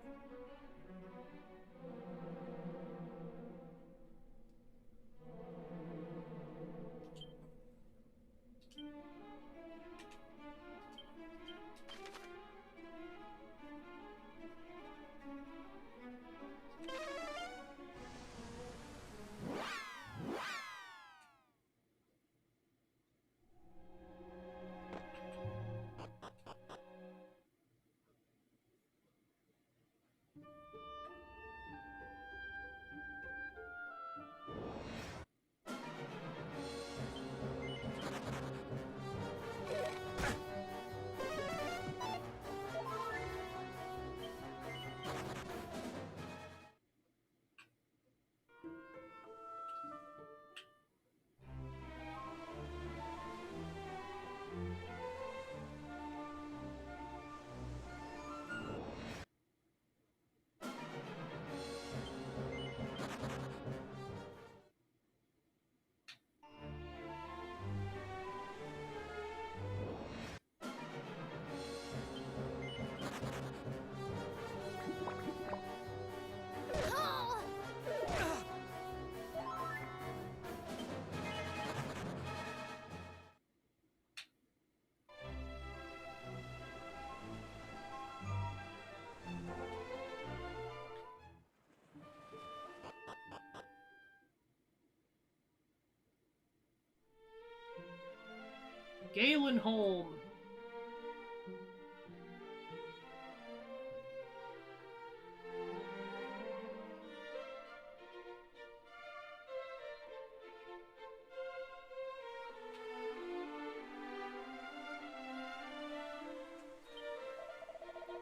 Galenholm.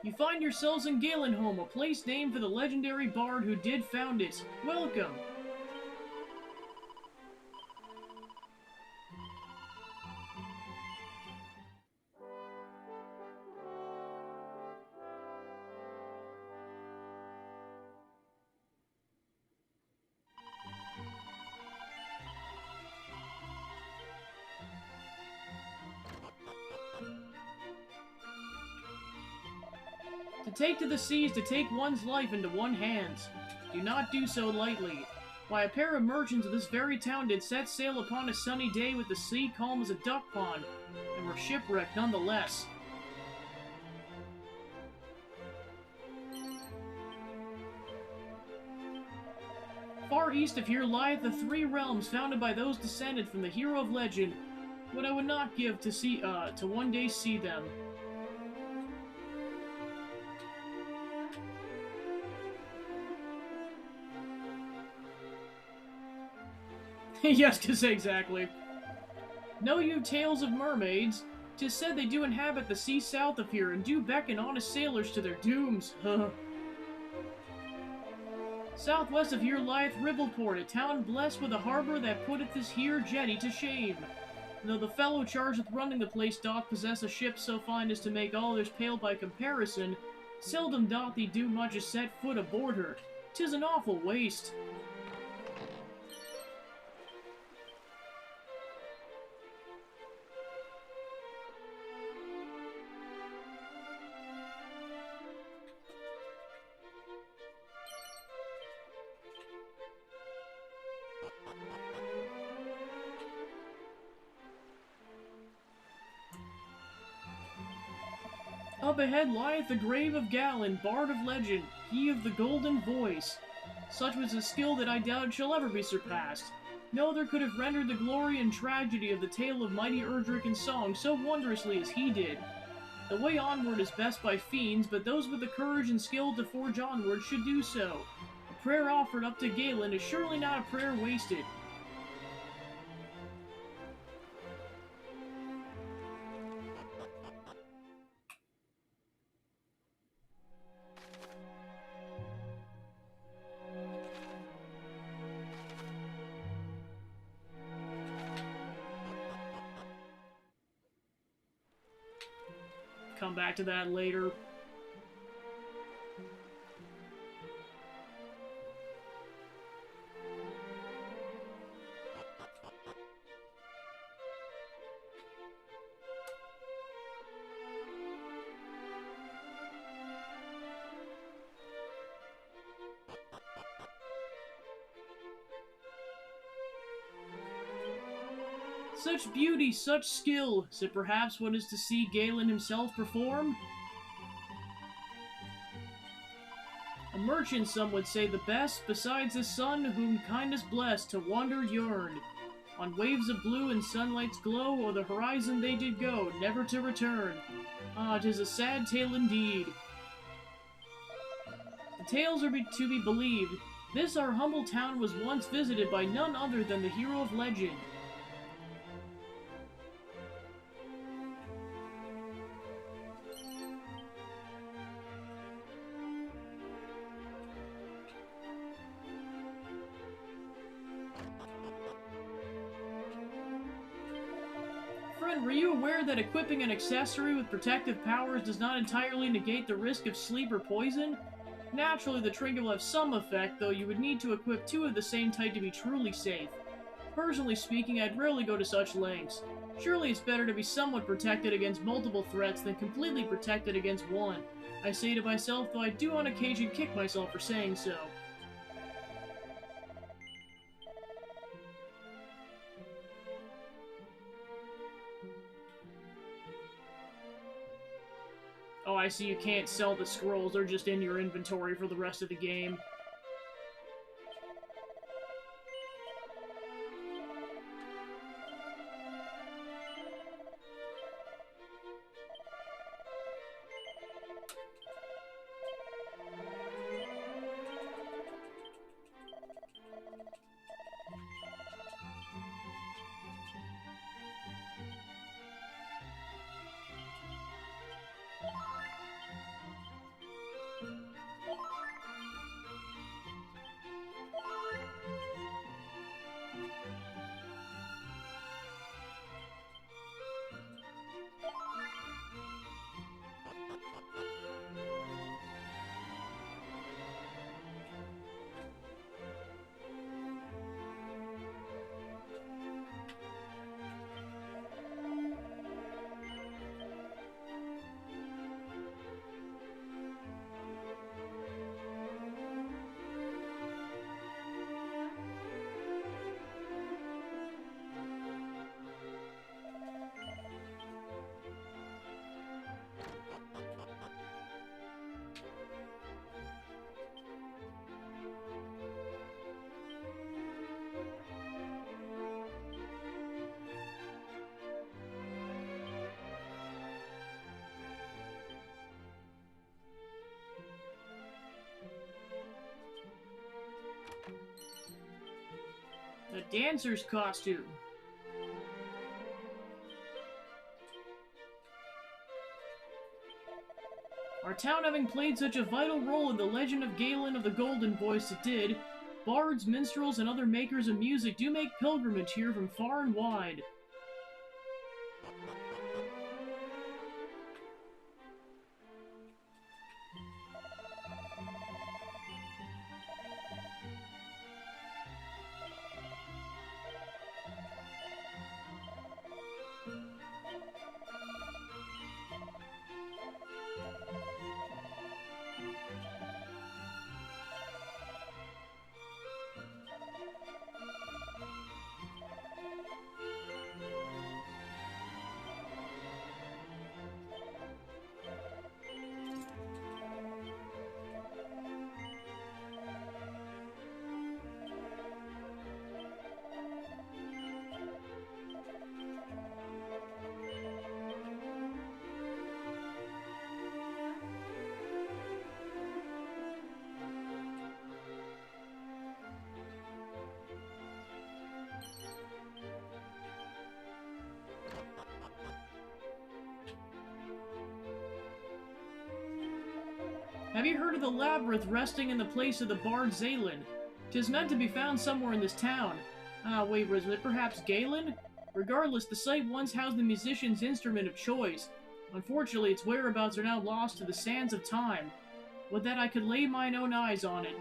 You find yourselves in Galenholm, a place named for the legendary bard who did found it. Welcome! To take to the sea is to take one's life into one's hands. Do not do so lightly. Why, a pair of merchants of this very town did set sail upon a sunny day with the sea calm as a duck pond, and were shipwrecked nonetheless. Far east of here lieth the three realms founded by those descended from the hero of legend. What I would not give to see, to one day see them. Yes, 'cause exactly. Know you tales of mermaids? 'Tis said they do inhabit the sea south of here, and do beckon honest sailors to their dooms. Southwest of here lieth Rivelport, a town blessed with a harbor that putteth this here jetty to shame. Though the fellow charged with running the place doth possess a ship so fine as to make all others pale by comparison, seldom doth he do much as set foot aboard her. 'Tis an awful waste. Up ahead lieth the grave of Galen, bard of legend, he of the golden voice. Such was his skill that I doubt shall ever be surpassed. No other could have rendered the glory and tragedy of the tale of mighty Erdrick in song so wondrously as he did. The way onward is best by fiends, but those with the courage and skill to forge onward should do so. A prayer offered up to Galen is surely not a prayer wasted. Come back to that later. Such beauty, such skill. Is it perhaps what is to see Galen himself perform? A merchant, some would say the best, besides the sun whom kindness blessed, to wander yearned. On waves of blue and sunlight's glow, o'er the horizon they did go, never to return. Ah, 'tis a sad tale indeed. The tales are to be believed. This our humble town was once visited by none other than the hero of legend. Friend, were you aware that equipping an accessory with protective powers does not entirely negate the risk of sleep or poison? Naturally, the trinket will have some effect, though you would need to equip two of the same type to be truly safe. Personally speaking, I'd rarely go to such lengths. Surely it's better to be somewhat protected against multiple threats than completely protected against one. I say to myself, though I do on occasion kick myself for saying so. Oh, I see you can't sell the scrolls, they're just in your inventory for the rest of the game. A dancer's costume. Our town having played such a vital role in the legend of Galen of the Golden Voice it did, bards, minstrels, and other makers of music do make pilgrimage here from far and wide. Have you heard of the labyrinth resting in the place of the bard Zalen? 'Tis meant to be found somewhere in this town. Ah, wait, was it perhaps Galen? Regardless, the site once housed the musician's instrument of choice. Unfortunately, its whereabouts are now lost to the sands of time. Would that I could lay mine own eyes on it.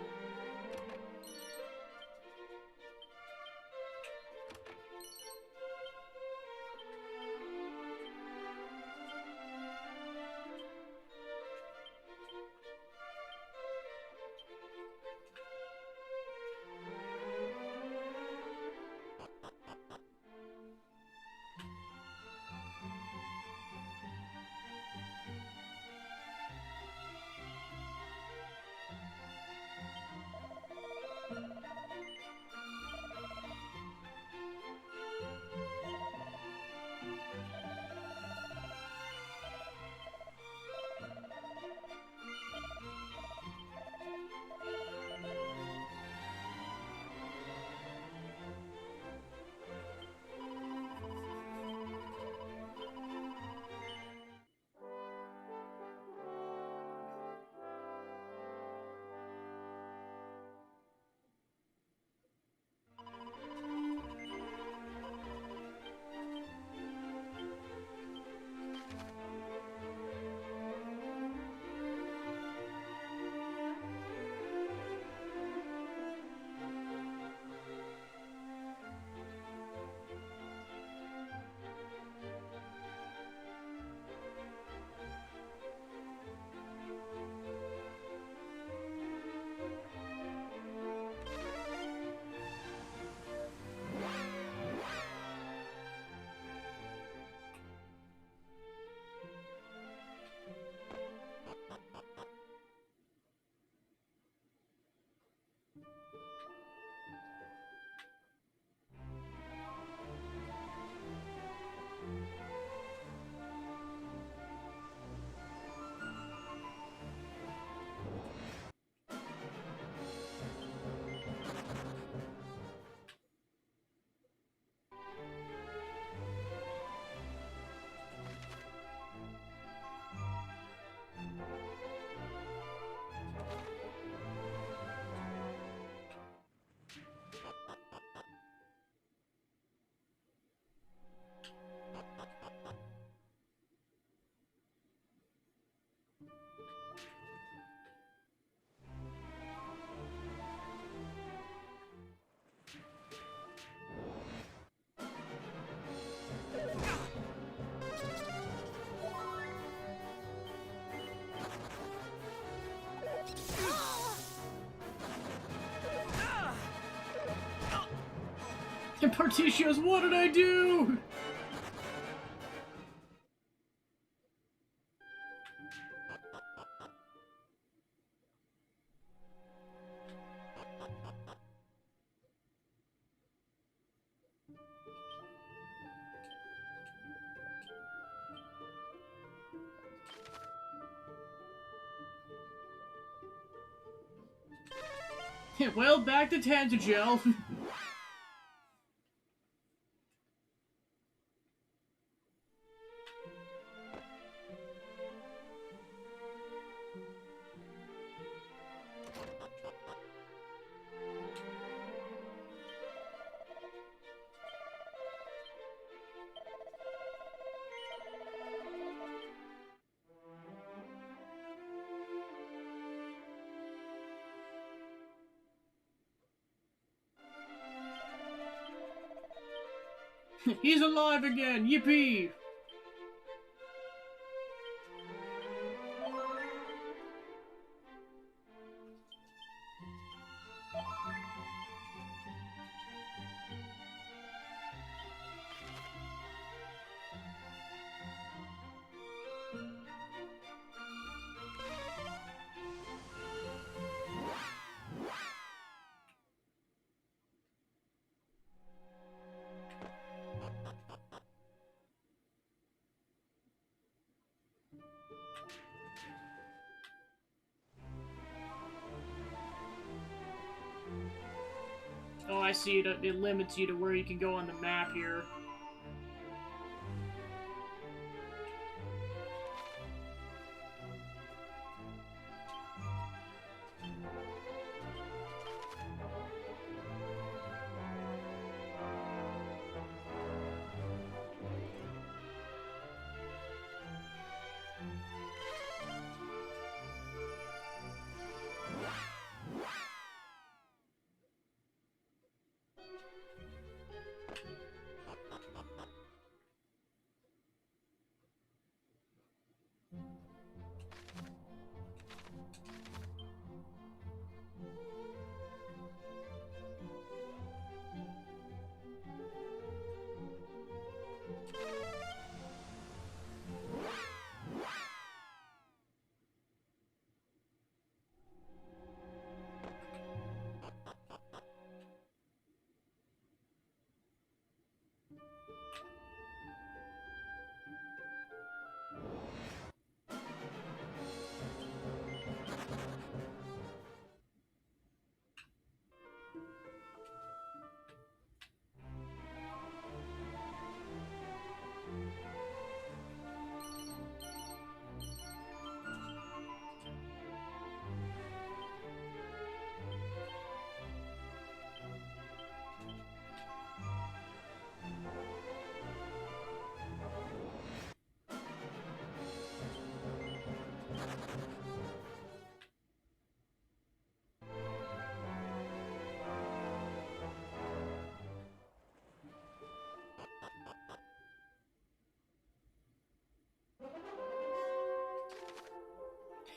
And Partitios, what did I do? Well, back to Tantagel. He's alive again! Yippee! Oh, I see it. It limits you to where you can go on the map here.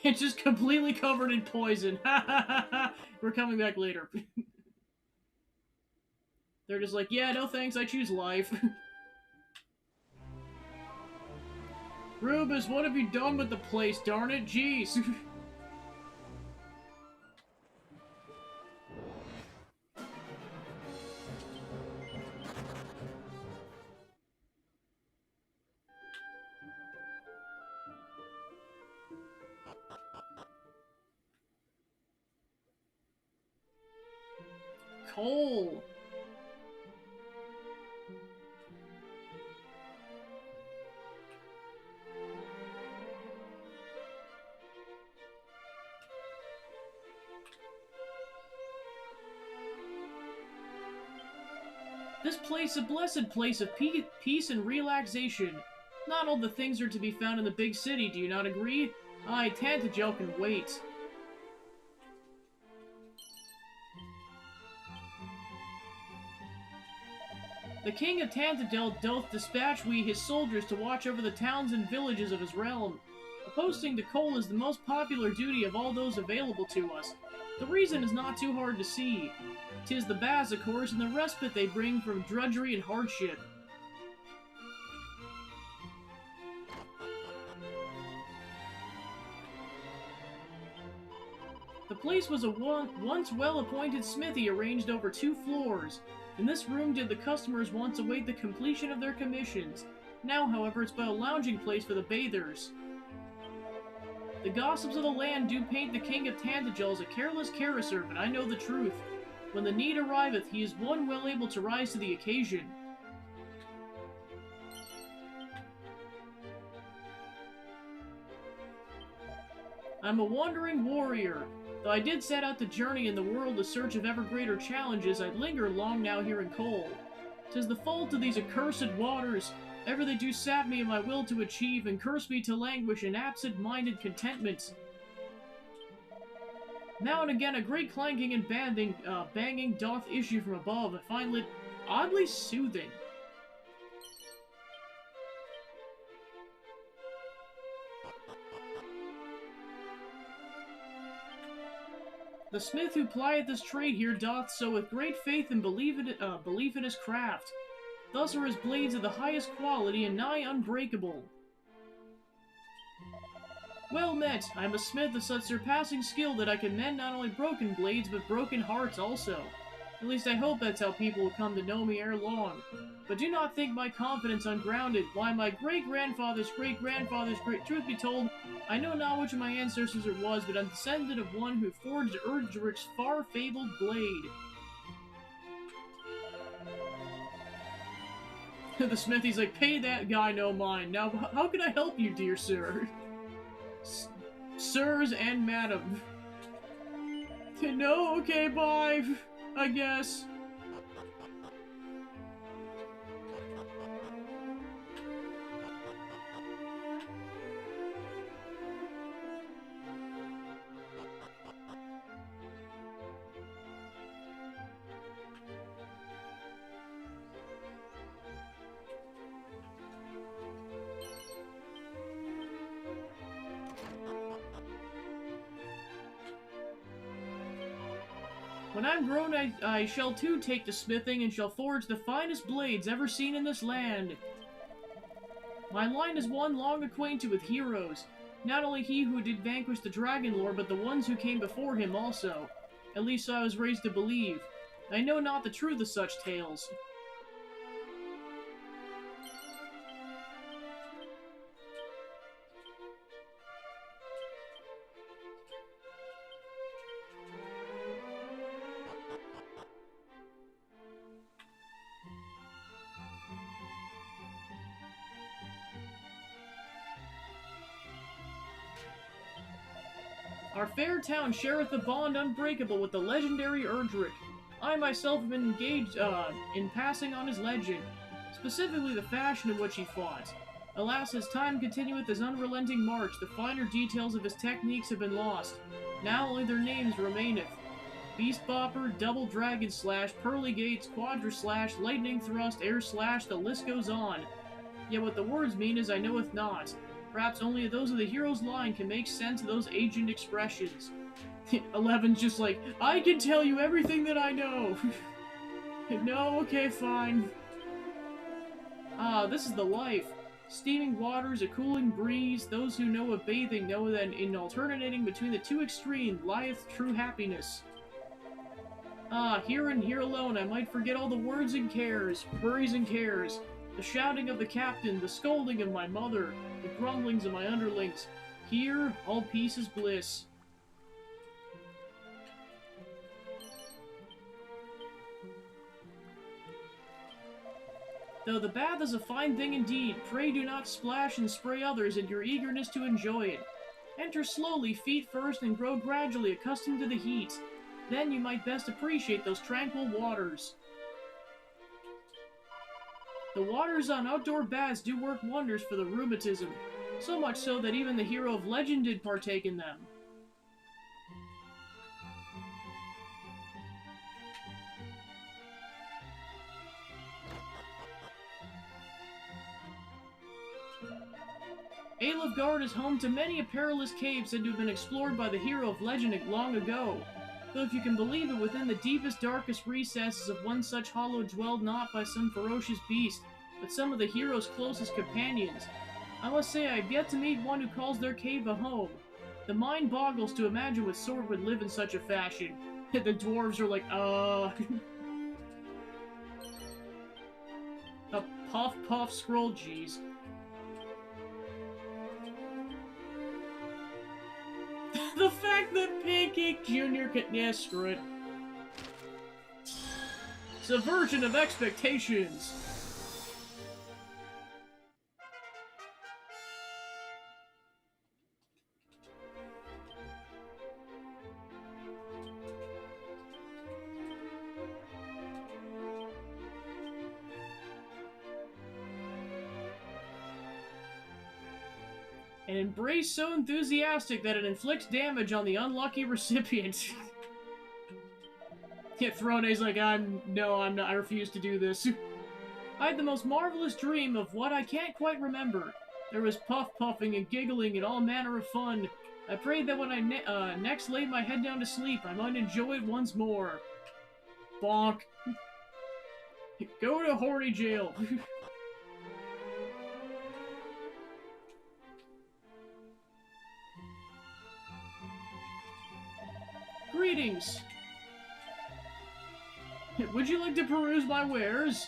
It's just completely covered in poison. We're coming back later. They're just like, yeah, no thanks, I choose life. Rubus, what have you done with the place, darn it? Jeez. Coal. This place a blessed place of peace and relaxation. Not all the things are to be found in the big city, do you not agree? Aye, Tantagel can wait. The king of Tantagel doth dispatch we his soldiers to watch over the towns and villages of his realm. Posting to coal is the most popular duty of all those available to us. The reason is not too hard to see. 'Tis the baths, of course, and the respite they bring from drudgery and hardship. The place was a once well-appointed smithy arranged over 2 floors. In this room did the customers once await the completion of their commissions. Now, however, it's but a lounging place for the bathers. The gossips of the land do paint the king of Tantagel as a careless caresser, but I know the truth. When the need arriveth, he is one well able to rise to the occasion. I'm a wandering warrior. Though I did set out to journey in the world in search of ever greater challenges, I linger long now here in Cole. 'Tis the fault of these accursed waters. Ever they do sap me of my will to achieve, and curse me to languish in absent-minded contentment. Now and again a great clanking and banging doth issue from above. I find it oddly soothing. The smith who plieth this trade here doth so with great faith and belief in his craft. Thus are his blades of the highest quality and nigh unbreakable. Well met! I am a smith of such surpassing skill that I can mend not only broken blades, but broken hearts also. At least I hope that's how people will come to know me ere long. But do not think my confidence ungrounded. Why, my great-grandfather's great-grandfather's great... Truth be told, I know not which of my ancestors it was, but I'm descended of one who forged Erdrick's far-fabled blade. The smithy's like, pay that guy no mind. Now, how can I help you, dear sir? Sirs and madam. No, okay, bye. I guess. When I'm grown, I shall too take to smithing, and shall forge the finest blades ever seen in this land. My line is one long acquainted with heroes, not only he who did vanquish the Dragon Lord, but the ones who came before him also. At least so I was raised to believe. I know not the truth of such tales. Our fair town shareth a bond unbreakable with the legendary Erdrick. I myself have been engaged in passing on his legend, specifically the fashion in which he fought. Alas, as time continueth his unrelenting march, the finer details of his techniques have been lost. Now only their names remaineth. Beast Bopper, Double Dragon Slash, Pearly Gates, Quadra Slash, Lightning Thrust, Air Slash, the list goes on. Yet what the words mean is I knoweth not. Perhaps only those of the hero's line can make sense of those ancient expressions. 11's just like, I can tell you everything that I know. No, okay, fine. Ah, this is the life. Steaming waters, a cooling breeze. Those who know of bathing know that in alternating between the two extremes lieth true happiness. Ah, here and here alone I might forget all the worries and cares. The shouting of the captain, the scolding of my mother, the grumblings of my underlings. Here, all peace is bliss. Though the bath is a fine thing indeed, pray do not splash and spray others in your eagerness to enjoy it. Enter slowly, feet first, and grow gradually accustomed to the heat. Then you might best appreciate those tranquil waters. The waters on outdoor baths do work wonders for the rheumatism, so much so that even the hero of legend did partake in them. Aelofgard is home to many a perilous cave said to have been explored by the hero of legend long ago. Though if you can believe it, within the deepest, darkest recesses of one such hollow dwelled not by some ferocious beast, but some of the hero's closest companions. I must say I have yet to meet one who calls their cave a home. The mind boggles to imagine what sort would live in such a fashion. The dwarves are like, A puff puff scroll, jeez. The fact that Pancake Jr. can... Yeah, screw it. Subversion of expectations. An embrace so enthusiastic that it inflicts damage on the unlucky recipient. Yeah, Throne's like, no, I'm not, I refuse to do this. I had the most marvelous dream of what I can't quite remember. There was puffing and giggling and all manner of fun. I prayed that when I next laid my head down to sleep, I might enjoy it once more. Bonk. Go to horny jail. Greetings! Would you like to peruse my wares?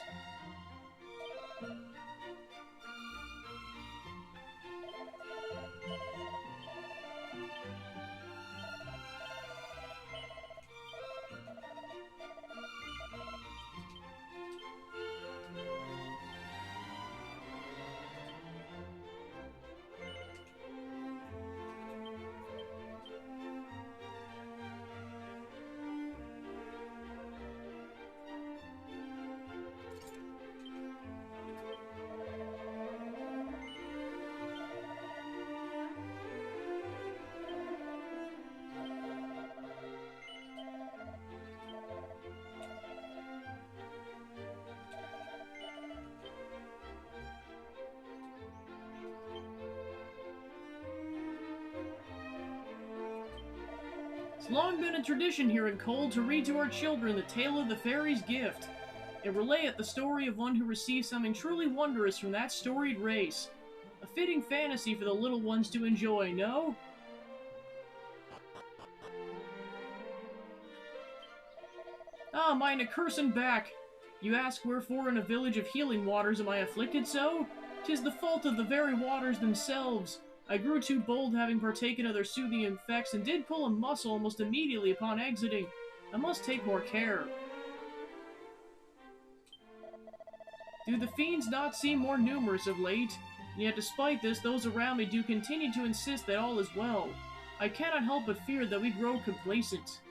It's long been a tradition here in Cole to read to our children the tale of the fairy's gift. It relayeth the story of one who received something truly wondrous from that storied race. A fitting fantasy for the little ones to enjoy, no? Ah, mine accursed back! You ask wherefore in a village of healing waters am I afflicted so? 'Tis the fault of the very waters themselves. I grew too bold having partaken of their soothing effects and did pull a muscle almost immediately upon exiting. I must take more care. Do the fiends not seem more numerous of late? And yet despite this, those around me do continue to insist that all is well. I cannot help but fear that we grow complacent.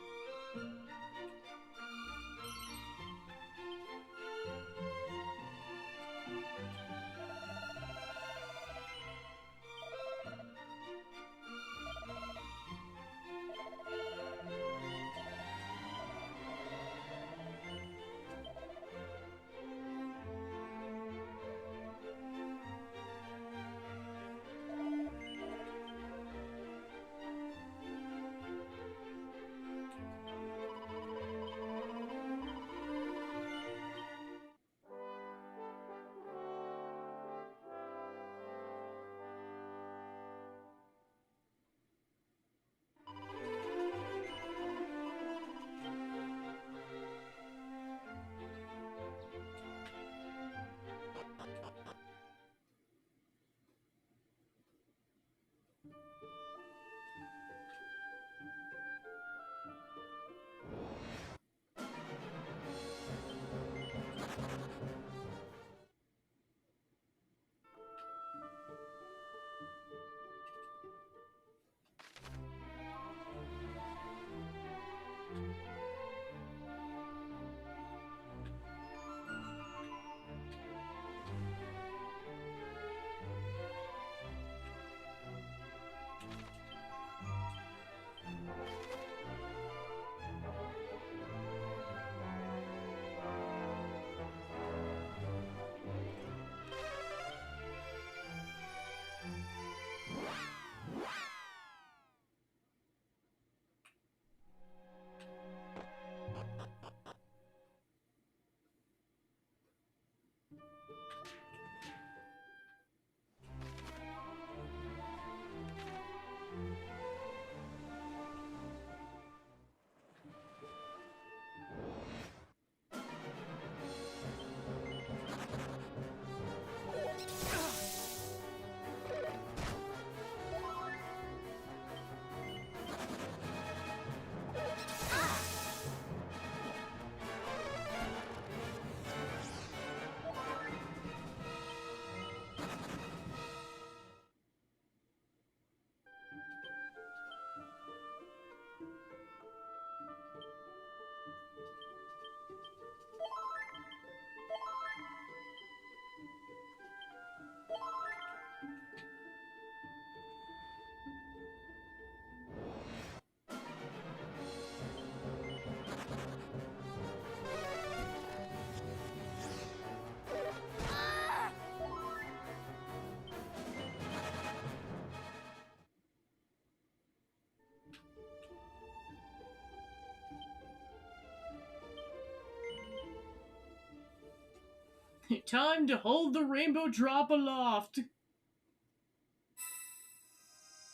Time to hold the rainbow drop aloft.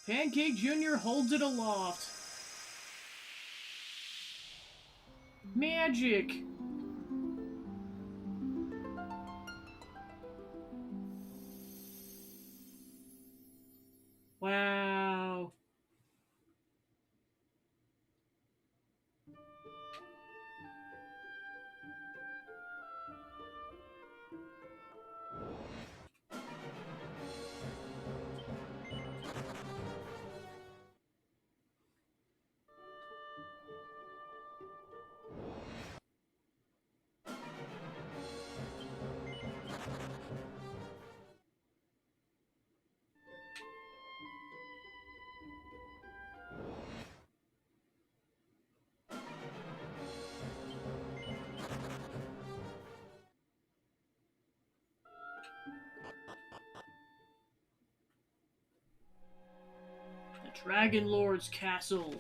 Pancake Jr. holds it aloft. Magic! Wow. The Dragon Lord's castle.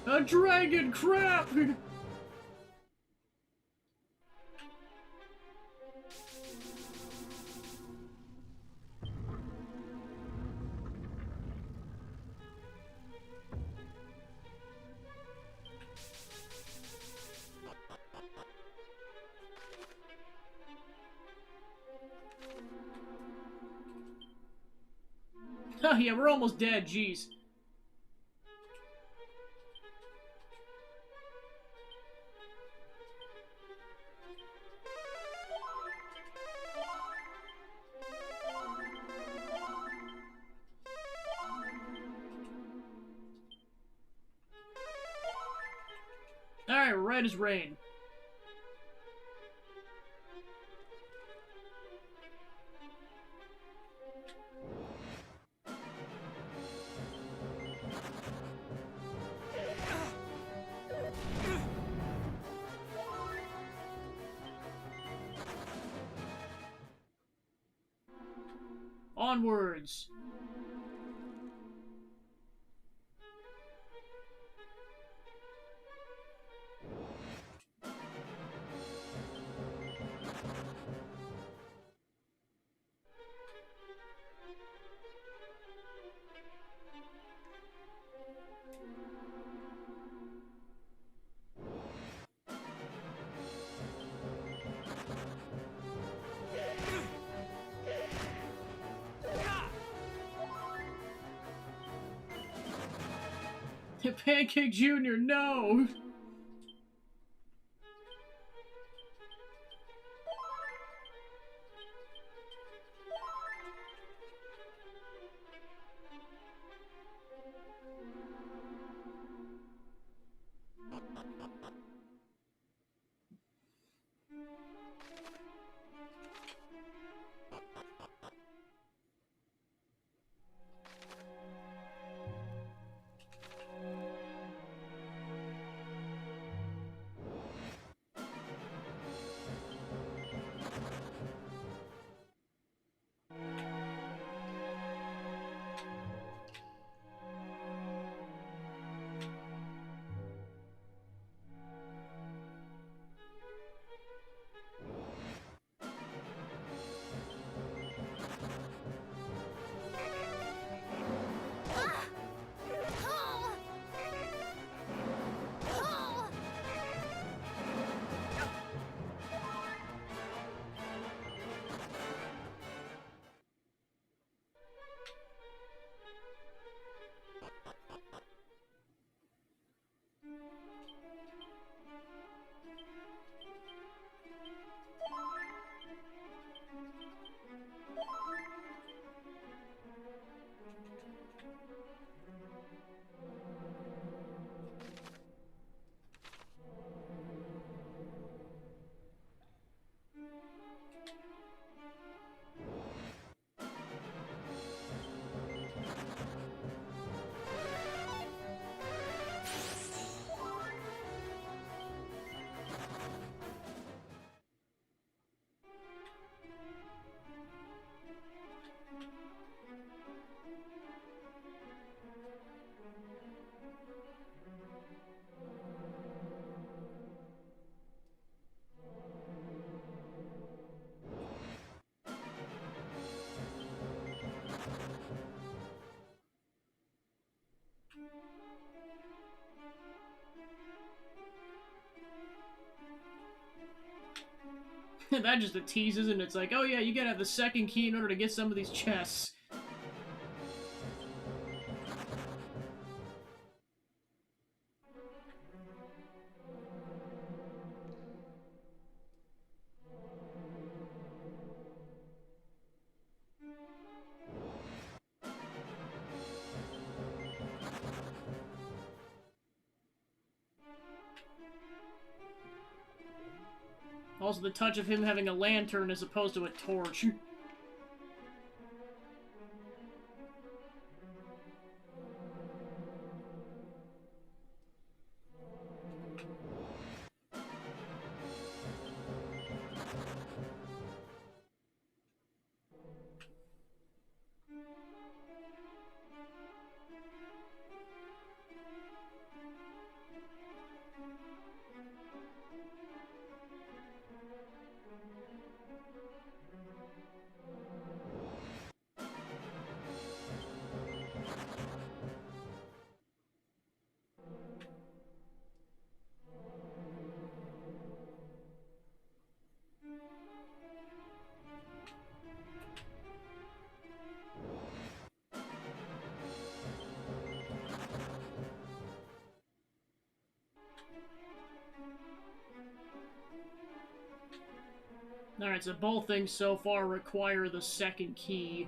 A dragon crap! Oh yeah, we're almost dead, jeez. Alright, red as rain. Onwards. Pancake Jr., no! That just a tease, isn't it? It's like, oh yeah, you gotta have the second key in order to get some of these chests. Also, the touch of him having a lantern as opposed to a torch. Alright, so both things so far require the second key.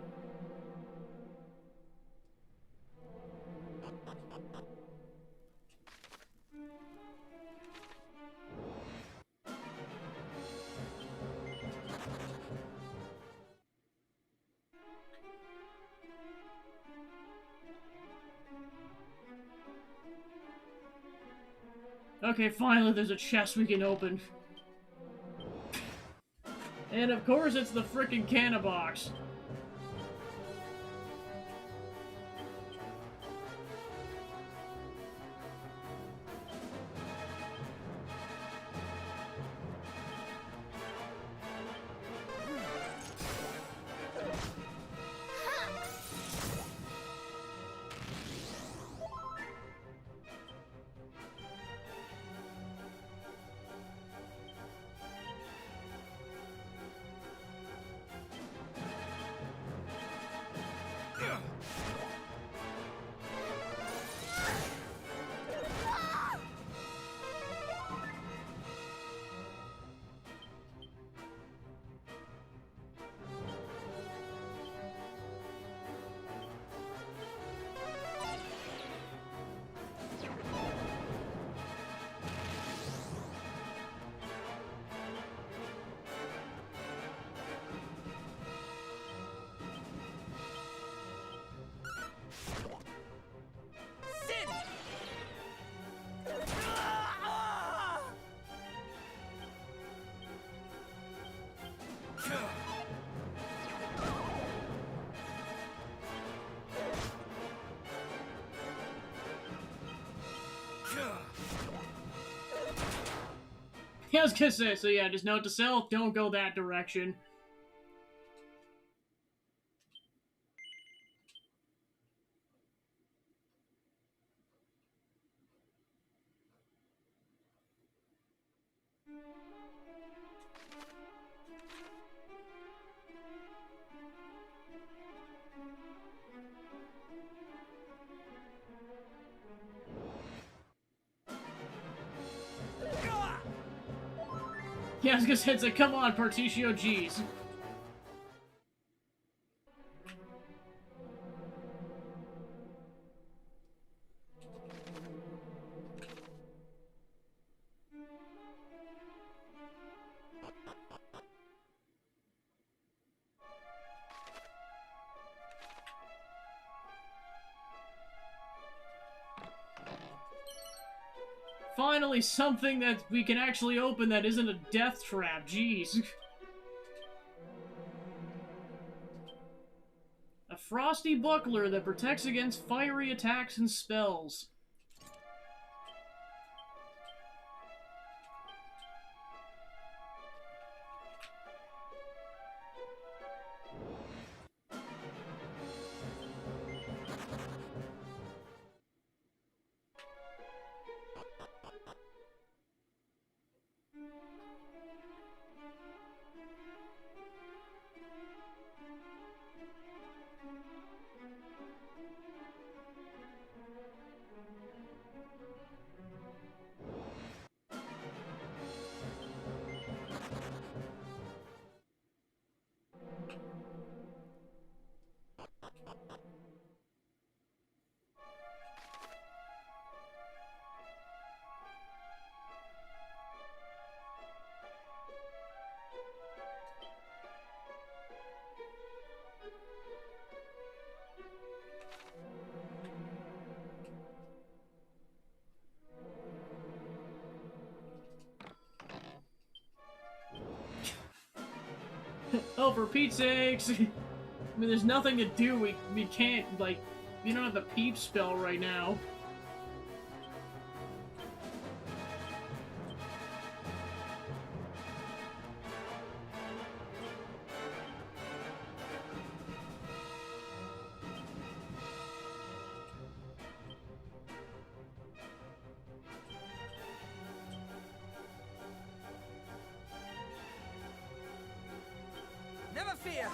Okay, finally there's a chest we can open. And of course it's the frickin' canna box. I was gonna say, so yeah, just note to self, don't go that direction. Yeah, I was gonna say, it's like, come on, Particio, jeez. Finally, something that we can actually open that isn't a death trap, jeez. A frosty buckler that protects against fiery attacks and spells. Oh, for Pete's sakes! I mean, there's nothing to do. We can't, like, you don't have the peep spell right now. Never fear!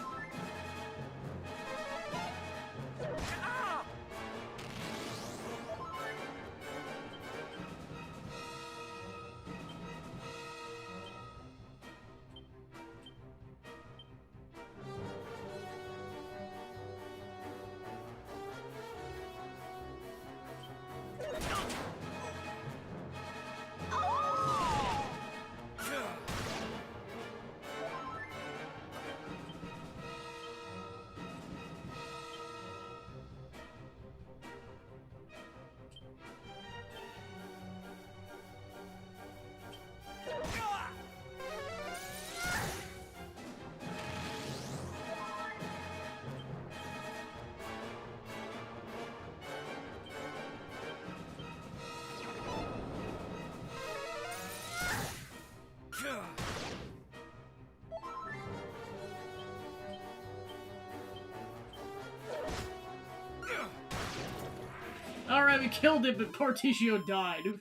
Alright, we killed it, but Particio died.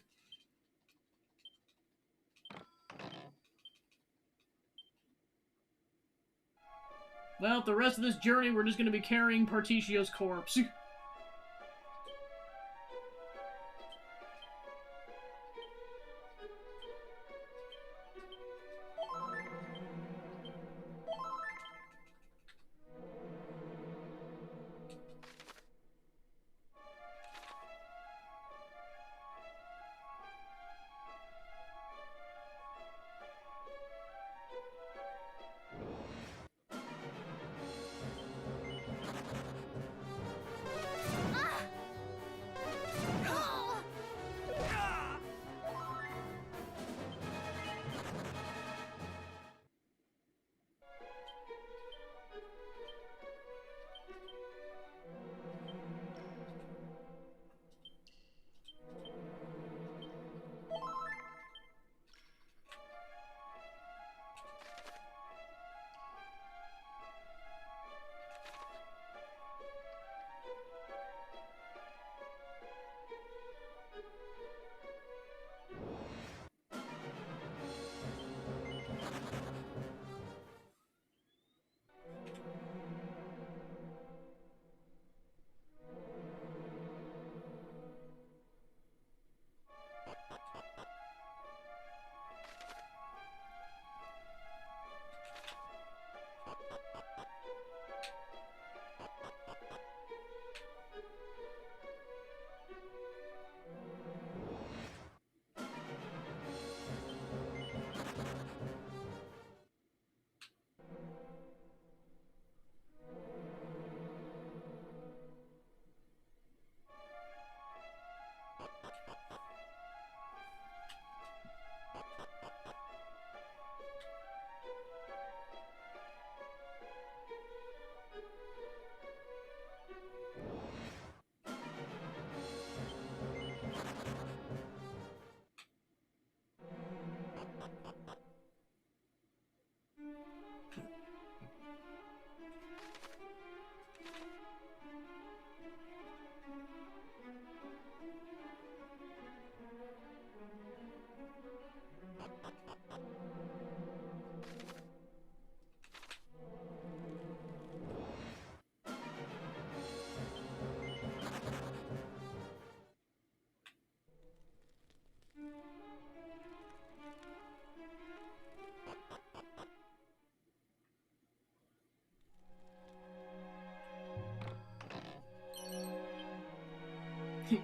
Well, the rest of this journey, we're just gonna be carrying Particio's corpse.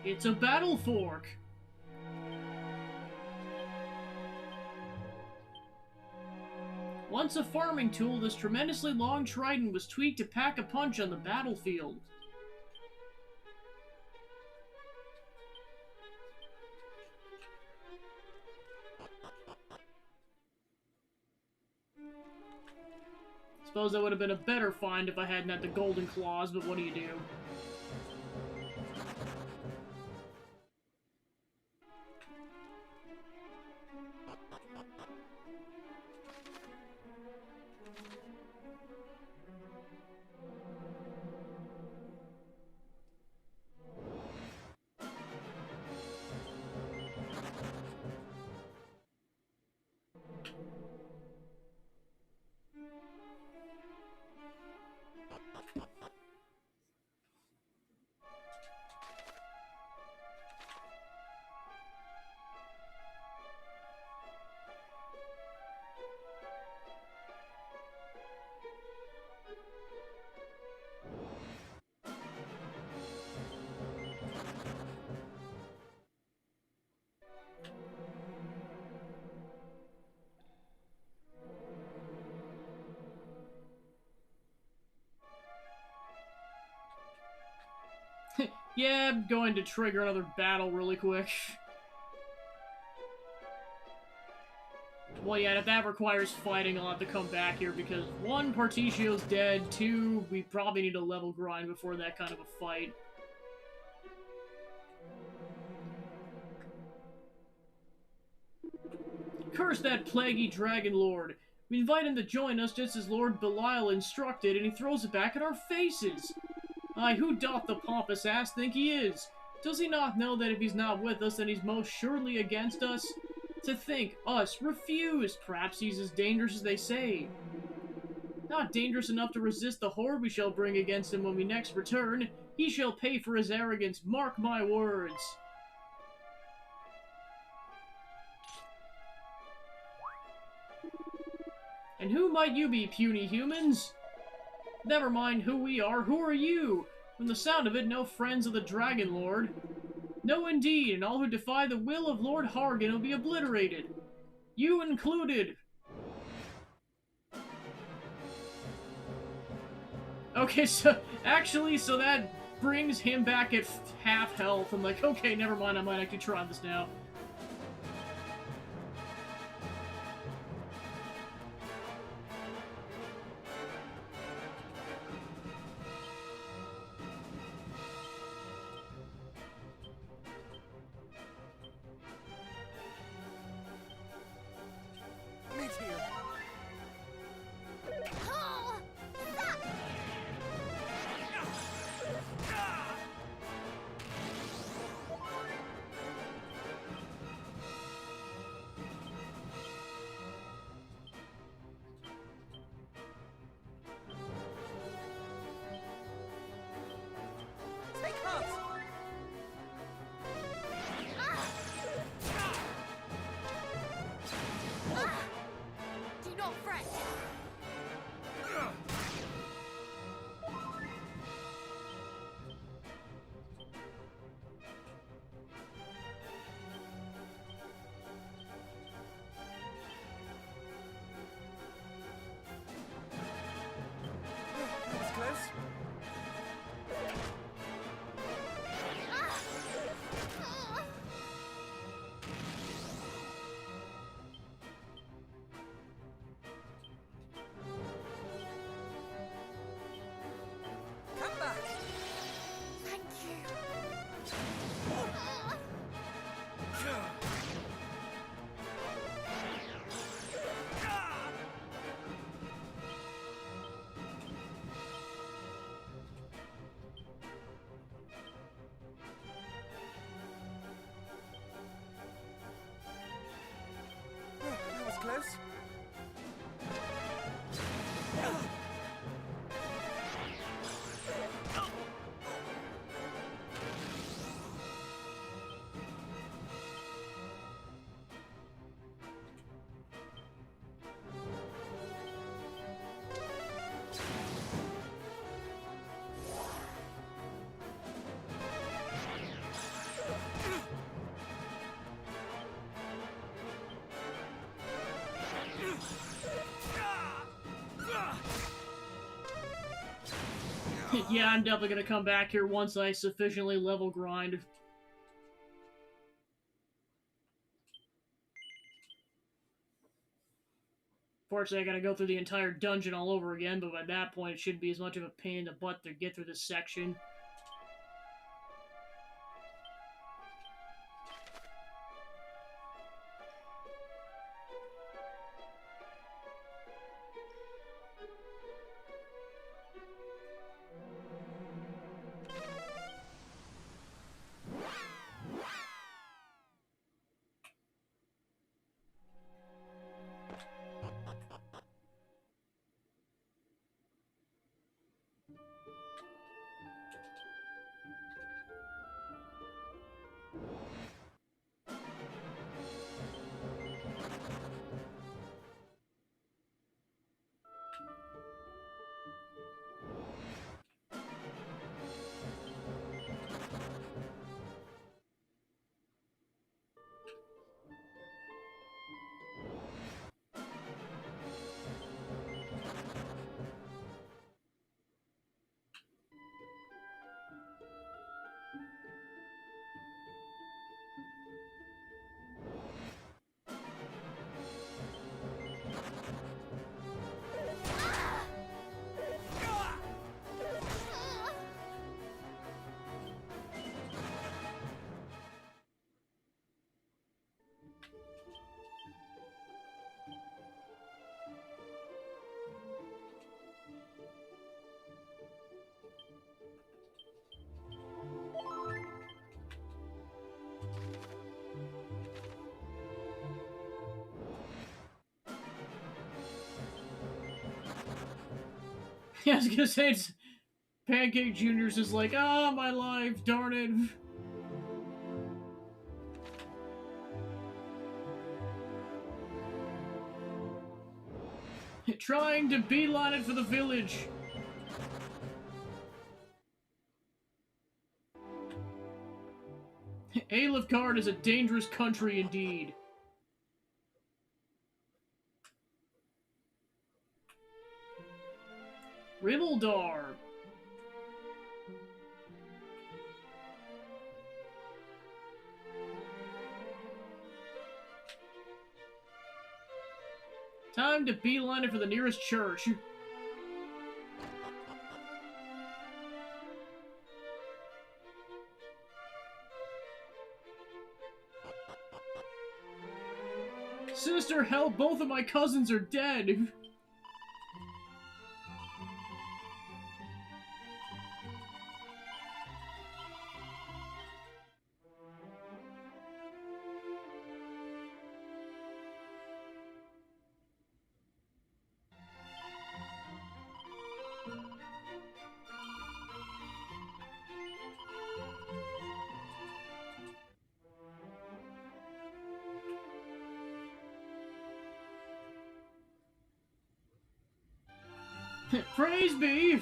It's a battle fork! Once a farming tool, this tremendously long trident was tweaked to pack a punch on the battlefield. suppose that would have been a better find if I hadn't had the golden claws, but what do you do? Yeah, I'm going to trigger another battle really quick. Well, yeah, if that requires fighting, I'll have to come back here because, 1, Particio's dead, 2, we probably need a level grind before that kind of a fight. Curse that plaguey Dragon Lord! We invite him to join us just as Lord Belial instructed, and he throws it back at our faces! Aye, who doth the pompous ass think he is? Does he not know that if he's not with us, then he's most surely against us? To think, us, refuse! Perhaps he's as dangerous as they say. Not dangerous enough to resist the horde we shall bring against him when we next return. He shall pay for his arrogance, mark my words. And who might you be, puny humans? Never mind who we are, who are you? From the sound of it, no friends of the Dragon Lord. No, indeed, and all who defy the will of Lord Hargan will be obliterated. You included. Okay, so, actually, so that brings him back at half health. I'm like, okay, never mind, I might actually try this now. Do not fret. That was close. Come back. Thank you. That was close. Yeah, I'm definitely gonna come back here once I sufficiently level grind. Fortunately, I gotta go through the entire dungeon all over again, but by that point, it shouldn't be as much of a pain in the butt to get through this section. Yeah, I was gonna say, it's Pancake Junior's is like, ah, my life, darn it. Trying to beeline it for the village. Alefgard is a dangerous country indeed. Ribbledar. Time to beeline it for the nearest church. Sister, help! Both of my cousins are dead! Praise be!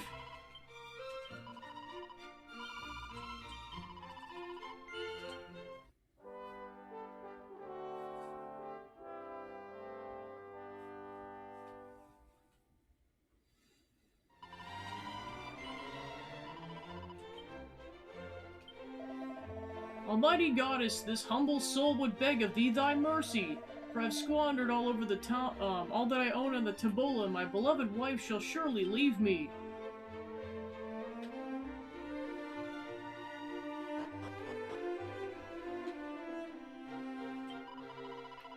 Almighty Goddess, this humble soul would beg of thee thy mercy. For I've squandered all over the town, all that I own on the Tabbola. My beloved wife shall surely leave me.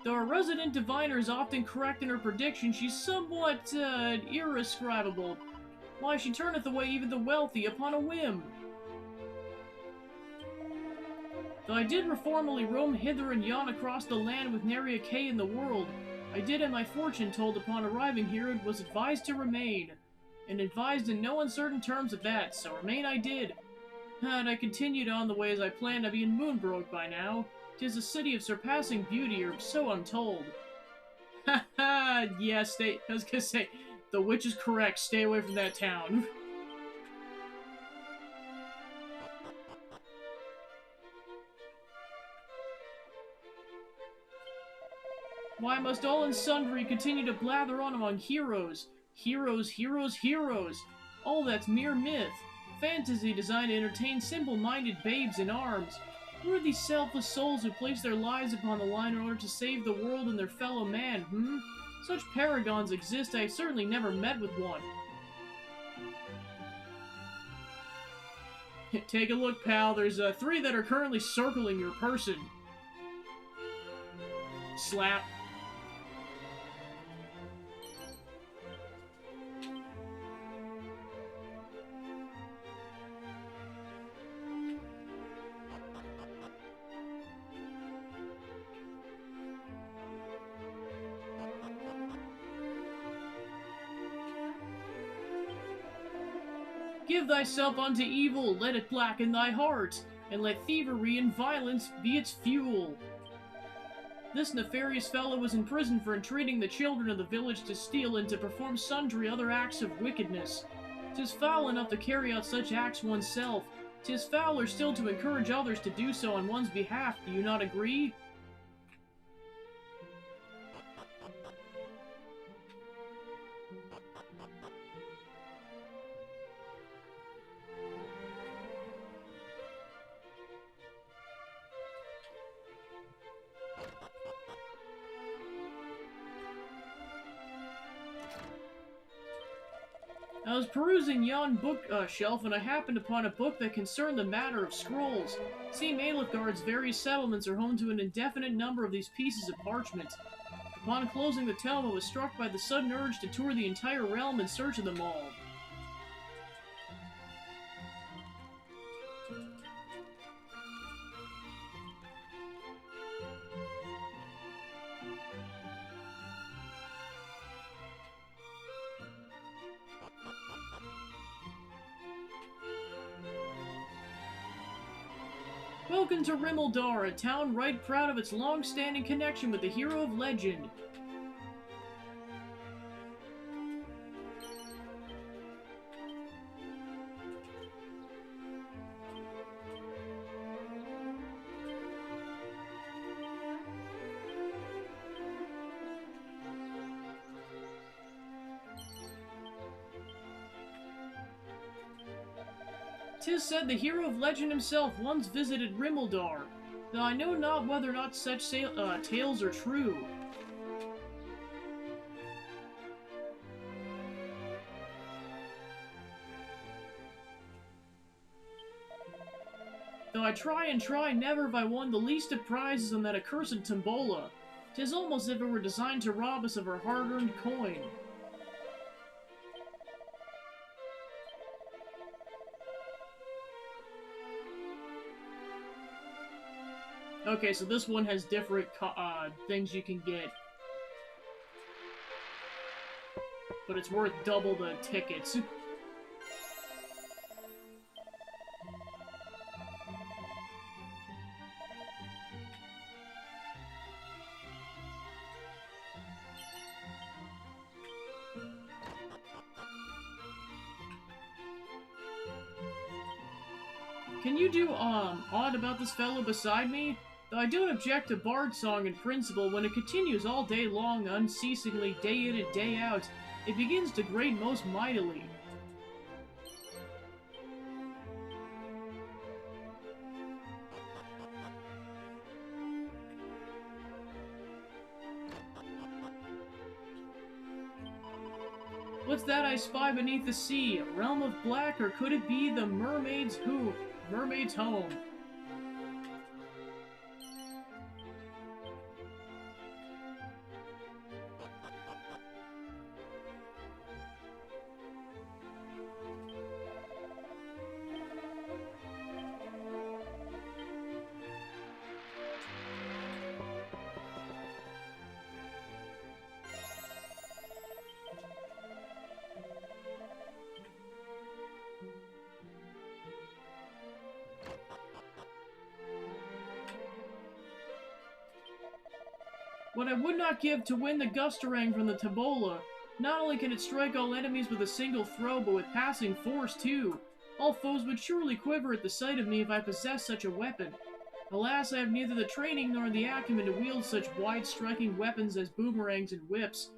Though our resident diviner is often correct in her prediction, she's somewhat, irrescribable. Why, she turneth away even the wealthy upon a whim. Though I did reformally roam hither and yon across the land with nary a K in the world, I did have my fortune told upon arriving here and was advised to remain. And advised in no uncertain terms at that, so remain I did. And I continued on the way as I planned to be in Moonbrook by now. 'Tis a city of surpassing beauty, or so I'm told. Ha ha! Yeah, I was gonna say, the witch is correct, stay away from that town. Why must all and sundry continue to blather on among heroes? Heroes, heroes, heroes! All that's mere myth. Fantasy designed to entertain simple-minded babes in arms. Who are these selfless souls who place their lives upon the line in order to save the world and their fellow man, Such paragons exist, I certainly never met with one. Take a look, pal. There's 3 that are currently circling your person. Slap. Give thyself unto evil, let it blacken thy heart, and let thievery and violence be its fuel. This nefarious fellow was imprisoned for entreating the children of the village to steal and to perform sundry other acts of wickedness. 'Tis foul enough to carry out such acts oneself. 'Tis fouler still to encourage others to do so on one's behalf. Do you not agree? I was perusing yon book shelf, and I happened upon a book that concerned the matter of scrolls. See, Malefgard's various settlements are home to an indefinite number of these pieces of parchment. Upon closing the tome, I was struck by the sudden urge to tour the entire realm in search of them all. Welcome to Rimmildar, a town right proud of its long-standing connection with the hero of legend. Tis said the hero of legend himself once visited Rimmildar, though I know not whether or not such tales are true. Though I try, never have I won the least of prizes on that accursed tombola. 'Tis almost as if it were designed to rob us of our hard-earned coin. Okay, so this one has different things you can get. But it's worth double the tickets. Can you do, odd about this fellow beside me? Though I don't object to bard song in principle, when it continues all day long, unceasingly, day in and day out, it begins to grate most mightily. What's that I spy beneath the sea? A realm of black, or could it be the mermaid's home? What I would not give to win the Gustarang from the Tombola. Not only can it strike all enemies with a single throw, but with passing force too. All foes would surely quiver at the sight of me if I possessed such a weapon. Alas, I have neither the training nor the acumen to wield such wide-striking weapons as boomerangs and whips.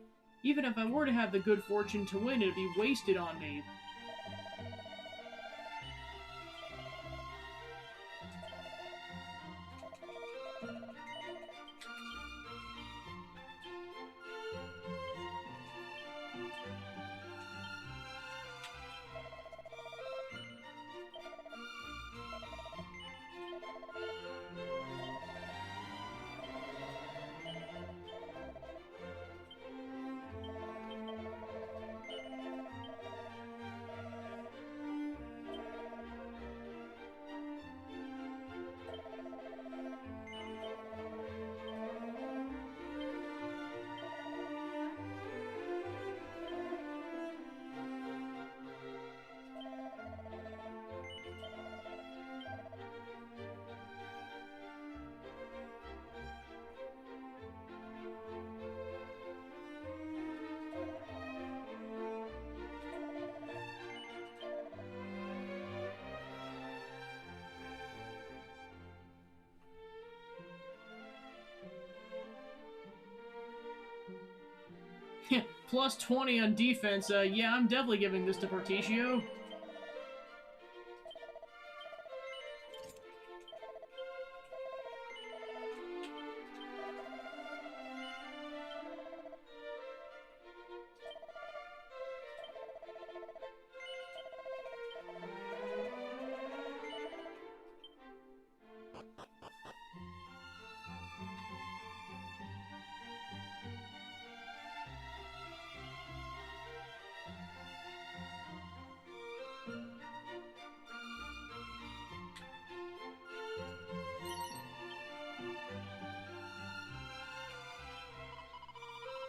Even if I were to have the good fortune to win, it would be wasted on me. Plus 20 on defense. Yeah, I'm definitely giving this to Particio.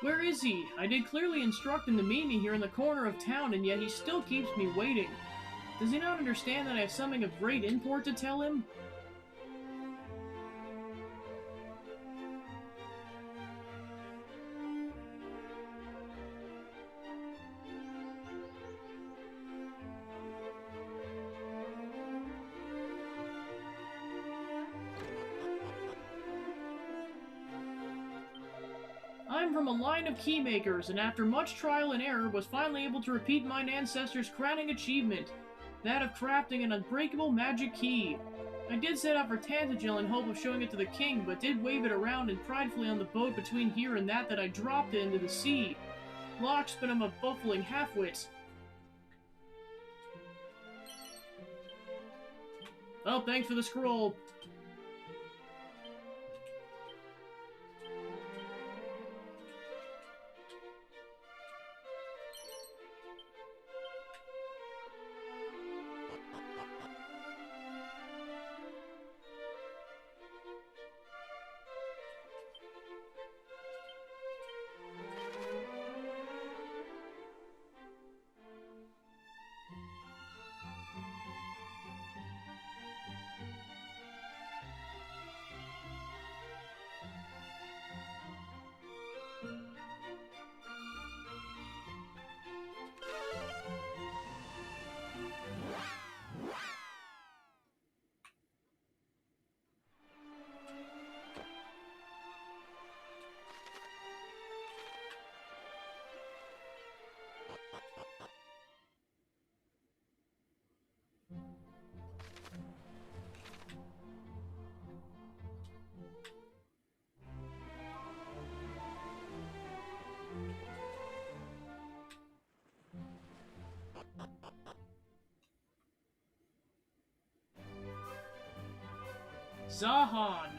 Where is he? I did clearly instruct him to meet me here in the corner of town, and yet he still keeps me waiting. Does he not understand that I have something of great import to tell him? I'm from a line of keymakers, and after much trial and error, was finally able to repeat mine ancestors' crowning achievement, that of crafting an unbreakable magic key. I did set out for Tantagel in hope of showing it to the king, but did wave it around and pridefully on the boat between here and that I dropped it into the sea. Locks, but I'm a buffling half-wit. Oh, thanks for the scroll. Zahan.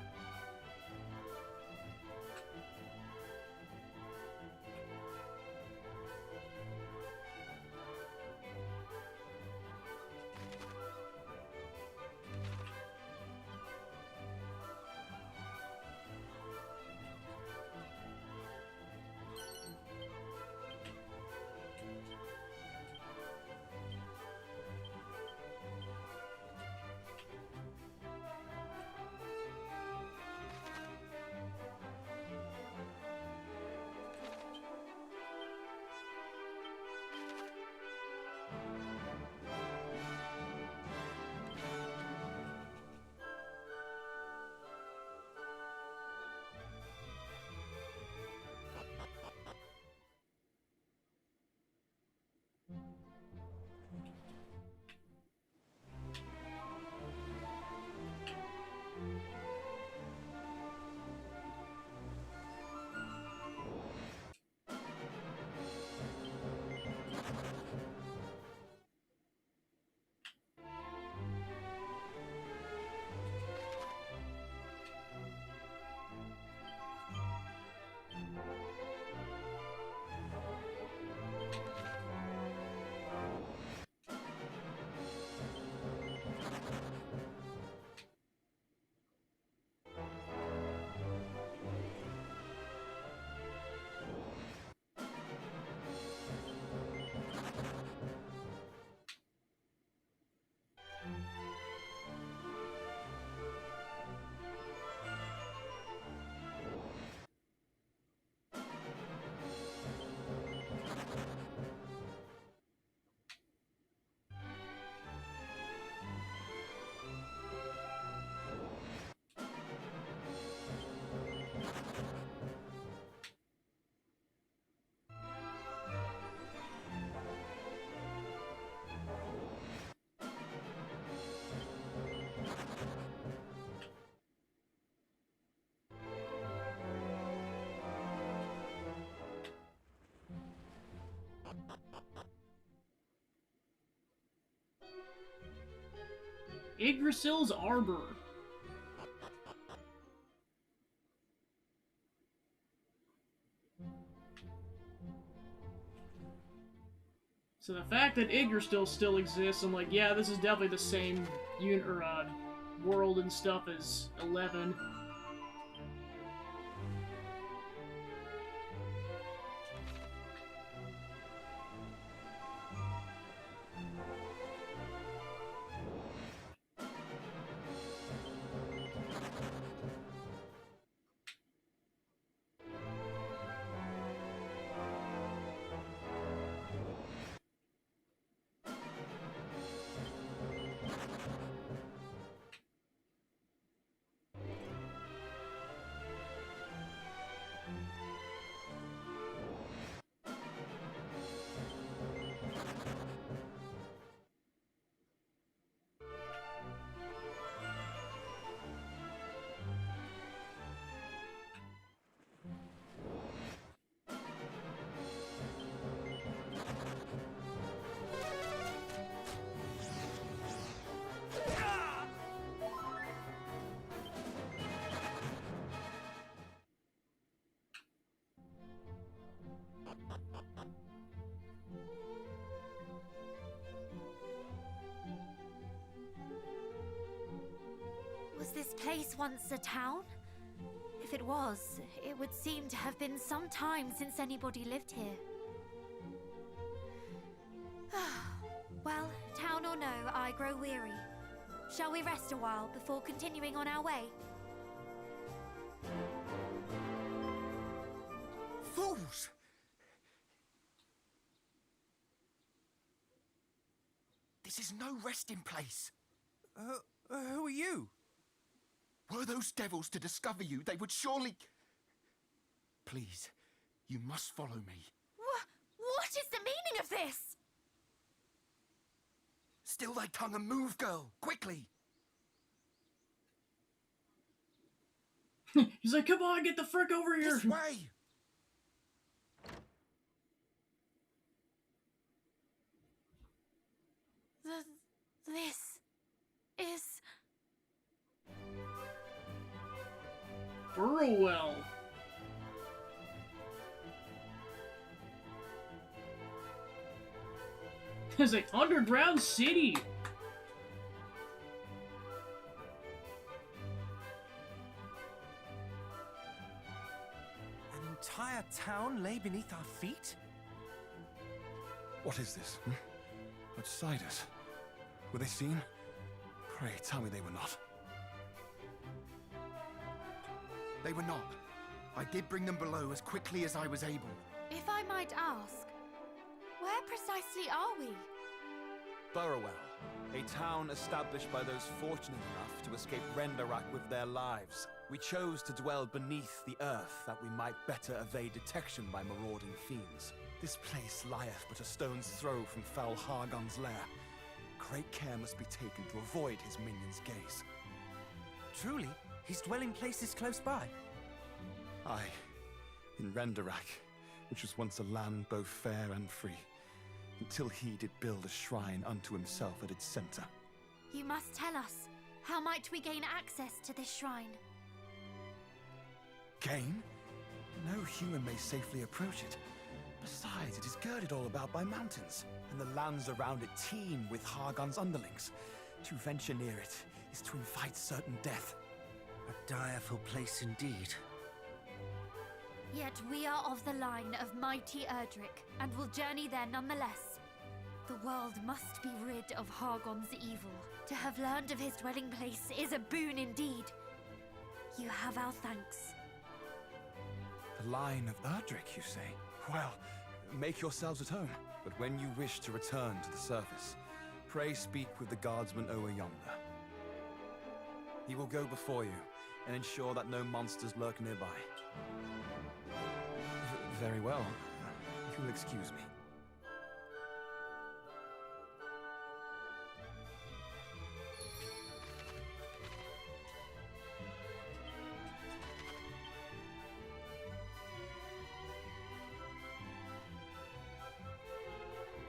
Yggdrasil's Arbor. So the fact that Yggdrasil still exists, I'm like, yeah, this is definitely the same world and stuff as 11. Was this place once a town? If it was, it would seem to have been some time since anybody lived here. Well, town or no, I grow weary. Shall we rest a while before continuing on our way? Fools! This is no resting place. Who are you? Were those devils to discover you, they would surely... Please, you must follow me. What is the meaning of this? Still thy tongue and move, girl, quickly! He's like, come on, get the frick over here! This way! This is... Burrowell. It's like underground city. An entire town lay beneath our feet? What is this? Outsiders? Were they seen? Pray, tell me they were not. They were not. I did bring them below as quickly as I was able. If I might ask, where precisely are we? Burrowell, a town established by those fortunate enough to escape Rendarak with their lives. We chose to dwell beneath the earth that we might better evade detection by marauding fiends. This place lieth but a stone's throw from foul Hargon's lair. Great care must be taken to avoid his minions' gaze. Truly, his dwelling place is close by. Aye, in Rendarak, which was once a land both fair and free, until he did build a shrine unto himself at its center. You must tell us. How might we gain access to this shrine? Gain? No human may safely approach it. Besides, it is girded all about by mountains, And the lands around it teem with Hargon's underlings. To venture near it is to invite certain death. A direful place indeed. Yet we are of the line of mighty Erdrick, and will journey there nonetheless. The world must be rid of Hargon's evil. To have learned of his dwelling place is a boon indeed. You have our thanks. The line of Erdrick, you say? Well, make yourselves at home. But when you wish to return to the surface, pray speak with the guardsman over yonder. He will go before you and ensure that no monsters lurk nearby. Very well. You'll excuse me.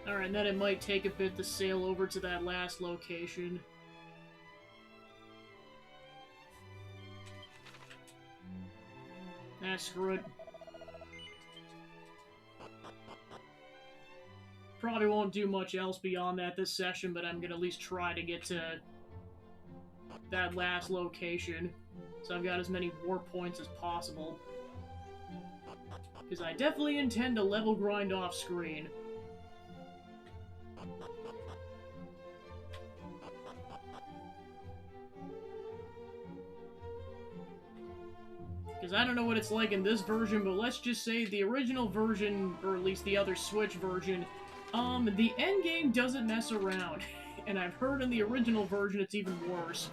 Alright, and then it might take a bit to sail over to that last location. Screw it. Probably won't do much else beyond that this session, but I'm gonna at least try to get to that last location. So I've got as many warp points as possible. Because I definitely intend to level grind off screen. Because I don't know what it's like in this version, but let's just say the original version, or at least the other Switch version, the endgame doesn't mess around. And I've heard in the original version it's even worse.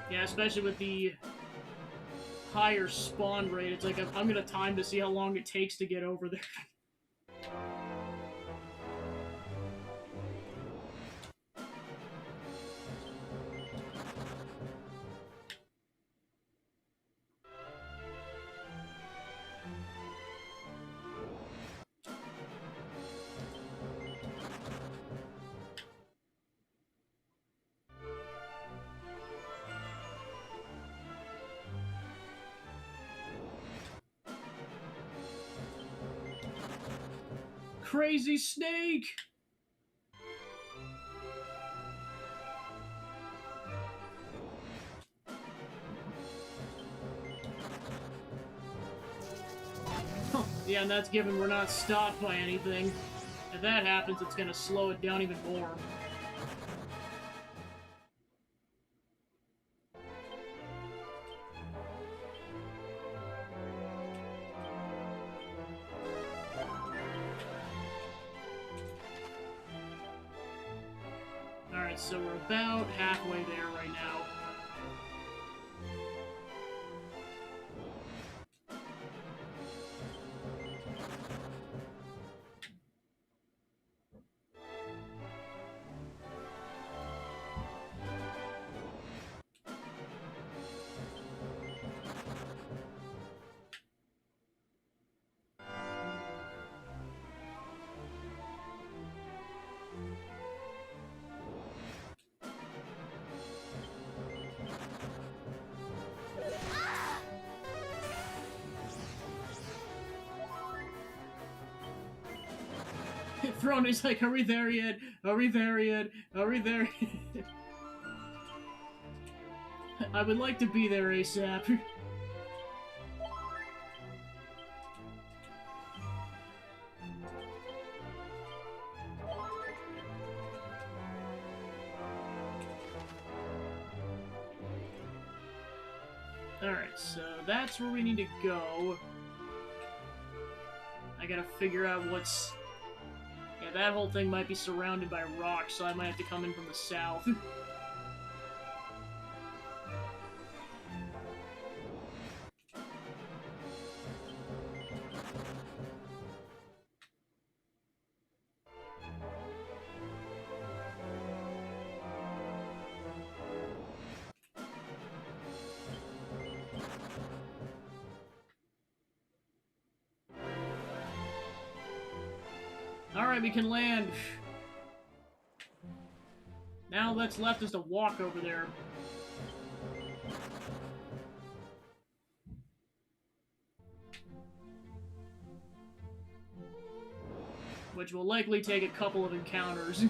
Yeah, especially with the higher spawn rate, it's like I'm gonna time to see how long it takes to get over there. Crazy snake! Huh. Yeah, and that's given we're not stopped by anything. If that happens, it's gonna slow it down even more. Alright, so we're about halfway there right now. Throne is like, are we there yet? Are we there yet? Are we there yet? I would like to be there ASAP. Alright, so that's where we need to go. I gotta figure out what's... Yeah, that whole thing might be surrounded by rocks, so I might have to come in from the south. Alright, we can land. Now what's left is to walk over there. Which will likely take a couple of encounters.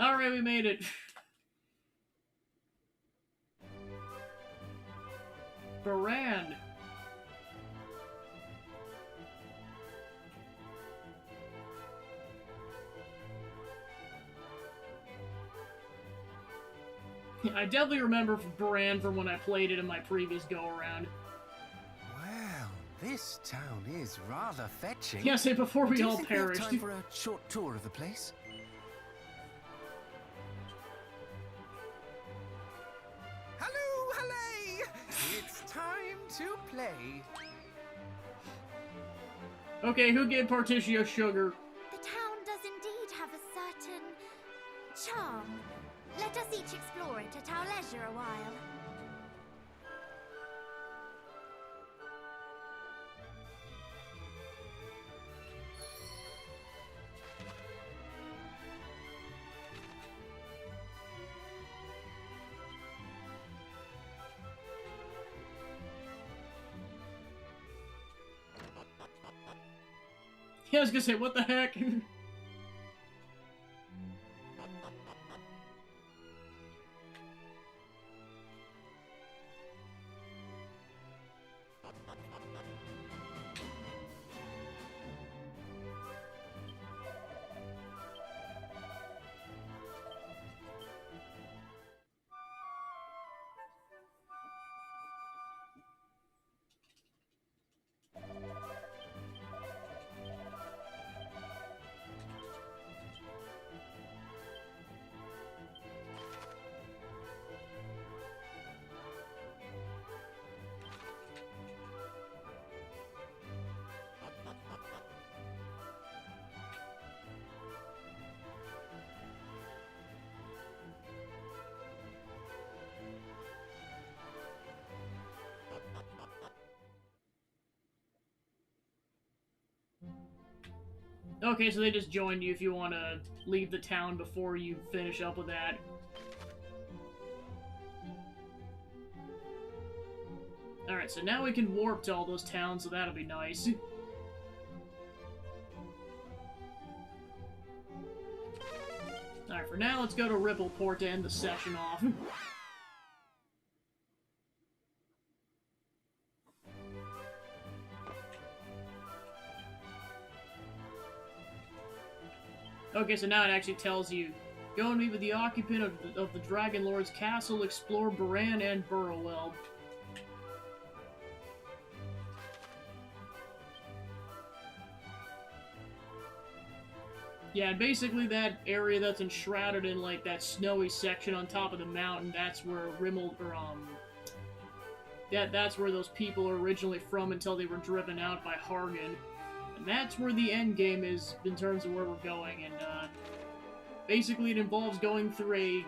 Alright, we made it. Baran. I definitely remember Baran from when I played it in my previous go-around. Well, this town is rather fetching. Yeah, say before we Do you all think we have perished. time for a short tour of the place? Hello, hooray! It's time to play. Okay, who gave Particio sugar? The town does indeed have a certain charm. Let us each explore it at our leisure a while. Yeah, I was gonna say, what the heck? Okay, so they just joined you if you want to leave the town before you finish up with that. Alright, so now we can warp to all those towns, so that'll be nice. Alright, for now, let's go to Rippleport to end the session off. Okay, so now it actually tells you, go and meet with the occupant of the Dragon Lord's castle, explore Baran and Burrowell. Yeah, and basically that area that's enshrouded in, like, that snowy section on top of the mountain, that's where that's where those people are originally from until they were driven out by Hargan. And that's where the end game is in terms of where we're going, and basically it involves going through a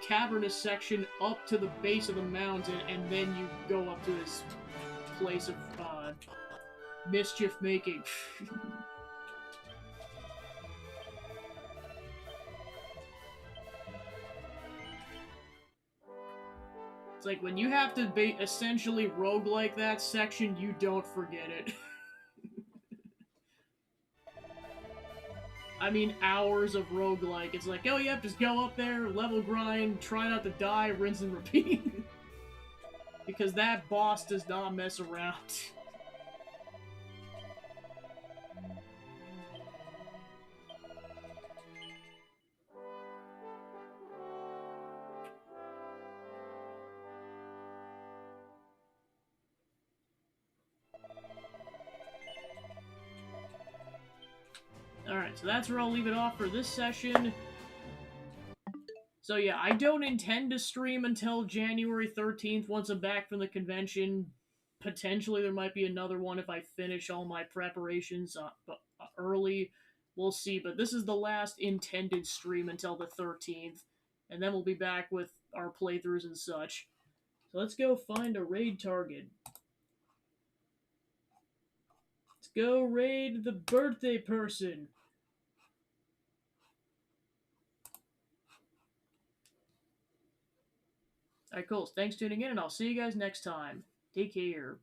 cavernous section up to the base of the mountain, and then you go up to this place of mischief making. It's like when you have to essentially roguelike that section, you don't forget it. I mean, hours of roguelike. It's like, oh yep, just go up there, level grind, try not to die, rinse and repeat. Because that boss does not mess around. Alright, so that's where I'll leave it off for this session. So yeah, I don't intend to stream until January 13th once I'm back from the convention. Potentially there might be another one if I finish all my preparations early. We'll see, but this is the last intended stream until the 13th. And then we'll be back with our playthroughs and such. So let's go find a raid target. Let's go raid the birthday person. Alright, cool. Thanks for tuning in, and I'll see you guys next time. Take care.